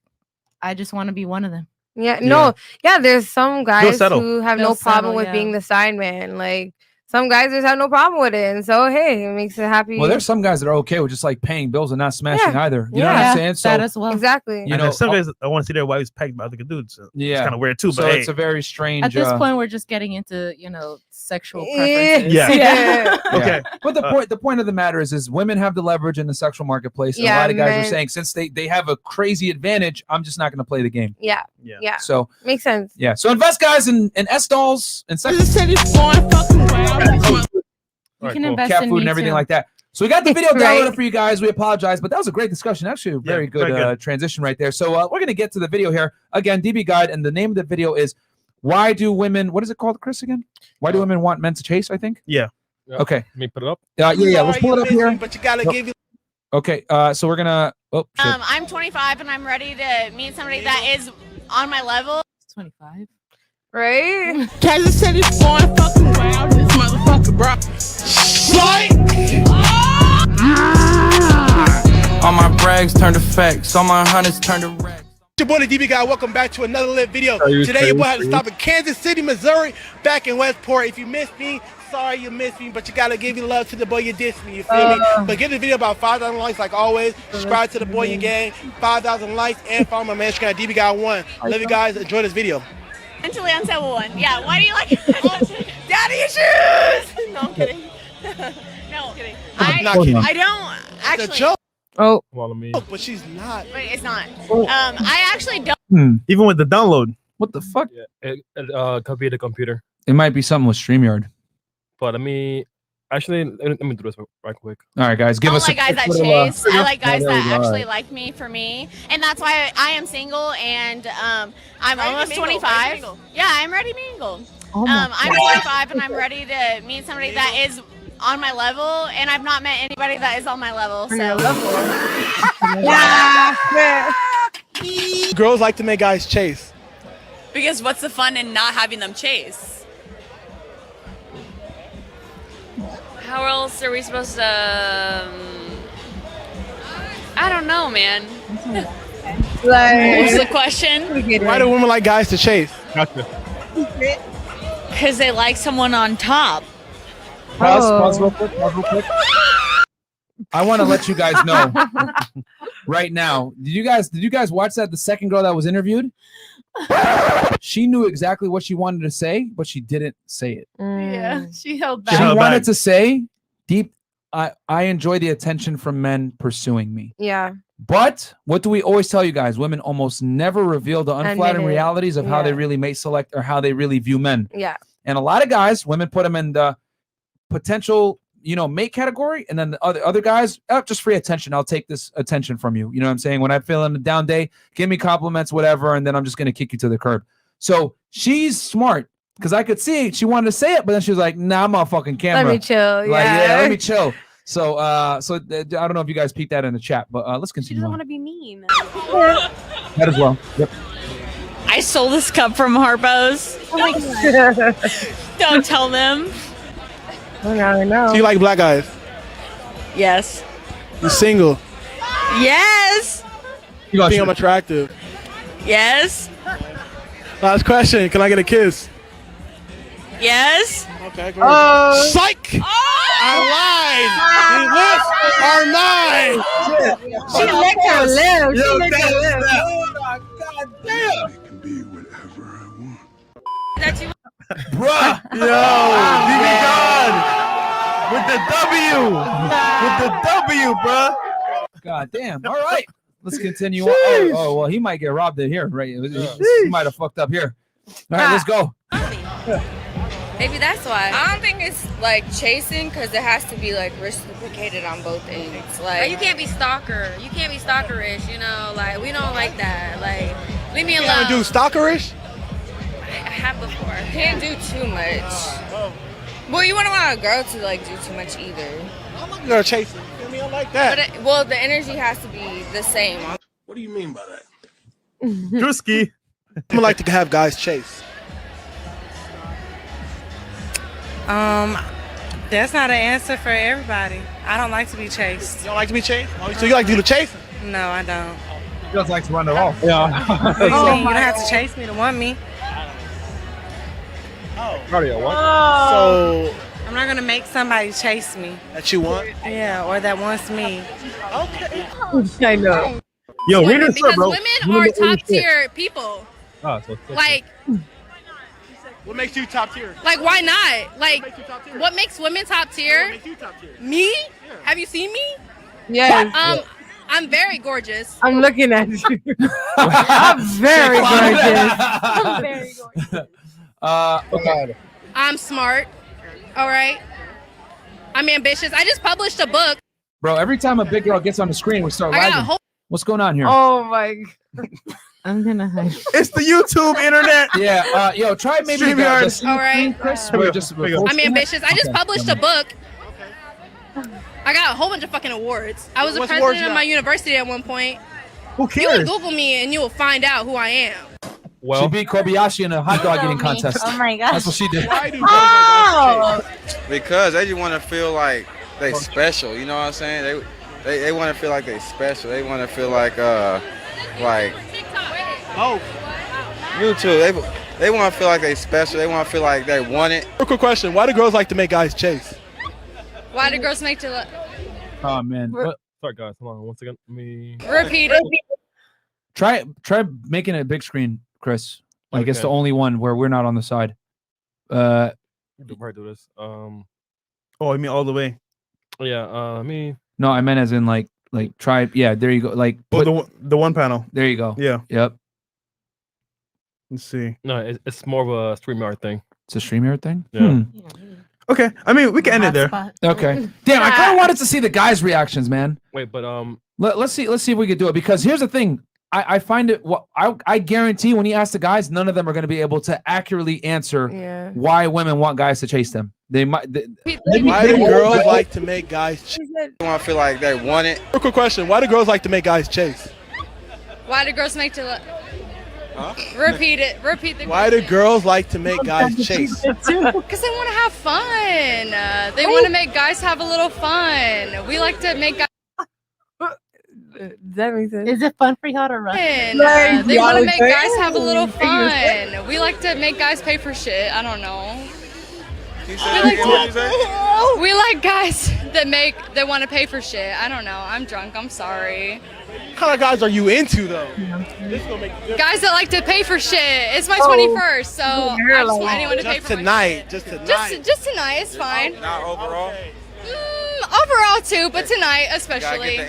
I just want to be one of them. There's some guys who have no problem with yeah. being the side man. Like some guys just have no problem with it, and so hey, it makes it happy. Well, there's some guys that are okay with just like paying bills and not smashing either. You know what I'm saying? So that as well. Exactly. You know, some guys I want to see their wives pegged by other dudes. So it's kind of weird too. So but it's a very strange. At this point, we're just getting into sexual preferences. Okay. But the point of the matter is women have the leverage in the sexual marketplace. And a lot of guys are saying since they have a crazy advantage, I'm just not going to play the game. Yeah. So makes sense. Yeah. So invest, guys, in S dolls and sex. You can invest cat in food me and everything too. like that. So we got the video downloaded for you guys. We apologize, but that was a great discussion. Actually, a very good transition right there. So we're going to get to the video here. Again, DB Guide, and the name of the video is Why Do Women, what is it called, Chris, again? Why do women want men to chase, I think? Yeah. Okay. Let me put it up. Yeah, let's pull it up here. But you gotta give you. Okay, so we're going to, I'm 25 and I'm ready to meet somebody that is on my level. 25. Right? Kansas City's going fucking wild. This motherfucker, bro. All my brags turned to facts. All my hunters turned to racks. Your boy, the DB Guy. Welcome back to another lit video. Today, your boy had to stop in Kansas City, Missouri, back in Westport. If you missed me, sorry you missed me, but you gotta give you love to the boy you dissed me. You feel me? But give the video about 5,000 likes, like always. Subscribe to the boy you gang. 5,000 likes, and follow my man Instagram, DB Guy 1. Love you guys. Enjoy this video. Mentally unstable one. Yeah. Why do you like daddy issues? No, I'm kidding. No, I'm kidding. I don't actually. It's a joke. Oh, but she's not. But it's not. I actually don't. Even with the download. What the fuck? Yeah, it could be the computer. It might be something with StreamYard. But let me do this right quick. All right, guys, give us I like guys that chase. I like guys that actually like me for me, and that's why I am single and I'm almost 25. Yeah, I'm ready to mingle. I'm 25 and I'm ready to meet somebody that is on my level, and I've not met anybody that is on my level. So. Girls like to make guys chase. Because what's the fun in not having them chase? How else are we supposed to? I don't know, man. What's the question? Why do women like guys to chase? Because they like someone on top. Pause real quick. I want to let you guys know right now. Did you guys watch that? The second girl that was interviewed, she knew exactly what she wanted to say, but she didn't say it. Yeah, she held back. She wanted to say deep I enjoy the attention from men pursuing me. Yeah. But what do we always tell you guys? Women almost never reveal the unflattering Admit it. realities of how they Yeah. really mate select or how they really view men. Yeah. And a lot of guys, women put them in the potential, mate category, and then the other guys, just free attention. I'll take this attention from you. You know what I'm saying? When I feel in a down day, give me compliments, whatever, and then I'm just gonna kick you to the curb. So she's smart because I could see she wanted to say it, but then she was like, "Nah, I'm on fucking camera. Let me chill. Like, yeah. let me chill." So, I don't know if you guys peeked that in the chat, but let's She continue. doesn't on. want to be mean. That as well. Yep. I stole this cup from Harpo's. Oh my god. Don't tell them. Oh, now I know. So you like black guys? Yes. You single? Yes. You think I'm attractive? Yes. Last question. Can I get a kiss? Yes. Okay, go ahead. Psych! I lied! The lips are mine! She licked her lips. She licked her lips. God damn! That you. Bruh! Yo, DB God with the W, bruh. God damn. All right. Let's continue on. Oh, well, he might get robbed in here, right? He might have fucked up here. All right, let's go. Maybe that's why. I don't think it's like chasing because it has to be like reciprocated on both ends. Like you can't be stalker. You can't be stalkerish. Like we don't like that. Like leave me You alone. ever do stalkerish? I have before. Can't do too much. Well, you wouldn't want a girl to like do too much either. I'm not gonna chase you. You feel me? I like that. But the energy has to be the same. What do you mean by that? Drewski. I'm gonna like to have guys chase. That's not an answer for everybody. I don't like to be chased. You don't like to be chased? Oh, so you like to do the chasing? No, I don't. He just likes to run it off. Yeah. What do you mean? You don't have to chase me to want me. Cardio, what? So I'm not gonna make somebody chase me. that you want? Yeah, or that wants me. Okay. I know. Yo, we Because didn't bro. women are top tier people. Like, What makes you top tier? like why not? Like, makes you top tier? what makes women top tier? What makes you top tier? Me? Have you seen me? Yes. I'm very gorgeous. I'm looking at you. I'm very gorgeous. I'm very gorgeous. Okay. I'm smart. All right. I'm ambitious. I just published a book. Bro, every time a big girl gets on the screen, we start I got a lagging. whole. What's going on here? Oh my god. I'm gonna hide. It's the YouTube internet. Yeah, yo, try maybe StreamYard. All right. Chris. We're just I'm ambitious. I just Okay. published a book. I got a whole bunch of fucking awards. I was the What awards president you of my got? university at one point. Who You cares? can Google me and you will find out who I am. She beat Kobayashi in a hot dog eating contest. Oh my gosh. That's what she did. Why do girls like guys chase? Because they just want to feel like they special. You know what I'm saying? They want to feel like they special. They want to feel like Oh, you too. They want to feel like they special. They want to feel like they want it. real quick question. Why do girls like to make guys chase? Why do girls make to Oh man. Sorry, guys. Hold on. Once again, repeat it? Try making it a big screen, Chris. Like it's Okay. the only one where we're not on the side. Where do this? Oh, I mean all the way. Yeah. Me. No, I meant as in like try. Yeah, there you go. Like Oh, the one panel. there you go. Yeah. Yep. Let's see. No, it's more of a StreamYard thing. It's a StreamYard thing. Yeah. Okay. I mean, we can end it there. Okay. Damn, I kind of wanted to see the guys' reactions, man. Wait, but Let's see if we could do it because here's the thing. I find it. I guarantee when you ask the guys, none of them are going to be able to accurately answer why women want guys to chase them. They might. Why do girls like to make guys chase? They want to feel like they want it. Real quick question. Why do girls like to make guys chase? Why do girls make to repeat it? Repeat the Why do girls like to make guys chase? Because they want to have fun. They want to make guys have a little fun. We like to make guys. Does that make sense? Is it fun for y'all to run? They want to make guys have a little fun. We like to make guys pay for shit. I don't know. We like guys that want to pay for shit. I don't know. I'm drunk. I'm sorry. What kind of guys are you into though? This is gonna make a difference. Guys that like to pay for shit. It's my 21st, so I just want anyone to pay Just for tonight. my Just shit. tonight. Just tonight. It's fine. Not overall. overall too, but tonight especially.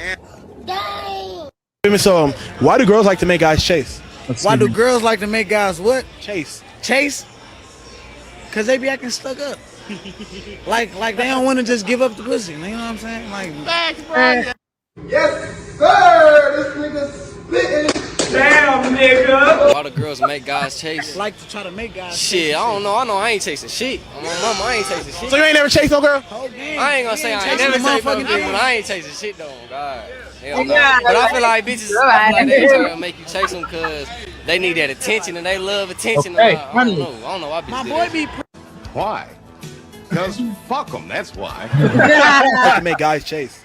So, why do girls like to make guys chase? Why do girls like to make guys what? Chase. Chase? Cause they be acting stuck up. like they don't want to just give up the pussy. You know what I'm saying? Like, Facts, bro. Yes, sir. This nigga spitting. Damn, nigga. Why do girls make guys chase? Like to try to make guys. Shit, I don't know. I know I ain't chasing shit. On my mama, I ain't chasing shit. So you ain't never chased no girl? I ain't gonna say I ain't never chased no girl, but I ain't chasing shit though. God. Hell no. Yeah. But I feel like bitches, I feel like they trying to make you chase them because they need that attention and they love attention. Okay, I don't know. I don't know why bitches My do boy that. be. Why? Because fuck them, that's why. Like to make guys chase.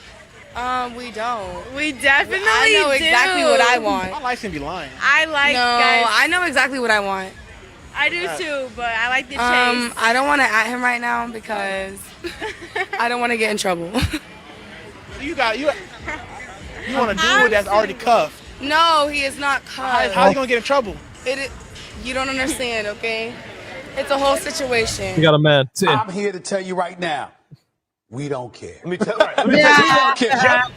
We don't. We definitely I know exactly what I want. My life can be lying. I like guys. I know exactly what I want. I do too, but I like the chase. I don't want to at him right now because I don't want to get in trouble. You want to do it that's already cuffed. No, he is not cuffed. How you gonna get in trouble? You don't understand, okay? It's a whole situation. You got a man. I'm here to tell you right now, we don't care. Let me tell you, we don't care.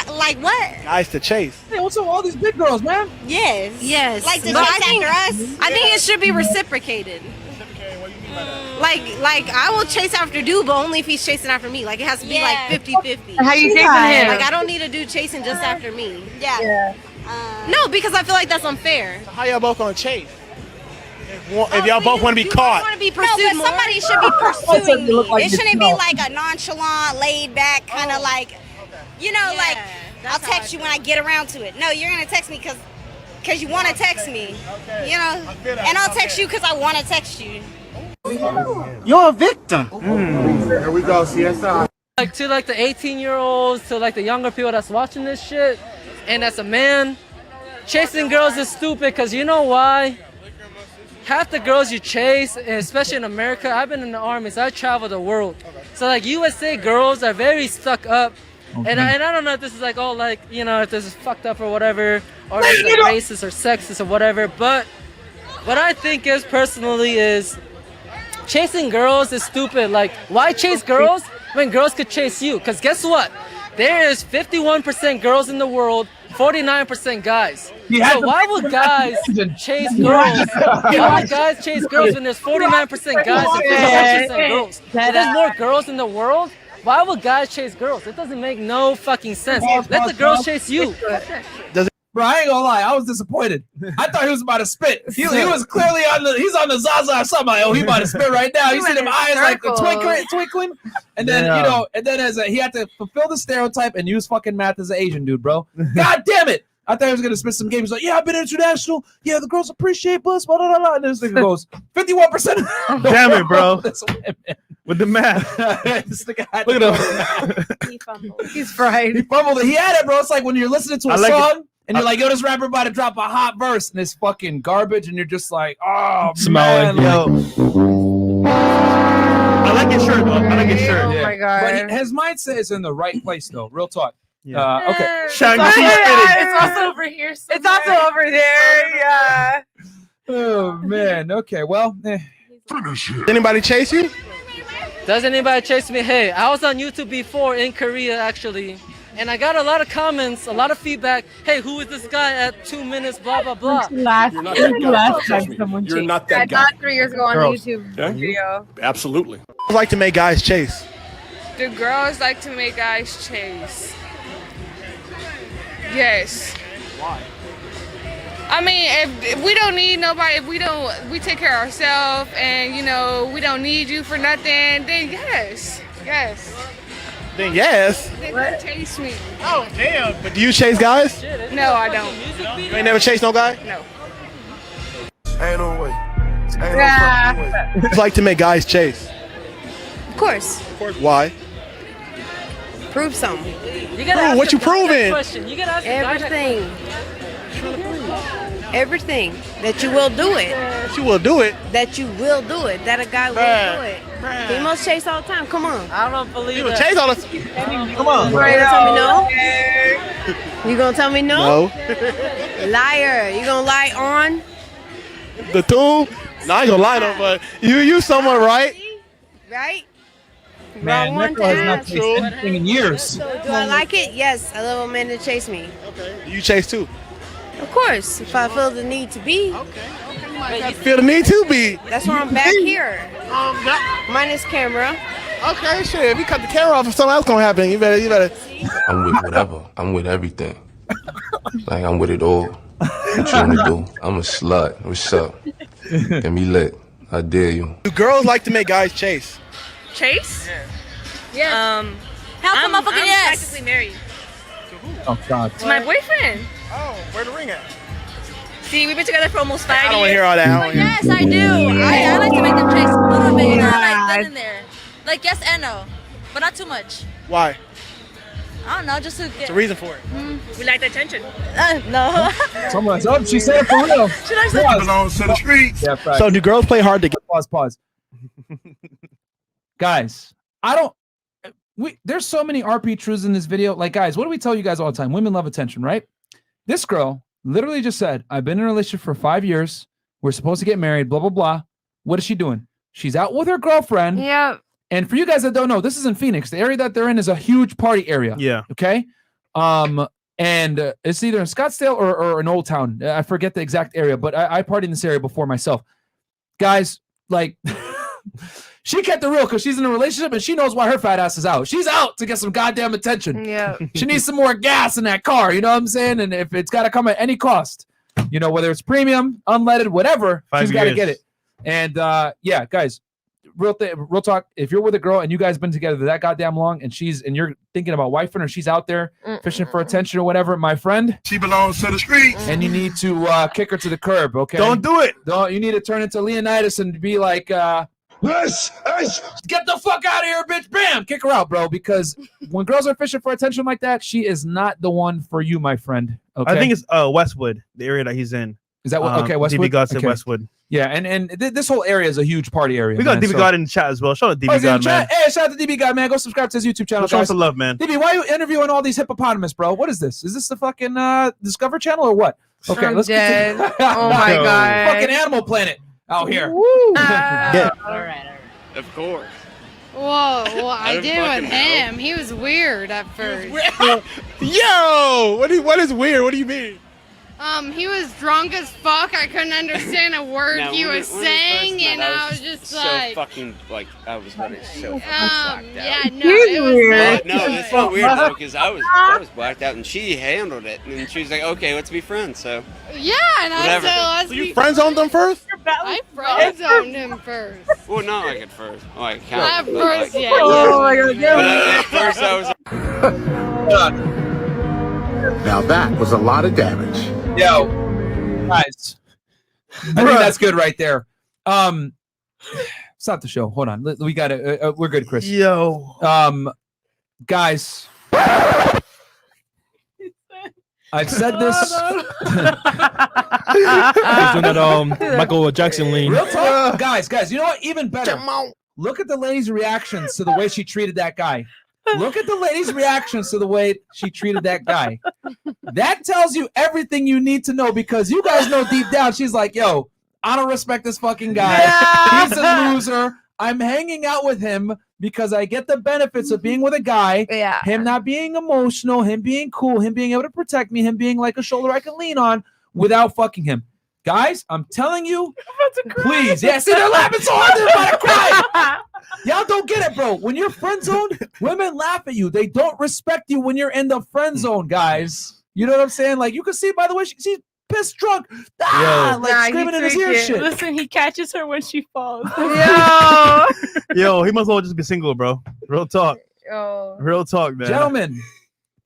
Like what? Guys to chase. Hey, what's up with all these big girls, man? Yes. Like to But chase after us? I think it should be reciprocated. Like I will chase after dude, but only if he's chasing after me. Like it has to be like 50-50. How you chasing him? Like I don't need a dude chasing just after me. Yeah. No, because I feel like that's unfair. So how y'all both gonna chase? If y'all both want to be caught. Want to be pursued No, but somebody should be pursuing me. It shouldn't be like a nonchalant, laid back kind of like, like I'll text you when I get around to it. No, you're gonna text me because you want to text me, and I'll text you because I want to text you. You're a victim. Here we go, CSI. Like to like the 18-year-olds, to like the younger people that's watching this shit, and as a man, chasing girls is stupid because you know why? Half the girls you chase, and especially in America, I've been in the army, so I travel the world. So like USA girls are very stuck up. And I don't know if this is like, oh, like, if this is fucked up or whatever, or if it's like racist or sexist or whatever, but what I think is personally is chasing girls is stupid. Like, why chase girls when girls could chase you? Because guess what? There is 51% girls in the world, 49% guys. So why would guys chase girls? Why would guys chase girls when there's 49% guys and 51% girls? If there's more girls in the world, why would guys chase girls? It doesn't make no fucking sense. Let the girls chase you. Bro, I ain't gonna lie, I was disappointed. I thought he was about to spit. He was clearly he's on the Zaza or something. Like, oh, he about to spit right now. You see them eyes like twinkling, and then he had to fulfill the stereotype and use fucking math as an Asian dude, bro. God damn it! I thought he was gonna spit some games like, yeah, I've been international. Yeah, the girls appreciate bus. Blah, blah, blah, blah. And this nigga goes 51%. Damn it, bro. With the math. Look at him. He fumbled. He's fried. He fumbled it. He had it, bro. It's like when you're listening to a song. And you're like, yo, this rapper about to drop a hot verse, and it's fucking garbage, and you're just like, oh, smelling. man. Yo. I like your shirt, though. I like your shirt. Oh, my God. But his mindset is in the right place, though. Real talk. Yeah. Okay. It's also over here. It's also over there. Yeah. Oh, man. Okay, well. Anybody chase you? Does anybody chase me? Hey, I was on YouTube before in Korea, actually. And I got a lot of comments, a lot of feedback. Hey, who is this guy at 2 minutes, blah, blah, blah. Last time someone You're chased. not that guy. Not 3 years ago on Girls. YouTube Yeah? video. Absolutely. I like to make guys chase. Do girls like to make guys chase? Yes. Why? I mean, if we don't need nobody, we take care of ourselves, and we don't need you for nothing, then yes. Then yes. Then you chase me. Oh damn! But do you chase guys? No, I don't. You ain't never chased no guy? No. Ain't no way. Ain't no Yeah. fucking way. It's like to make guys chase. Of course. Why? Prove something. You gotta Prove, ask what the you guy that proving? question. You gotta ask the guy that Everything that you will do it. She will do it. That you will do it. That a guy will do it. Females chase all the time. Come on. I don't believe You will that. chase all us. Come on. You gonna tell me no? You gonna tell me no? No. Liar. You gonna lie on? The tool? No, I ain't gonna lie though, but you someone right? Right? Man, that girl has not chased anything in years. Do I like it? Yes, I love a man to chase me. Okay. Do you chase too? Of course, if I feel the need to be. Okay. Feel the need to be. That's why I'm back here. Minus camera. Okay, shit. If you cut the camera off, if something else gonna happen, you better. I'm with whatever. I'm with everything. Like, I'm with it all. What you wanna do? I'm a slut. What's up? Get me lit. I dare you. Do girls like to make guys chase? Chase? Yeah. Hell, I'm yes. practically married Oh God. to my boyfriend. Oh, where the ring at? See, we've been together for almost 5 years. I don't want to hear all that. I don't wanna hear- Yes, I do. I like to make them chase a little bit, you know, like that in there. Like yes and no, but not too much. Why? I don't know, just to get. What's the reason for it? We like the attention. No. Someone's up. She said it for real. Should I say? Belongs to the streets. Yeah, facts. So do girls play hard to get? Pause. Guys, there's so many RP truths in this video. Like, guys, what do we tell you guys all the time? Women love attention, right? This girl literally just said, I've been in a relationship for 5 years. We're supposed to get married, blah, blah, blah. What is she doing? She's out with her girlfriend. Yep. And for you guys that don't know, this is in Phoenix. The area that they're in is a huge party area. Yeah. Okay. And it's either in Scottsdale or in Old Town. I forget the exact area, but I partied in this area before myself. Guys, like, she kept it real because she's in a relationship and she knows why her fat ass is out. She's out to get some goddamn attention. Yeah. She needs some more gas in that car. You know what I'm saying? And if it's got to come at any cost, you know, whether it's premium, unleaded, whatever, 5 she's got to years. get it. And yeah, guys, real talk. If you're with a girl and you guys been together that goddamn long and you're thinking about wifing her, she's out there fishing for attention or whatever, my friend, She belongs to the streets. and you need to kick her to the curb, okay? Don't do it. You need to turn into Leonidas and be like, get the fuck out of here, bitch. Bam, kick her out, bro. Because when girls are fishing for attention like that, she is not the one for you, my friend. Okay? I think it's Westwood, the area that he's in. Is that what? Okay, Westwood. DB God said Okay. Westwood. Yeah, and this whole area is a huge party area. We got man, DB God in the chat as well. Shout out to Oh, DB he's in God, the man. chat? Hey, shout out to DB God, man. Go subscribe to his YouTube channel, Show us guys. some love, man. DB, why are you interviewing all these hippopotamus, bro? What is this? Is this the fucking Discover Channel or what? Okay, I'm let's dead. get Oh my Yo. God. fucking Animal Planet out here. Yeah. All right. Of course. Well, I did with him. He was weird at first. Yo, what is weird? What do you mean? He was drunk as fuck. I couldn't understand a word he was saying, and I was just like, fucking like I was running so yeah, no, it was weird. No, it's not weird though because I was blacked out and she handled it and she was like, okay, let's be friends. So yeah, and I Whatever. said, let's So be you friend zoned them first? I friend zoned him first. well, not like at first, like At kind of, first, like, yeah. Oh my God. But at first I was Now that was a lot of damage. Yo, guys, I think that's good right there. Stop the show. Hold on. We got it. We're good, Chris. Yo. Guys, I've said this. He's doing that Michael Jackson lean. Real talk, guys. You know what? Even better. Look at the lady's reactions to the way she treated that guy. Look at the lady's reactions to the way she treated that guy. That tells you everything you need to know because you guys know deep down she's like, yo, I don't respect this fucking guy. Yeah. He's a loser. I'm hanging out with him because I get the benefits of being with a guy. Yeah. Him not being emotional, him being cool, him being able to protect me, him being like a shoulder I can lean on without fucking him. Guys, I'm telling you, please. Yeah, see, they're laughing so hard they're about to cry. Y'all don't get it, bro. When you're friend zoned, women laugh at you. They don't respect you when you're in the friend zone, guys. You know what I'm saying? Like, you can see, by the way, she's pissed drunk. Ah, like screaming in his ear shit. Listen, he catches her when she falls. Yo. Yo, he must well just be single, bro. Real talk. Yo. Real talk, man. Gentlemen,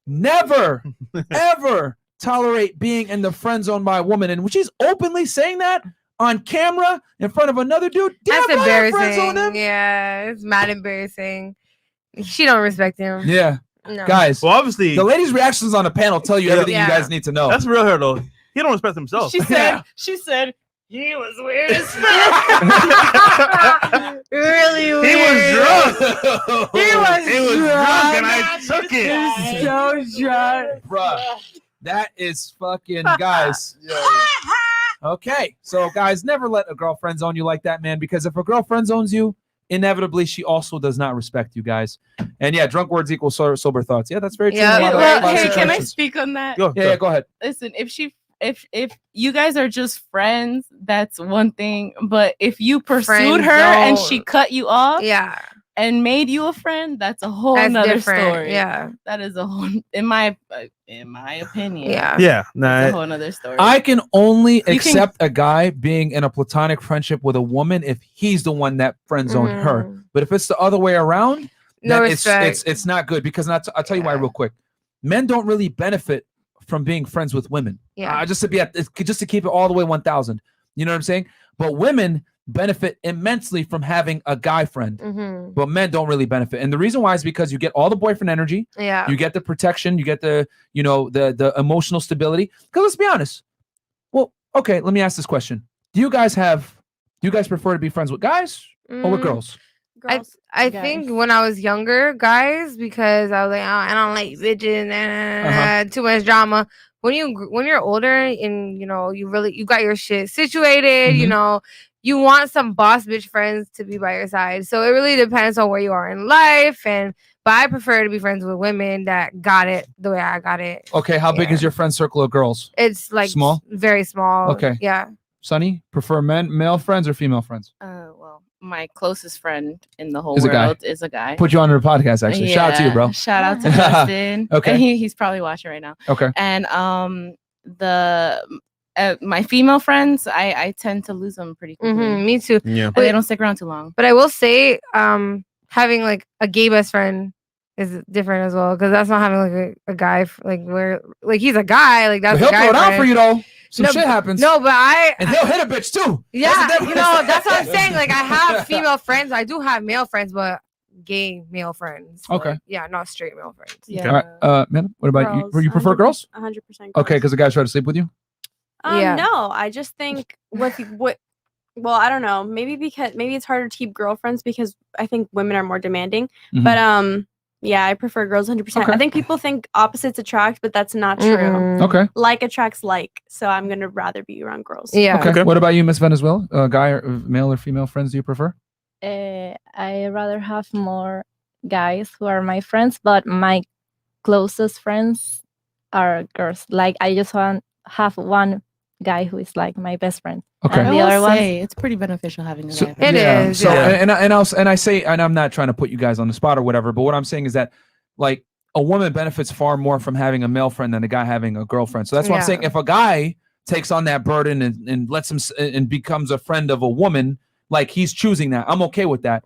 never, ever tolerate being in the friend zone by a woman. And when she's openly saying that on camera in front of another dude, That's damn right I friend zone embarrassing. him. Yeah, it's mad embarrassing. She don't respect him. Yeah. No. Guys, Well, obviously, the ladies' reactions on the panel tell you everything you Yeah. guys need to know. that's real her though. He don't respect himself. She said, he was weird as fuck. Really weird. He was drunk. He was drunk, and drunk. I took it. He's so drunk. Bruh, that is fucking, guys. Okay, so guys, never let a girl friend zone you like that, man, because if a girl friend zones you, inevitably she also does not respect you guys. And yeah, drunk words equal sober thoughts. Yeah, that's very true. Yeah. In a lot of- Well, a lot of hey, can I situations. speak on that? Yeah, go ahead. Listen, if you guys are just friends, that's one thing. But if you pursued Friend her and zone. she cut you off, Yeah. and made you a friend, that's a whole That's nother different, story. yeah. That is a whole, in my opinion. Yeah, That's a whole nother story. I can only can- accept a guy being in a platonic friendship with a woman if he's the one that friend zoned her. But if it's the other way around, No then respect. it's not good. Because I'll tell you why real quick. Men don't really benefit from being friends with women. Yeah. Just to keep it all the way 1,000. You know what I'm saying? But women benefit immensely from having a guy friend. Mhm. But men don't really benefit. And the reason why is because you get all the boyfriend energy. Yeah. You get the protection, you get the emotional stability. Because let's be honest. Well, okay, let me ask this question. Do you guys prefer to be friends with guys or with girls? I think when I was younger, guys, because I was like, oh, I don't like bitches, too much drama. When you're older and you got your shit situated, you want some boss bitch friends to be by your side. So it really depends on where you are in life, but I prefer to be friends with women that got it the way I got it. Okay, how big is your friend circle of girls? It's like small, very small. Okay, yeah. Sunny, prefer male friends or female friends? Well, my closest friend in the whole Is a guy. world is a guy. Put you on the podcast, actually. Shout out to you, bro. Shout out to Justin. Okay. And he's probably watching right now. Okay. And my female friends, I tend to lose them pretty quickly. Me too. Yeah. They don't stick around too long. But I will say, having like a gay best friend is different as well, because that's not having like a guy where he's a guy, like that's But he'll a guy throw it out friend. for you though. Some No, shit happens. No, but and he'll hit a bitch too. Yeah, That's the difference. that's what I'm saying. Like I have female friends, I do have male friends, but gay male friends. Okay. Like, yeah, not straight male friends. All right. Man, what about you? Girls, You prefer girls? 100%. Okay, because the guys try to sleep with you. No, I just think what. Well, I don't know. Maybe it's harder to keep girlfriends because I think women are more demanding. Mhm. But yeah, I prefer girls 100%. Okay. I think people think opposites attract, but that's not true. Okay. Like attracts like, so I'm gonna rather be around girls. Okay. What about you, Miss Venezuela? Guy or male or female friends do you prefer? I rather have more guys who are my friends, but my closest friends are girls. Like I just have one guy who is like my best friend. Okay. And I the will other ones, say it's pretty beneficial having a guy. So and I say, and I'm not trying to put you guys on the spot or whatever, but what I'm saying is that like a woman benefits far more from having a male friend than a guy having a girlfriend. So that's what I'm saying. If a guy takes on that burden and lets him and becomes a friend of a woman, like he's choosing that, I'm okay with that.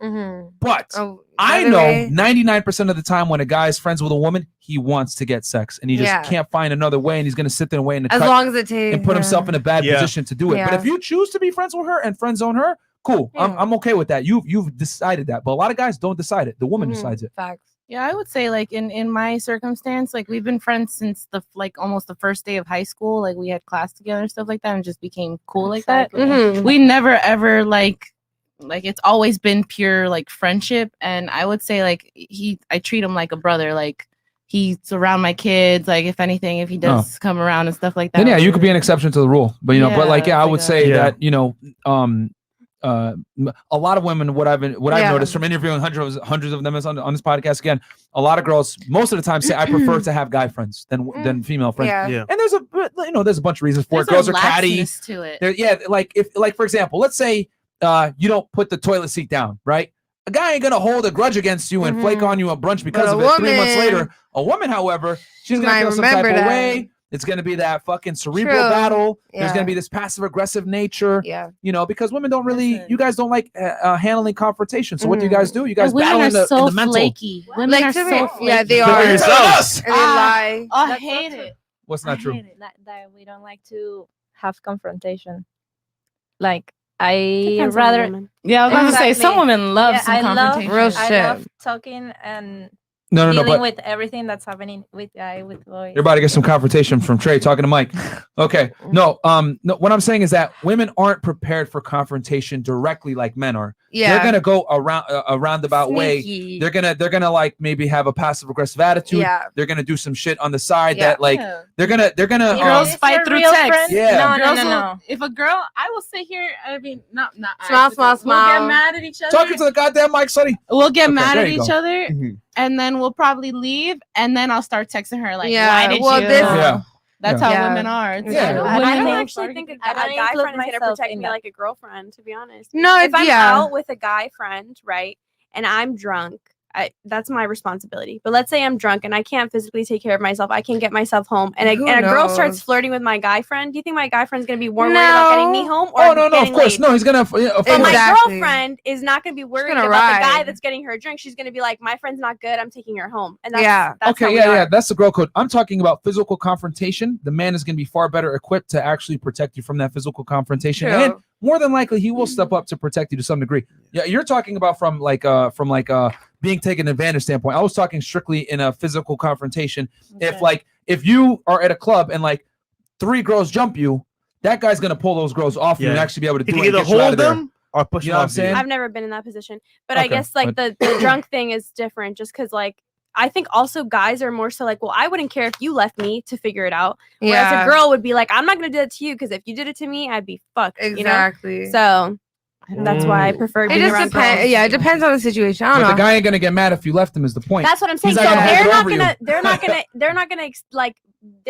But I know 99% of the time when a guy is friends with a woman, he wants to get sex and he just can't find another way, and he's going to sit there and wait in the As cut long as it takes, and put himself in a bad position to do it. But Yeah. if you choose to be friends with her and friend zone her, cool. I'm okay with that. You've decided that. But a lot of guys don't decide it. The woman decides it. Facts. Yeah, I would say like in my circumstance, like we've been friends since almost the first day of high school. Like we had class together and stuff like that, and just became cool like that. We never ever like it's always been pure like friendship. And I would say like I treat him like a brother. Like he's around my kids. Like if anything, if he does come around and stuff like that. Then yeah, you could be an exception to the rule. But but like I would say that a lot of women, what I've noticed from interviewing hundreds of them on this podcast, again, a lot of girls most of the time say I prefer to have guy friends than female friends. Yeah. And there's a bunch of reasons for it. Girls are catty. To it. Like for example, let's say you don't put the toilet seat down, right? A guy ain't gonna hold a grudge against you and flake on you a brunch because of it 3 months later. A woman, however, she's gonna feel some type of way. It's gonna be that fucking cerebral battle. There's gonna be this passive aggressive nature. Because women don't really, you guys don't like handling confrontation. So what do you guys do? You guys battle in the mental. Flaky. Women are so flaky. Yeah, they are. And they lie. I hate it. What's not true? that we don't like to have confrontation. Like I Depends on the rather. woman. Yeah, I was about to say some women love some confrontation. I love talking and No, dealing but with everything that's happening with boys. you're about to get some confrontation from Trey talking to Mike. Okay. No, what I'm saying is that women aren't prepared for confrontation directly like men are. Yeah. They're gonna go around a roundabout way. Sneaky. They're gonna like maybe have a passive aggressive attitude. Yeah. They're gonna do some shit on the side Yeah. that like they're gonna Girls fight through real text. friend? Yeah. No, Girls no, will- no. If a girl, I will sit here. I mean, not Smile, smile, We'll smile. get mad at each other. talking to the goddamn mic, sonny. We'll get Okay, mad there at you each go. other, Mhm. and then we'll probably leave, and then I'll start texting her like, Yeah, "Why did well, you?" this- Yeah. That's Yeah. how Yeah. women are. It's Yeah. like, I I women don't will actually start think a getting- guy friend is going to myself protect in me that. like a girlfriend, to be honest. No, If I'm yeah. out with a guy friend, right, and I'm drunk, that's my responsibility. But let's say I'm drunk and I can't physically take care of myself. I can't get myself home, and Who a girl starts knows? flirting with my guy friend. Do you think my guy friend's going to be more worried about getting me home or Oh no, of getting course, laid? no. He's gonna. But my Exactly. girlfriend is not going to be worried gonna about the guy ride. that's getting her a drink. She's going to be like, my friend's not good. I'm taking her home. And that's, Yeah. that's how Okay, we yeah, are. that's the girl code. I'm talking about physical confrontation. The man is going to be far better equipped to actually protect you from that physical confrontation, True. and more than likely, he will step up to protect you to some degree. Yeah, you're talking about from being taken advantage standpoint. I was talking strictly in a physical confrontation. If you are at a club and like 3 girls jump you, that guy's gonna pull those girls off you and Yeah. actually be able to He do can it. And either get you out hold of there. them or push You them know what I'm off you. saying? I've never been in that position, but I Okay, guess like the drunk thing is different just because like I think also guys are more so like, well, I wouldn't care if you left me to figure it out. Whereas Yeah. a girl would be like, I'm not gonna do that to you because if you did it to me, I'd be fucked. Exactly. You know? So that's why I prefer It being just around depends. girls. Yeah, it depends on the situation. I But don't the know. guy ain't gonna get mad if you left him. Is the point? That's what I'm saying. He's So not gonna hold they're it not over you. gonna, they're not gonna they're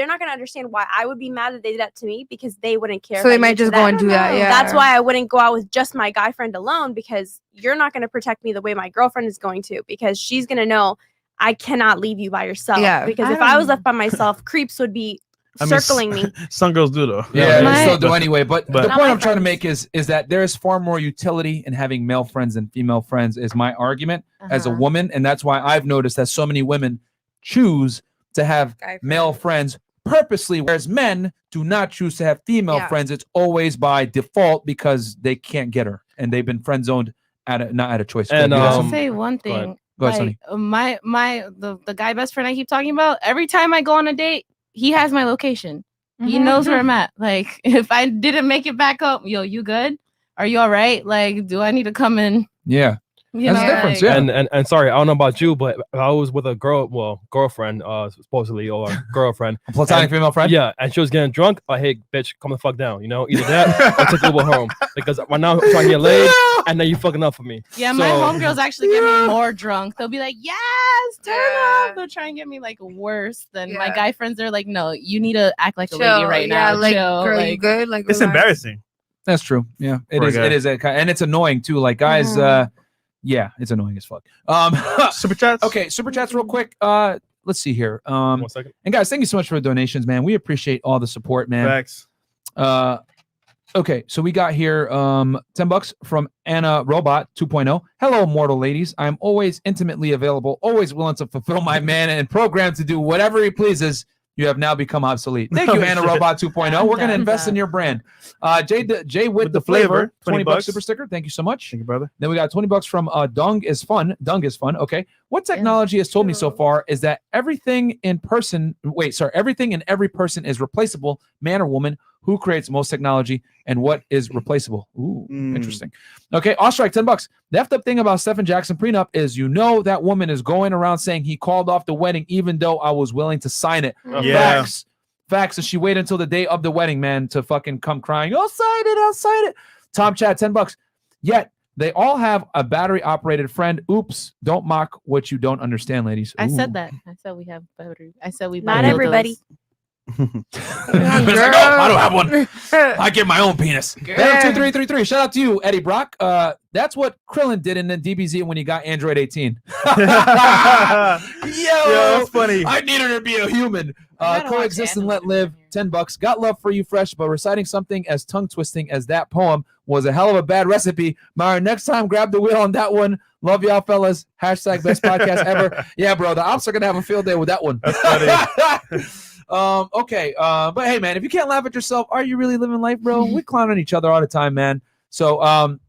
not gonna understand why I would be mad that they did that to me because they wouldn't care. So if they I might did to just go them. and do that. Yeah. That's why I wouldn't go out with just my guy friend alone because you're not going to protect me the way my girlfriend is going to because she's going to know I cannot leave you by yourself. Yeah. Because I if I was don't- left by myself, creeps would be I mean, circling me. Some girls do though. Yeah, My- they still do anyway. But the But- Not point my I'm trying to friends. make is that there is far more utility in having male friends than female friends. Is my argument as a Uh-huh. woman, and that's why I've noticed that so many women choose to have Guy male friends purposely, whereas men do not choose to have female Yeah. friends. It's always by default because they can't get her, and they've been friend zoned not at a choice. And, Go ahead, I'll Sonny. say one Go ahead. thing. Go ahead, like the guy best friend I keep talking about. Every time I go on a date, he has my location. He knows where I'm at. Like if I didn't make it back up, yo, you good? Are you all right? Like, do I need to come in? Yeah. You That's know, the difference, like- yeah. And sorry, I don't know about you, but I was with a girlfriend, supposedly, or a girlfriend. A platonic female friend? Yeah, and she was getting drunk. Like, hey, bitch, come the fuck down. You know, either that or take Uber home. Because right now I'm trying to get laid, and then you fucking up for me. Yeah, my So- homegirls actually get me more drunk. They'll be like, yes, turn up. They'll try and get me like worse than my Yeah. guy friends. They're like, no, you need to act like a Chill. lady right Yeah, now. like, Chill. girl, you like, good? Like, It's relax. embarrassing. That's true. Yeah, it For a is. guy. It is, and it's annoying too. Like guys, yeah, it's annoying as fuck. Super chats. Okay, super chats real quick. Let's see here. 1 second. And guys, thank you so much for the donations, man. We appreciate all the support, man. Facts. Okay, so we got here $10 from Anna Robot 2.0. Hello, mortal ladies. I'm always intimately available, always willing to fulfill my man and programmed to do whatever he pleases. You have now become obsolete. Thank you, Oh, Anna shit. Robot 2.0. We're gonna invest in your brand. Jay with the flavor, 20 bucks $20. super sticker. Thank you so much. Thank you, brother. Then we got $20 from Dung is fun. Dung is fun. Okay. What technology has told me so far is that everything in every person is replaceable, man or woman. Who creates most technology and what is replaceable? Ooh, interesting. Okay, Ostrike, $10. The effed up thing about Stephen Jackson prenup is that woman is going around saying he called off the wedding even though I was willing to sign it. Yeah. Facts. And she waited until the day of the wedding, man, to fucking come crying. I'll sign it. Tom Chat, $10. Yet they all have a battery operated friend. Oops. Don't mock what you don't understand, ladies. I said Ooh. that. I said we have battery. I said we Not buy dildos. everybody. It's like, oh, I don't have one. I get my own penis. Adam 2333. Shout out to you, Eddie Brock. That's what Krillin did in the DBZ when he got Android 18. Yo, that's funny. I needed her to be a human. Coexist and let live. $10. Got love for you, Fresh, but reciting something as tongue twisting as that poem was a hell of a bad recipe. Myron, next time, grab the wheel on that one. Love y'all, fellas. Hashtag best podcast ever. Yeah, bro. The ops are gonna have a field day with that one. Okay. But hey, man, if you can't laugh at yourself, are you really living life, bro? We clown on each other all the time, man. So,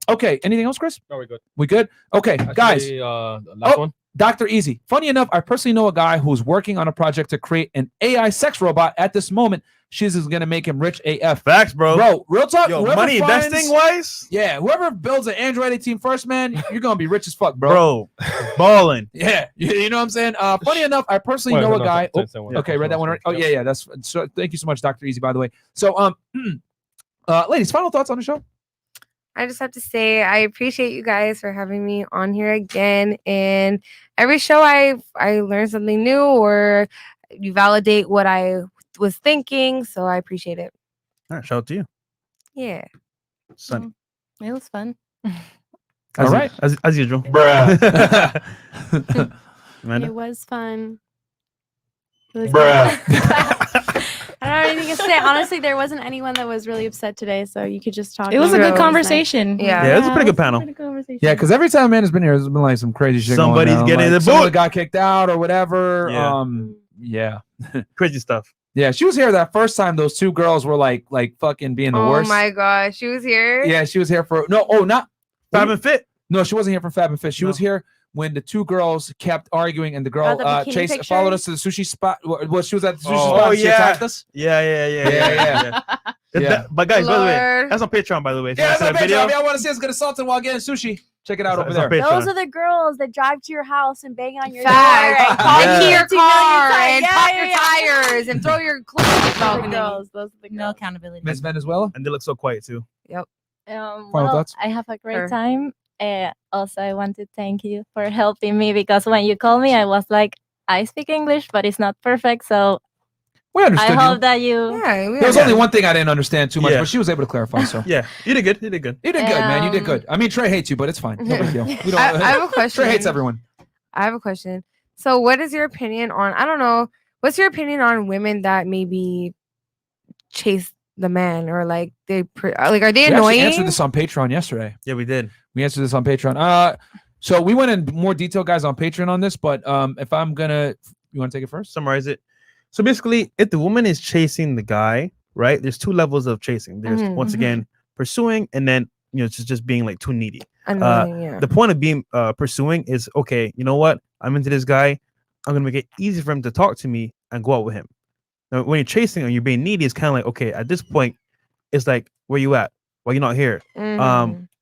okay. Anything else, Chris? No, we're good. We good? Okay, Actually, guys. last one. Dr. Easy. Funny enough, I personally know a guy who's working on a project to create an AI sex robot at this moment. She's is gonna make him rich AF. Facts, bro. Bro, real talk. Yo, money investing wise? Yeah, whoever builds an Android 18 first, man, you're gonna be rich as fuck, bro. Bro, balling. Yeah, you know what I'm saying? Funny enough, I personally know a guy. Okay, read that one right. Oh, yeah. That's so. Thank you so much, Dr. Easy, by the way. So, ladies, final thoughts on the show? I just have to say I appreciate you guys for having me on here again. And every show I learn something new, or you validate what I was thinking. So I appreciate it. All right, shout out to you. Yeah. Sunny. It was fun. All right. As usual. It Amanda? was fun. It was Bruh. fun. I don't have anything to say. Honestly, there wasn't anyone that was really upset today, so you could just talk. It was a good nice. conversation. Yeah, it was a pretty good panel. Yeah, because every time Amanda's been here, there's been like some crazy shit. Somebody's going on. getting like, the someone boot. got kicked out or whatever. Yeah. Yeah. Crazy stuff. Yeah, she was here that first time. Those two girls were like fucking being the worst. Oh my gosh, she was here. Yeah, she was here for not Fab and Fit. No, she wasn't here for Fab and Fit. She was here when the two girls kept arguing, and the girl the bikini Chase picture? followed us to the sushi spot. Well, she was at the sushi Oh, spot. She yeah. attacked us. Yeah. Yeah. But guys, by the way, Lord. that's on Patreon, by the way. If you Yeah, wanna that's see a that picture. I want to see us get assaulted while getting sushi. Check it out over It's on there. Patreon. Those are the girls that drive to your house and bang on your Facts. door and call And you key your 2 million car times. and Yeah, pop yeah, your yeah. tires and throw your clothes on the Those are the balcony. girls. Those are the girls. No accountability. Miss Venezuela. And they look so quiet too. Yep. Final Well, thoughts? I have a great Sure. time. Also, I want to thank you for helping me, because when you called me, I was like, I speak English, but it's not perfect. So We I understood hope you. that you. Yeah, There was only one thing I didn't understand too much, Yeah. but she was able to clarify. So Yeah, you did good. You did good. you did good, man. You did good. I mean, Trey hates you, but it's fine. No big deal. We don't. I have a question. Trey hates everyone. I have a question. So, what is your opinion on? I don't know. What's your opinion on women that maybe chase the man, or like are they We actually annoying? answered this on Patreon yesterday. Yeah, we did. We answered this on Patreon. So we went in more detail, guys, on Patreon on this. But if I'm gonna, you want to take it first? Summarize it. So basically, if the woman is chasing the guy, right? There's two levels of chasing. There's once again pursuing, and then just being like too needy. Annoying, yeah. The point of being pursuing is, okay, you know what? I'm into this guy. I'm gonna make it easy for him to talk to me and go out with him. Now, when you're chasing and you're being needy, it's kind of like, okay, at this point, it's like, where you at? Why you not here?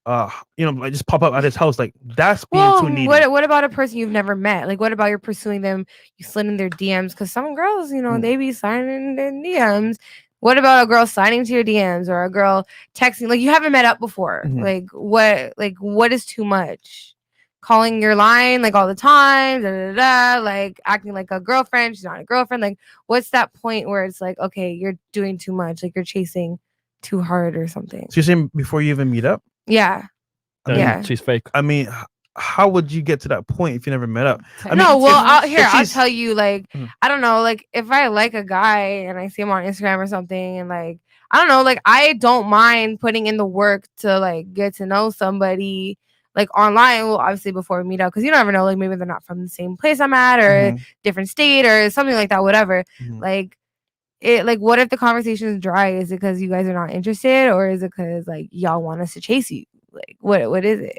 Like just pop up at his house. Like that's being too needy. What about a person you've never met? Like, what about you're pursuing them? You slid in their DMs, because some girls, they be signing their DMs. What about a girl signing to your DMs, or a girl texting? Like, you haven't met up before. Like, what is too much? Calling your line like all the time, like acting like a girlfriend. She's not a girlfriend. Like, what's that point where it's like, okay, you're doing too much, like you're chasing too hard or something? So you're saying before you even meet up? Yeah. Yeah. She's fake. I mean, how would you get to that point if you never met up? I mean, No, well, I'll she's- tell you, like, I don't know, like, if I like a guy and I see him on Instagram or something, and like, I don't know, like, I don't mind putting in the work to like get to know somebody like online. Well, obviously before we meet up, because you never know, like, maybe they're not from the same place I'm at, or different state or something like that, whatever. Like, what if the conversation is dry? Is it because you guys are not interested, or is it because like y'all want us to chase you? Like, what is it?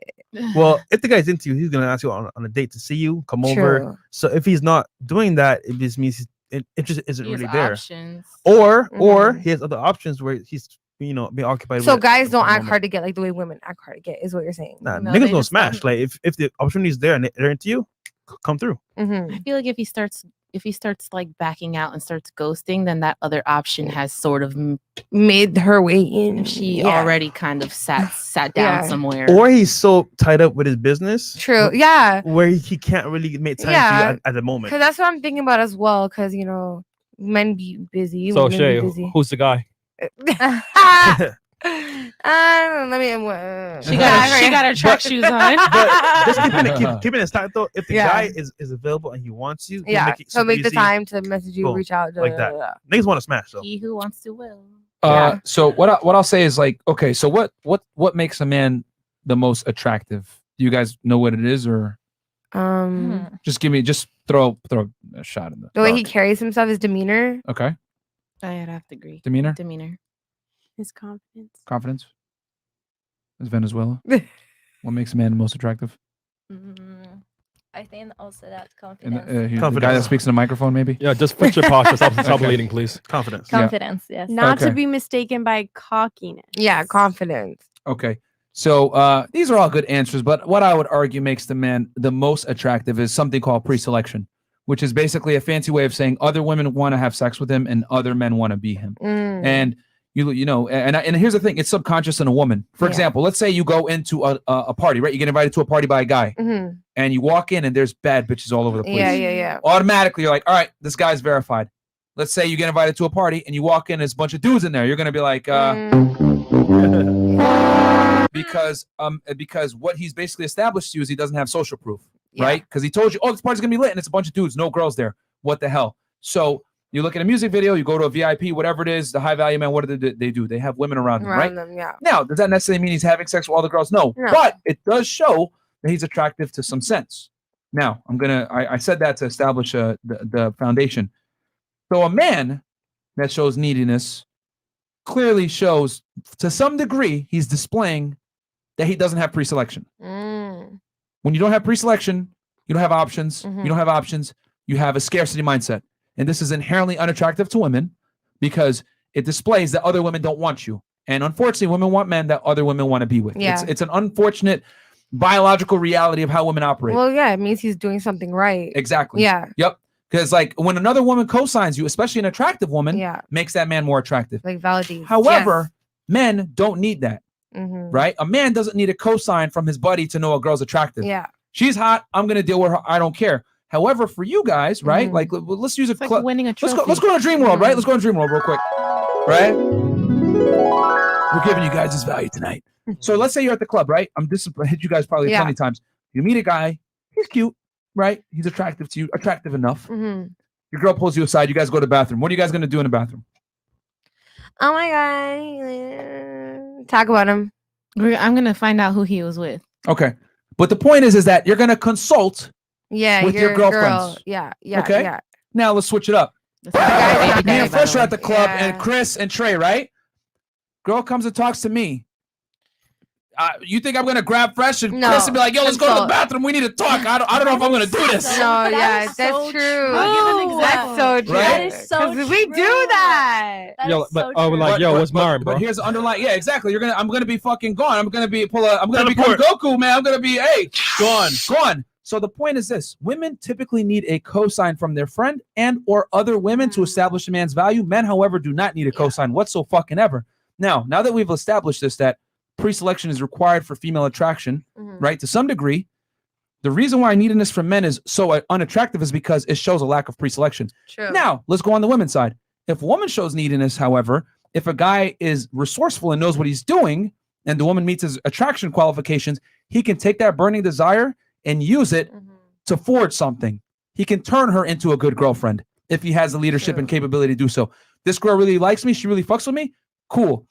Well, if the guy's into you, he's gonna ask you on a date to see you, come over. True. So if he's not doing that, it just means his interest isn't He has really there. options. Or he has other options where he's being occupied. So with guys at don't the act moment. hard to get, like the way women act hard to get, is what you're saying. Nah, No, niggas they don't just smash. Like if the opportunity is there and they're into you, come through. I feel like if he starts like backing out and starts ghosting, then that other option has sort of made her way in. She Yeah. already kind of sat down Yeah. somewhere. Or he's so tied up with his business. True. Yeah. Where he can't really make time for Yeah. you at the moment. Because that's what I'm thinking about as well. Because men be busy. So women be Shay, busy. who's the guy? Let me. She got her track shoes on. But just keeping it stacked though. If the Yeah. guy is available and he wants you, he'll Yeah. make it So super make the easy. time to message you, Boom. reach out, like that. Niggas want to smash though. He who wants to will. So what I'll say is, like, okay, so what makes a man the most attractive? Do you guys know what it is, or just throw a shot in The way dark. he carries himself, his demeanor. Okay. I'd have to agree. Demeanor? His confidence. Confidence. Is Venezuela. What makes a man the most attractive? I think also that And, confidence. the guy that speaks in the microphone, maybe. Yeah, just fix your posture. Stop bleeding, please. Confidence. Confidence, yes. Not to Okay. be mistaken by cockiness. Yeah, confidence. Okay. So these are all good answers, but what I would argue makes the man the most attractive is something called pre-selection, which is basically a fancy way of saying other women want to have sex with him and other men want to be him. And you know, and here's the thing, it's subconscious in a woman. For example, let's say you go into a party, right? You get invited to a party by a guy, and you walk in and there's bad bitches all over the place. Yeah. Automatically, you're like, all right, this guy's verified. Let's say you get invited to a party and you walk in, there's a bunch of dudes in there. You're gonna be like, because what he's basically established to you is he doesn't have social proof, right? Because he told you, oh, this party's gonna be lit, and it's a bunch of dudes, no girls there. What the hell? So you look at a music video, you go to a VIP, whatever it is, the high value man, what do they do? They have women around them, right? Now, does that necessarily mean he's having sex with all the girls? No. But it does show that he's attractive to some sense. Now, I said that to establish the foundation. So a man that shows neediness clearly shows, to some degree, he's displaying that he doesn't have pre-selection. When you don't have pre-selection, you don't have options. You don't have options. You have a scarcity mindset. And this is inherently unattractive to women because it displays that other women don't want you. And unfortunately, women want men that other women want to be with. Yeah. It's an unfortunate biological reality of how women operate. Well, yeah, it means he's doing something right. Exactly. Yeah. Yep. Because like when another woman co-signs you, especially an attractive woman, Yeah. makes that man more attractive. Like validates. However, men don't need that, Mhm. right? A man doesn't need a cosign from his buddy to know a girl's attractive. Yeah. She's hot. I'm going to deal with her. I don't care. However, for you guys, right? Like, let's use a It's like winning a trophy. Let's go to Dream World, right? Let's go to Dream World real quick, right? We're giving you guys this value tonight. So let's say you're at the club, right? I hit you guys probably plenty of times. You meet a guy. He's cute, right? He's attractive to you, attractive enough. Your girl pulls you aside. You guys go to the bathroom. What are you guys going to do in the bathroom? Oh my God. Talk about him. I'm going to find out who he was with. Okay. But the point is that you're going to consult with your girlfriends. Girl. Yeah. Okay. Yeah. Now let's switch it up. Me and Fresh are at the club, and Chris and Trey, right? Girl comes and talks to me. You think I'm gonna grab Fresh and Chris and be like, "Yo, let's go to the bathroom. We need to talk." I don't know if I'm gonna do this. No, that's true. That's so true. Right? That is so true. We do that. Yo, but what's Myron, bro? But here's the underlying. Yeah, exactly. I'm gonna be fucking gone. I'm gonna become Goku, man. I'm gonna be gone. So the point is this: women typically need a cosign from their friend and or other women to establish a man's value. Men, however, do not need a cosign whatsoever. Now that we've established this, that pre-selection is required for female attraction, right? To some degree, the reason why neediness from men is so unattractive is because it shows a lack of pre-selection. True. Now, let's go on the women's side. If a woman shows neediness, however, if a guy is resourceful and knows what he's doing, and the woman meets his attraction qualifications, he can take that burning desire and use it to forge something. He can turn her into a good girlfriend if he has the leadership and capability to do so. This girl really likes me. She really fucks with me. Cool.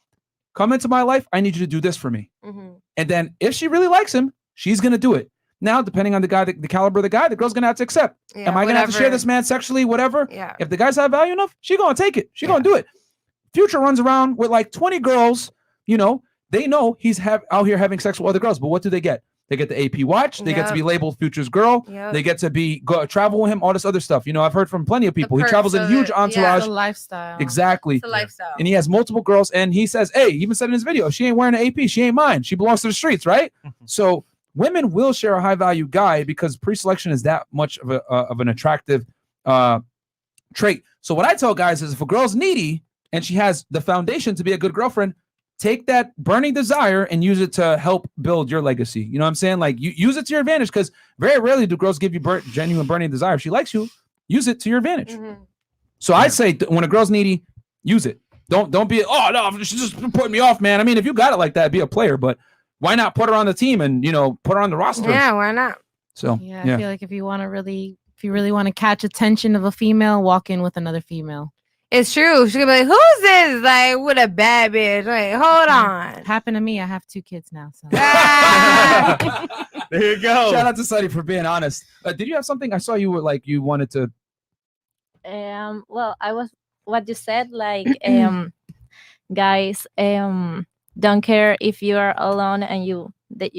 Come into my life. I need you to do this for me. And then if she really likes him, she's going to do it. Now, depending on the guy, the caliber of the guy, the girl's going to have to accept. Am I going to have to share this man sexually, whatever? Yeah. If the guy's have value enough, she's going to take it. She's going to do it. Future runs around with like 20 girls. You know, they know he's out here having sex with other girls. But what do they get? They get the AP watch. They get to be labeled Future's girl. They get to go travel with him, all this other stuff. You know, I've heard from plenty of people. He travels in a huge entourage. The lifestyle. Exactly. It's a lifestyle. And he has multiple girls. And he says, hey, he even said in his video, she ain't wearing an AP. She ain't mine. She belongs to the streets, right? So women will share a high value guy because pre-selection is that much of an attractive trait. So what I tell guys is if a girl's needy and she has the foundation to be a good girlfriend, take that burning desire and use it to help build your legacy. You know what I'm saying? Like you use it to your advantage because very rarely do girls give you genuine burning desire. If she likes you, use it to your advantage. So I say when a girl's needy, use it. Don't be, oh no, she's just putting me off, man. I mean, if you got it like that, be a player, but why not put her on the team and, you know, put her on the roster? Yeah, why not? So I feel like if you really want to catch attention of a female, walk in with another female. It's true. She's gonna be like, "Who's this?" Like, with a bad bitch. Like, hold on. Happened to me. I have 2 kids now. So. There you go. Shout out to Sunny for being honest. Did you have something? I saw you were like you wanted to. Well, I was what you said. Like, guys, don't care if you are alone and you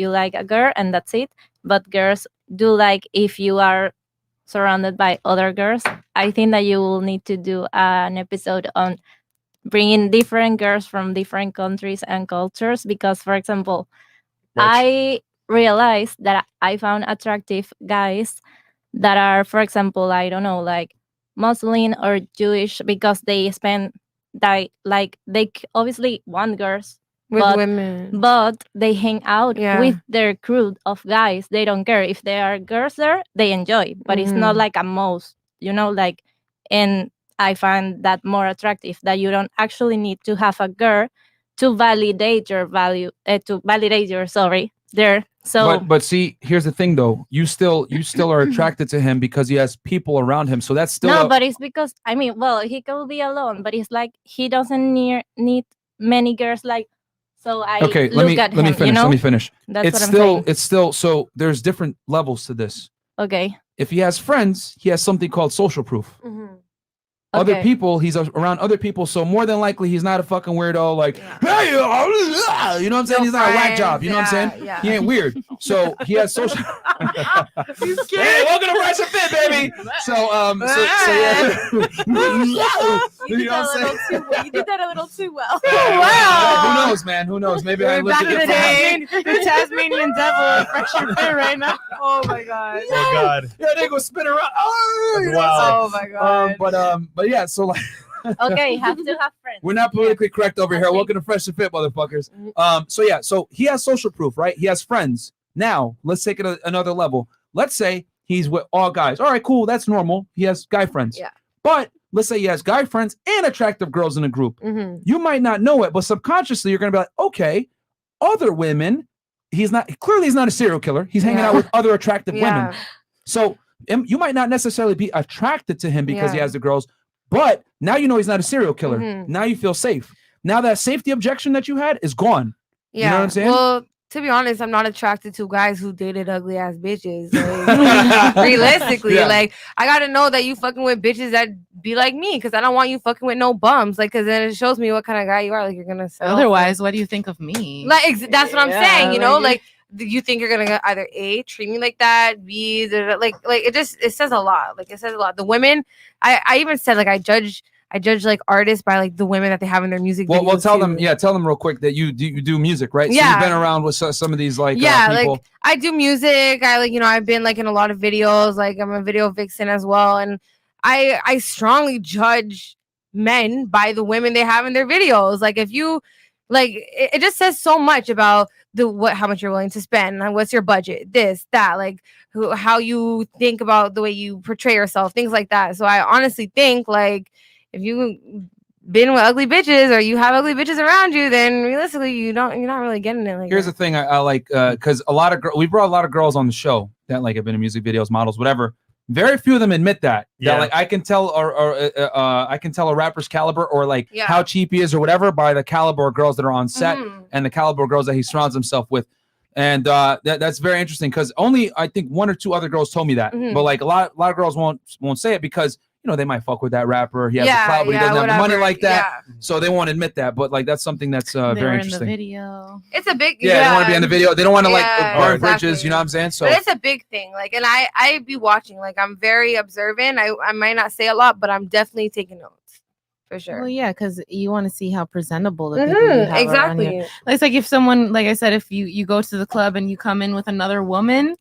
like a girl and that's it. but girls do like if you are surrounded by other girls. I think that you will need to do an episode on bringing different girls from different countries and cultures, because, for example, I realized that I found attractive guys that are, for example, I don't know, like Muslim or Jewish, because they spend like they obviously want girls With but, women. but they hang out Yeah. with their crew of guys. They don't care if there are girls there, they enjoy, but it's not like a most, like, and I find that more attractive, that you don't actually need to have a girl to validate your value, to validate your there. So but see, here's the thing though. You still are attracted to him because he has people around him. So that's still no, but it's because well, he could be alone, but it's like he doesn't need many girls. Like, so I okay. look at Let me him, finish. Let me finish. That's it's what I'm still saying. it's still so there's different levels to this. Okay. If he has friends, he has something called social proof. Other Okay. people, he's around other people, so more than likely he's not a fucking weirdo. Like, hey, you know what I'm saying? He's not a whack job. You know what I'm saying? yeah. He ain't weird. So he has social. Hey, welcome to Fresh&Fit, baby. So yeah. You know what I'm saying? You did that a little too well. Who knows, man? Who knows? Maybe I looked at The Tasmanian devil of Fresh&Fit right now. Oh my god. Oh God. Yeah, they go spin around. Oh, you know Wow. what I'm saying? Oh my god. But yeah, so like. Okay, have to have friends. We're not politically correct over here. Welcome to Fresh&Fit, motherfuckers. So yeah, so he has social proof, right? He has friends. Now, let's take it another level. Let's say he's with all guys. All right, cool. That's normal. He has guy friends. Yeah. But let's say he has guy friends and attractive girls in a group. You might not know it, but subconsciously you're going to be like, okay, other women, he's not a serial killer. He's hanging out with other attractive women. So you might not necessarily be attracted to him because he has the girls, but now you know he's not a serial killer. Now you feel safe. Now that safety objection that you had is gone. Yeah. You know what I'm saying? Well, to be honest, I'm not attracted to guys who dated ugly ass bitches. Like, realistically, like I gotta know that you fucking with bitches that be like me, because I don't want you fucking with no bums. Like, because then it shows me what kind of guy you are. Like, you're gonna sell. Otherwise, what do you think of me? Like, that's what I'm saying. You know, like, you think you're gonna either A, treat me like that, B, like it says a lot. Like, it says a lot. The women, I even said, like, I judge like artists by like the women that they have in their music videos. Well, tell them real quick that you do music, right? So Yeah. you've been around with some of these like Yeah, people. like I do music. I I've been like in a lot of videos. Like, I'm a video vixen as well, and I strongly judge men by the women they have in their videos. Like, if you like, it just says so much about how much you're willing to spend, and what's your budget, this, that, like how you think about the way you portray yourself, things like that. So I honestly think, like, if you been with ugly bitches or you have ugly bitches around you, then realistically you're not really getting it. Like, Here's the thing, I like because we brought a lot of girls on the show that like have been in music videos, models, whatever. Very few of them admit that. Yeah. That, like, I can tell I can tell a rapper's caliber or like Yeah. how cheap he is or whatever by the caliber of girls that are on set and the caliber of girls that he surrounds himself with. And that's very interesting, because only I think one or two other girls told me that. But like a lot of girls won't say it because they might fuck with that rapper. He has the clout, but he doesn't have the money like that. So they won't admit that. But like that's something that's very interesting. In the video. it's a big They don't want to be in the video. They don't want to like burn exactly. bridges. You know what I'm saying? So but it's a big thing. Like, and I be watching. Like, I'm very observant. I might not say a lot, but I'm definitely taking notes for sure. Well, yeah, because you want to see how presentable the people you have around exactly. you. It's like if someone, like I said, if you go to the club and you come in with another woman,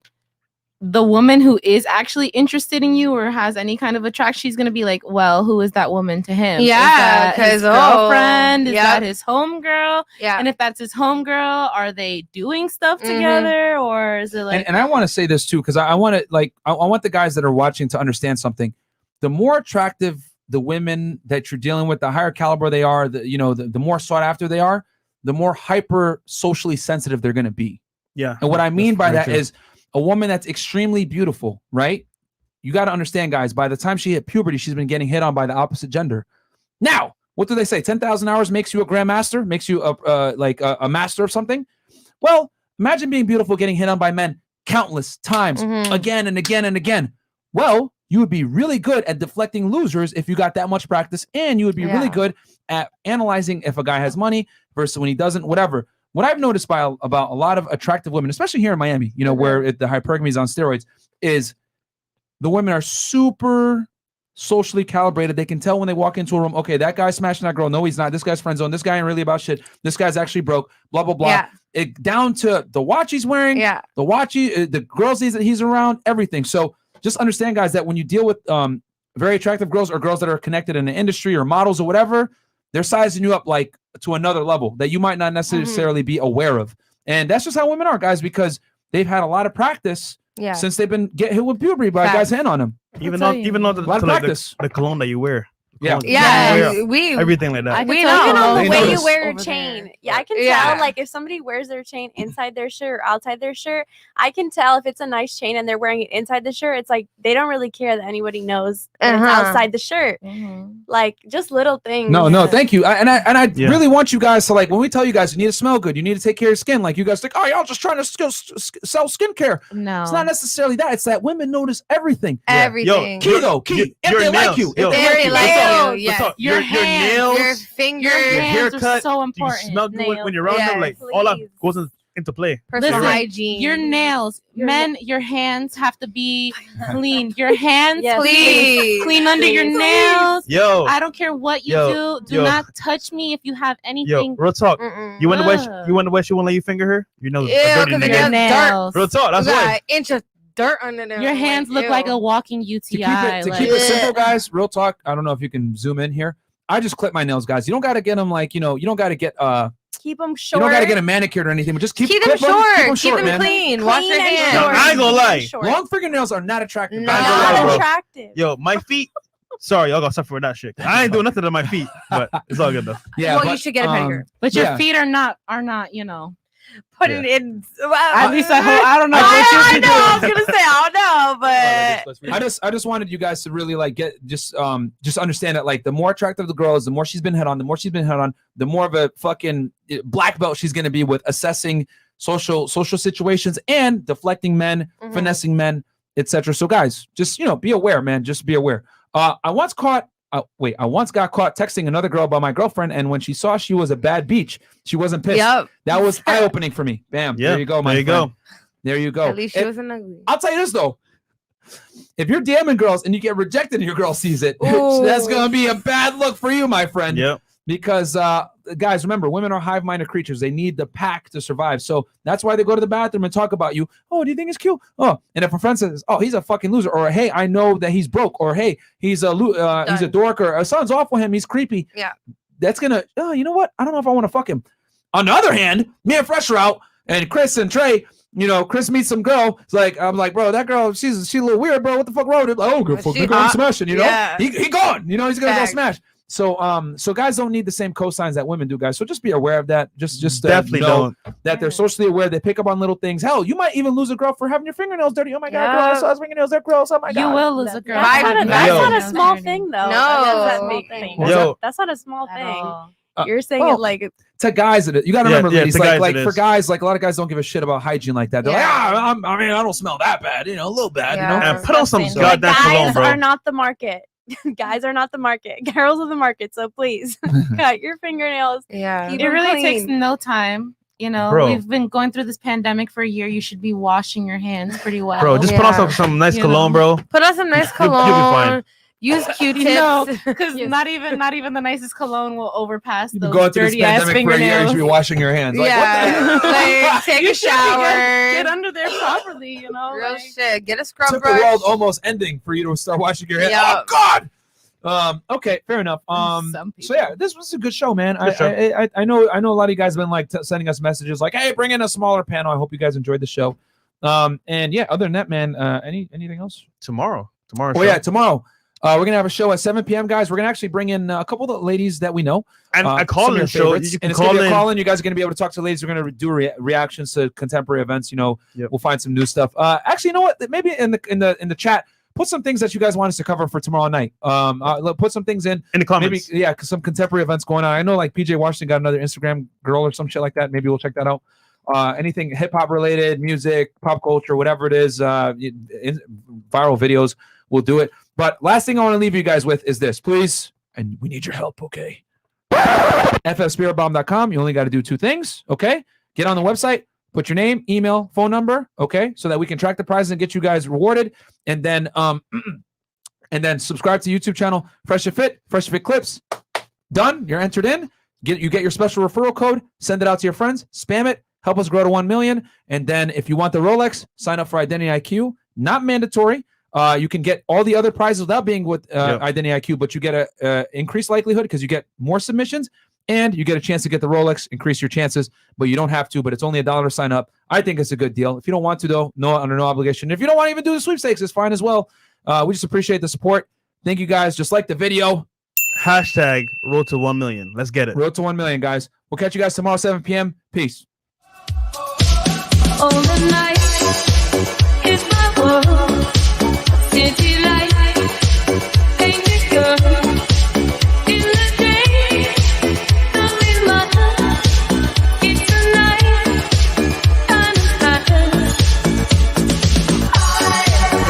the woman who is actually interested in you or has any kind of attraction, she's gonna be like, well, who is that woman to him? Yeah, is that his girlfriend? Is that his homegirl? Yeah. And if that's his homegirl, are they doing stuff together, or is it like? And I want to say this too, because I want to I want the guys that are watching to understand something. The more attractive the women that you're dealing with, the higher caliber they are, the more sought after they are, the more hyper socially sensitive they're going to be. Yeah. And what I mean by that true. is a woman that's extremely beautiful, right? You got to understand, guys, by the time she hit puberty, she's been getting hit on by the opposite gender. Now, what do they say? 10,000 hours makes you a grandmaster, makes you a master of something. Well, imagine being beautiful, getting hit on by men countless times, again and again and again. Well, you would be really good at deflecting losers if you got that much practice, and you would be really good at analyzing if a guy has money versus when he doesn't, whatever. what I've noticed about a lot of attractive women, especially here in Miami, you know, where the hypergamy is on steroids, is the women are super socially calibrated. They can tell when they walk into a room, okay, that guy's smashing that girl. No, he's not. This guy's friend zone. This guy ain't really about shit. This guy's actually broke. Blah, blah, blah. Yeah. It down to the watch he's wearing, the watch the girls that he's around, everything. So just understand, guys, that when you deal with very attractive girls or girls that are connected in the industry or models or whatever, they're sizing you up like to another level that you might not necessarily be aware of. And that's just how women are, guys, because they've had a lot of practice since they've been get hit with puberty by guys hitting on them. Even though the cologne that you wear. Everything like that. We know. Even on the way you wear your chain. Yeah, I can tell. Like if somebody wears their chain inside their shirt or outside their shirt, I can tell if it's a nice chain and they're wearing it inside the shirt. It's like they don't really care that anybody knows that it's outside the shirt. Like just little things. No, thank you. I really want you guys to, like, when we tell you guys you need to smell good, you need to take care of your skin. Like you guys think, oh, y'all just trying to sell skincare. No, it's not necessarily that. It's that women notice everything. Everything. Yo, key. If they like you, if they like you. Your hands, nails, your fingers, your haircut haircut, are so important. You smell good when you're around them. Like all that goes into play. Personal hygiene. Your nails, men, your hands have to be clean. Your hands, please. Clean under your nails. Yo, I don't care what you do. Do not touch me if you have anything. Yo, real talk. You wonder why she won't let you finger her? You know, because your nails. Real talk. That's why. Inch of dirt under them. Your hands look like a walking UTI. To keep it simple, guys. Real talk. I don't know if you can zoom in here. I just clip my nails, guys. You don't got to get them like, you don't got to get keep them short. You don't got to get them manicured or anything, but just keep them short. Keep them man. Clean. Wash your hands. Yo, I ain't gonna lie. Long fingernails are not attractive. Not attractive. Yo, my feet. Sorry, y'all gotta suffer with that shit. I ain't doing nothing to my feet, but it's all good though. Yeah, well, you should get a pedicure. But your feet are not, putting in. At least I don't know. I know. I was gonna say I don't know, but I just wanted you guys to really like get just understand that, like, the more attractive the girl is, the more she's been hit on, the more of a fucking black belt she's gonna be with assessing social situations and deflecting men, finessing men, etc. So guys, just be aware, man. Just be aware. I once got caught texting another girl about my girlfriend, and when she saw she was a bad beach, she wasn't pissed. That was eye-opening for me. Bam. There you go, my friend. There you go. At least she wasn't ugly. I'll tell you this though. If you're DMing girls and you get rejected and your girl sees it, that's gonna be a bad look for you, my friend. Yep. Because guys, remember, women are hive-minded creatures. They need the pack to survive. So that's why they go to the bathroom and talk about you. Oh, do you think he's cute? Oh, and if a friend says, oh, he's a fucking loser, or hey, I know that he's broke, or hey, he's a dork, or something's off with him, he's creepy. Yeah. That's gonna, you know what? I don't know if I want to fuck him. On the other hand, me and Fresh are out, and Chris and Trey, Chris meets some girl. It's like, I'm like, bro, that girl, she's a little weird, bro. What the fuck wrong with it? Like, oh, good fuck, I'm smashing, he gone. He's gonna go smash. So guys don't need the same cosigns that women do, guys. So just be aware of that. Just definitely know that they're socially aware. They pick up on little things. Hell, you might even lose a girl for having your fingernails dirty. Oh my god, girl, I saw his fingernails. They're gross. Oh my god. You will lose a girl. That's not a small thing, though. No, that's not a small thing. You're saying it like to guys. You got to remember, ladies. Like for guys, like a lot of guys don't give a shit about hygiene like that. They're like, I don't smell that bad. A little bad. And put on some goddamn cologne, bro. Guys are not the market. Guys are not the market. Girls are the market. So please cut your fingernails. Yeah. It really takes no time. We've been going through this pandemic for a year. You should be washing your hands pretty well. Bro, just put on some nice cologne, bro. Put on some nice cologne. You'll be fine. Use Q-tips. Because not even the nicest cologne will overpass those go through dirty ass fingernails. For a year, you should be washing your hands. Like, like take a shower. Get under there properly. Real shit. Get a scrub took brush. the world almost ending for you to start washing your hands. Oh God. Okay, fair enough. So yeah, this was a good show, man. I know a lot of you guys have been like sending us messages like, hey, bring in a smaller panel. I hope you guys enjoyed the show. And yeah, other than that, man, anything else? Tomorrow. Oh yeah, tomorrow. We're gonna have a show at 7 p.m. guys. We're gonna actually bring in a couple of the ladies that we know. And a call-in show. You can call in. You guys are gonna be able to talk to ladies. We're gonna do reactions to contemporary events. We'll find some new stuff. Actually, you know what? Maybe in the chat, put some things that you guys want us to cover for tomorrow night. Put some things in the comments. Maybe, some contemporary events going on. I know like PJ Washington got another Instagram girl or some shit like that. Maybe we'll check that out. Anything hip hop related, music, pop culture, whatever it is, viral videos, we'll do it. But last thing I want to leave you guys with is this, please, and we need your help, okay? ffspiritbomb.com. You only got to do two things, okay? Get on the website, put your name, email, phone number, okay, so that we can track the prizes and get you guys rewarded. And then and then subscribe to YouTube channel Fresh&Fit, Fresh&Fit clips. Done. You're entered in. You get your special referral code. Send it out to your friends. Spam it. Help us grow to 1 million. And then if you want the Rolex, sign up for Identity IQ. Not mandatory. You can get all the other prizes without being with Identity IQ, but you get a increased likelihood because you get more submissions and you get a chance to get the Rolex, increase your chances, but you don't have to, but it's only $1 to sign up. I think it's a good deal. If you don't want to, though, under no obligation. If you don't want to even do the sweepstakes, it's fine as well. We just appreciate the support. Thank you, guys. Just like the video. Hashtag road to 1 million. Let's get it. Road to 1 million, guys. We'll catch you guys tomorrow, 7 p.m. Peace. All the night is my world.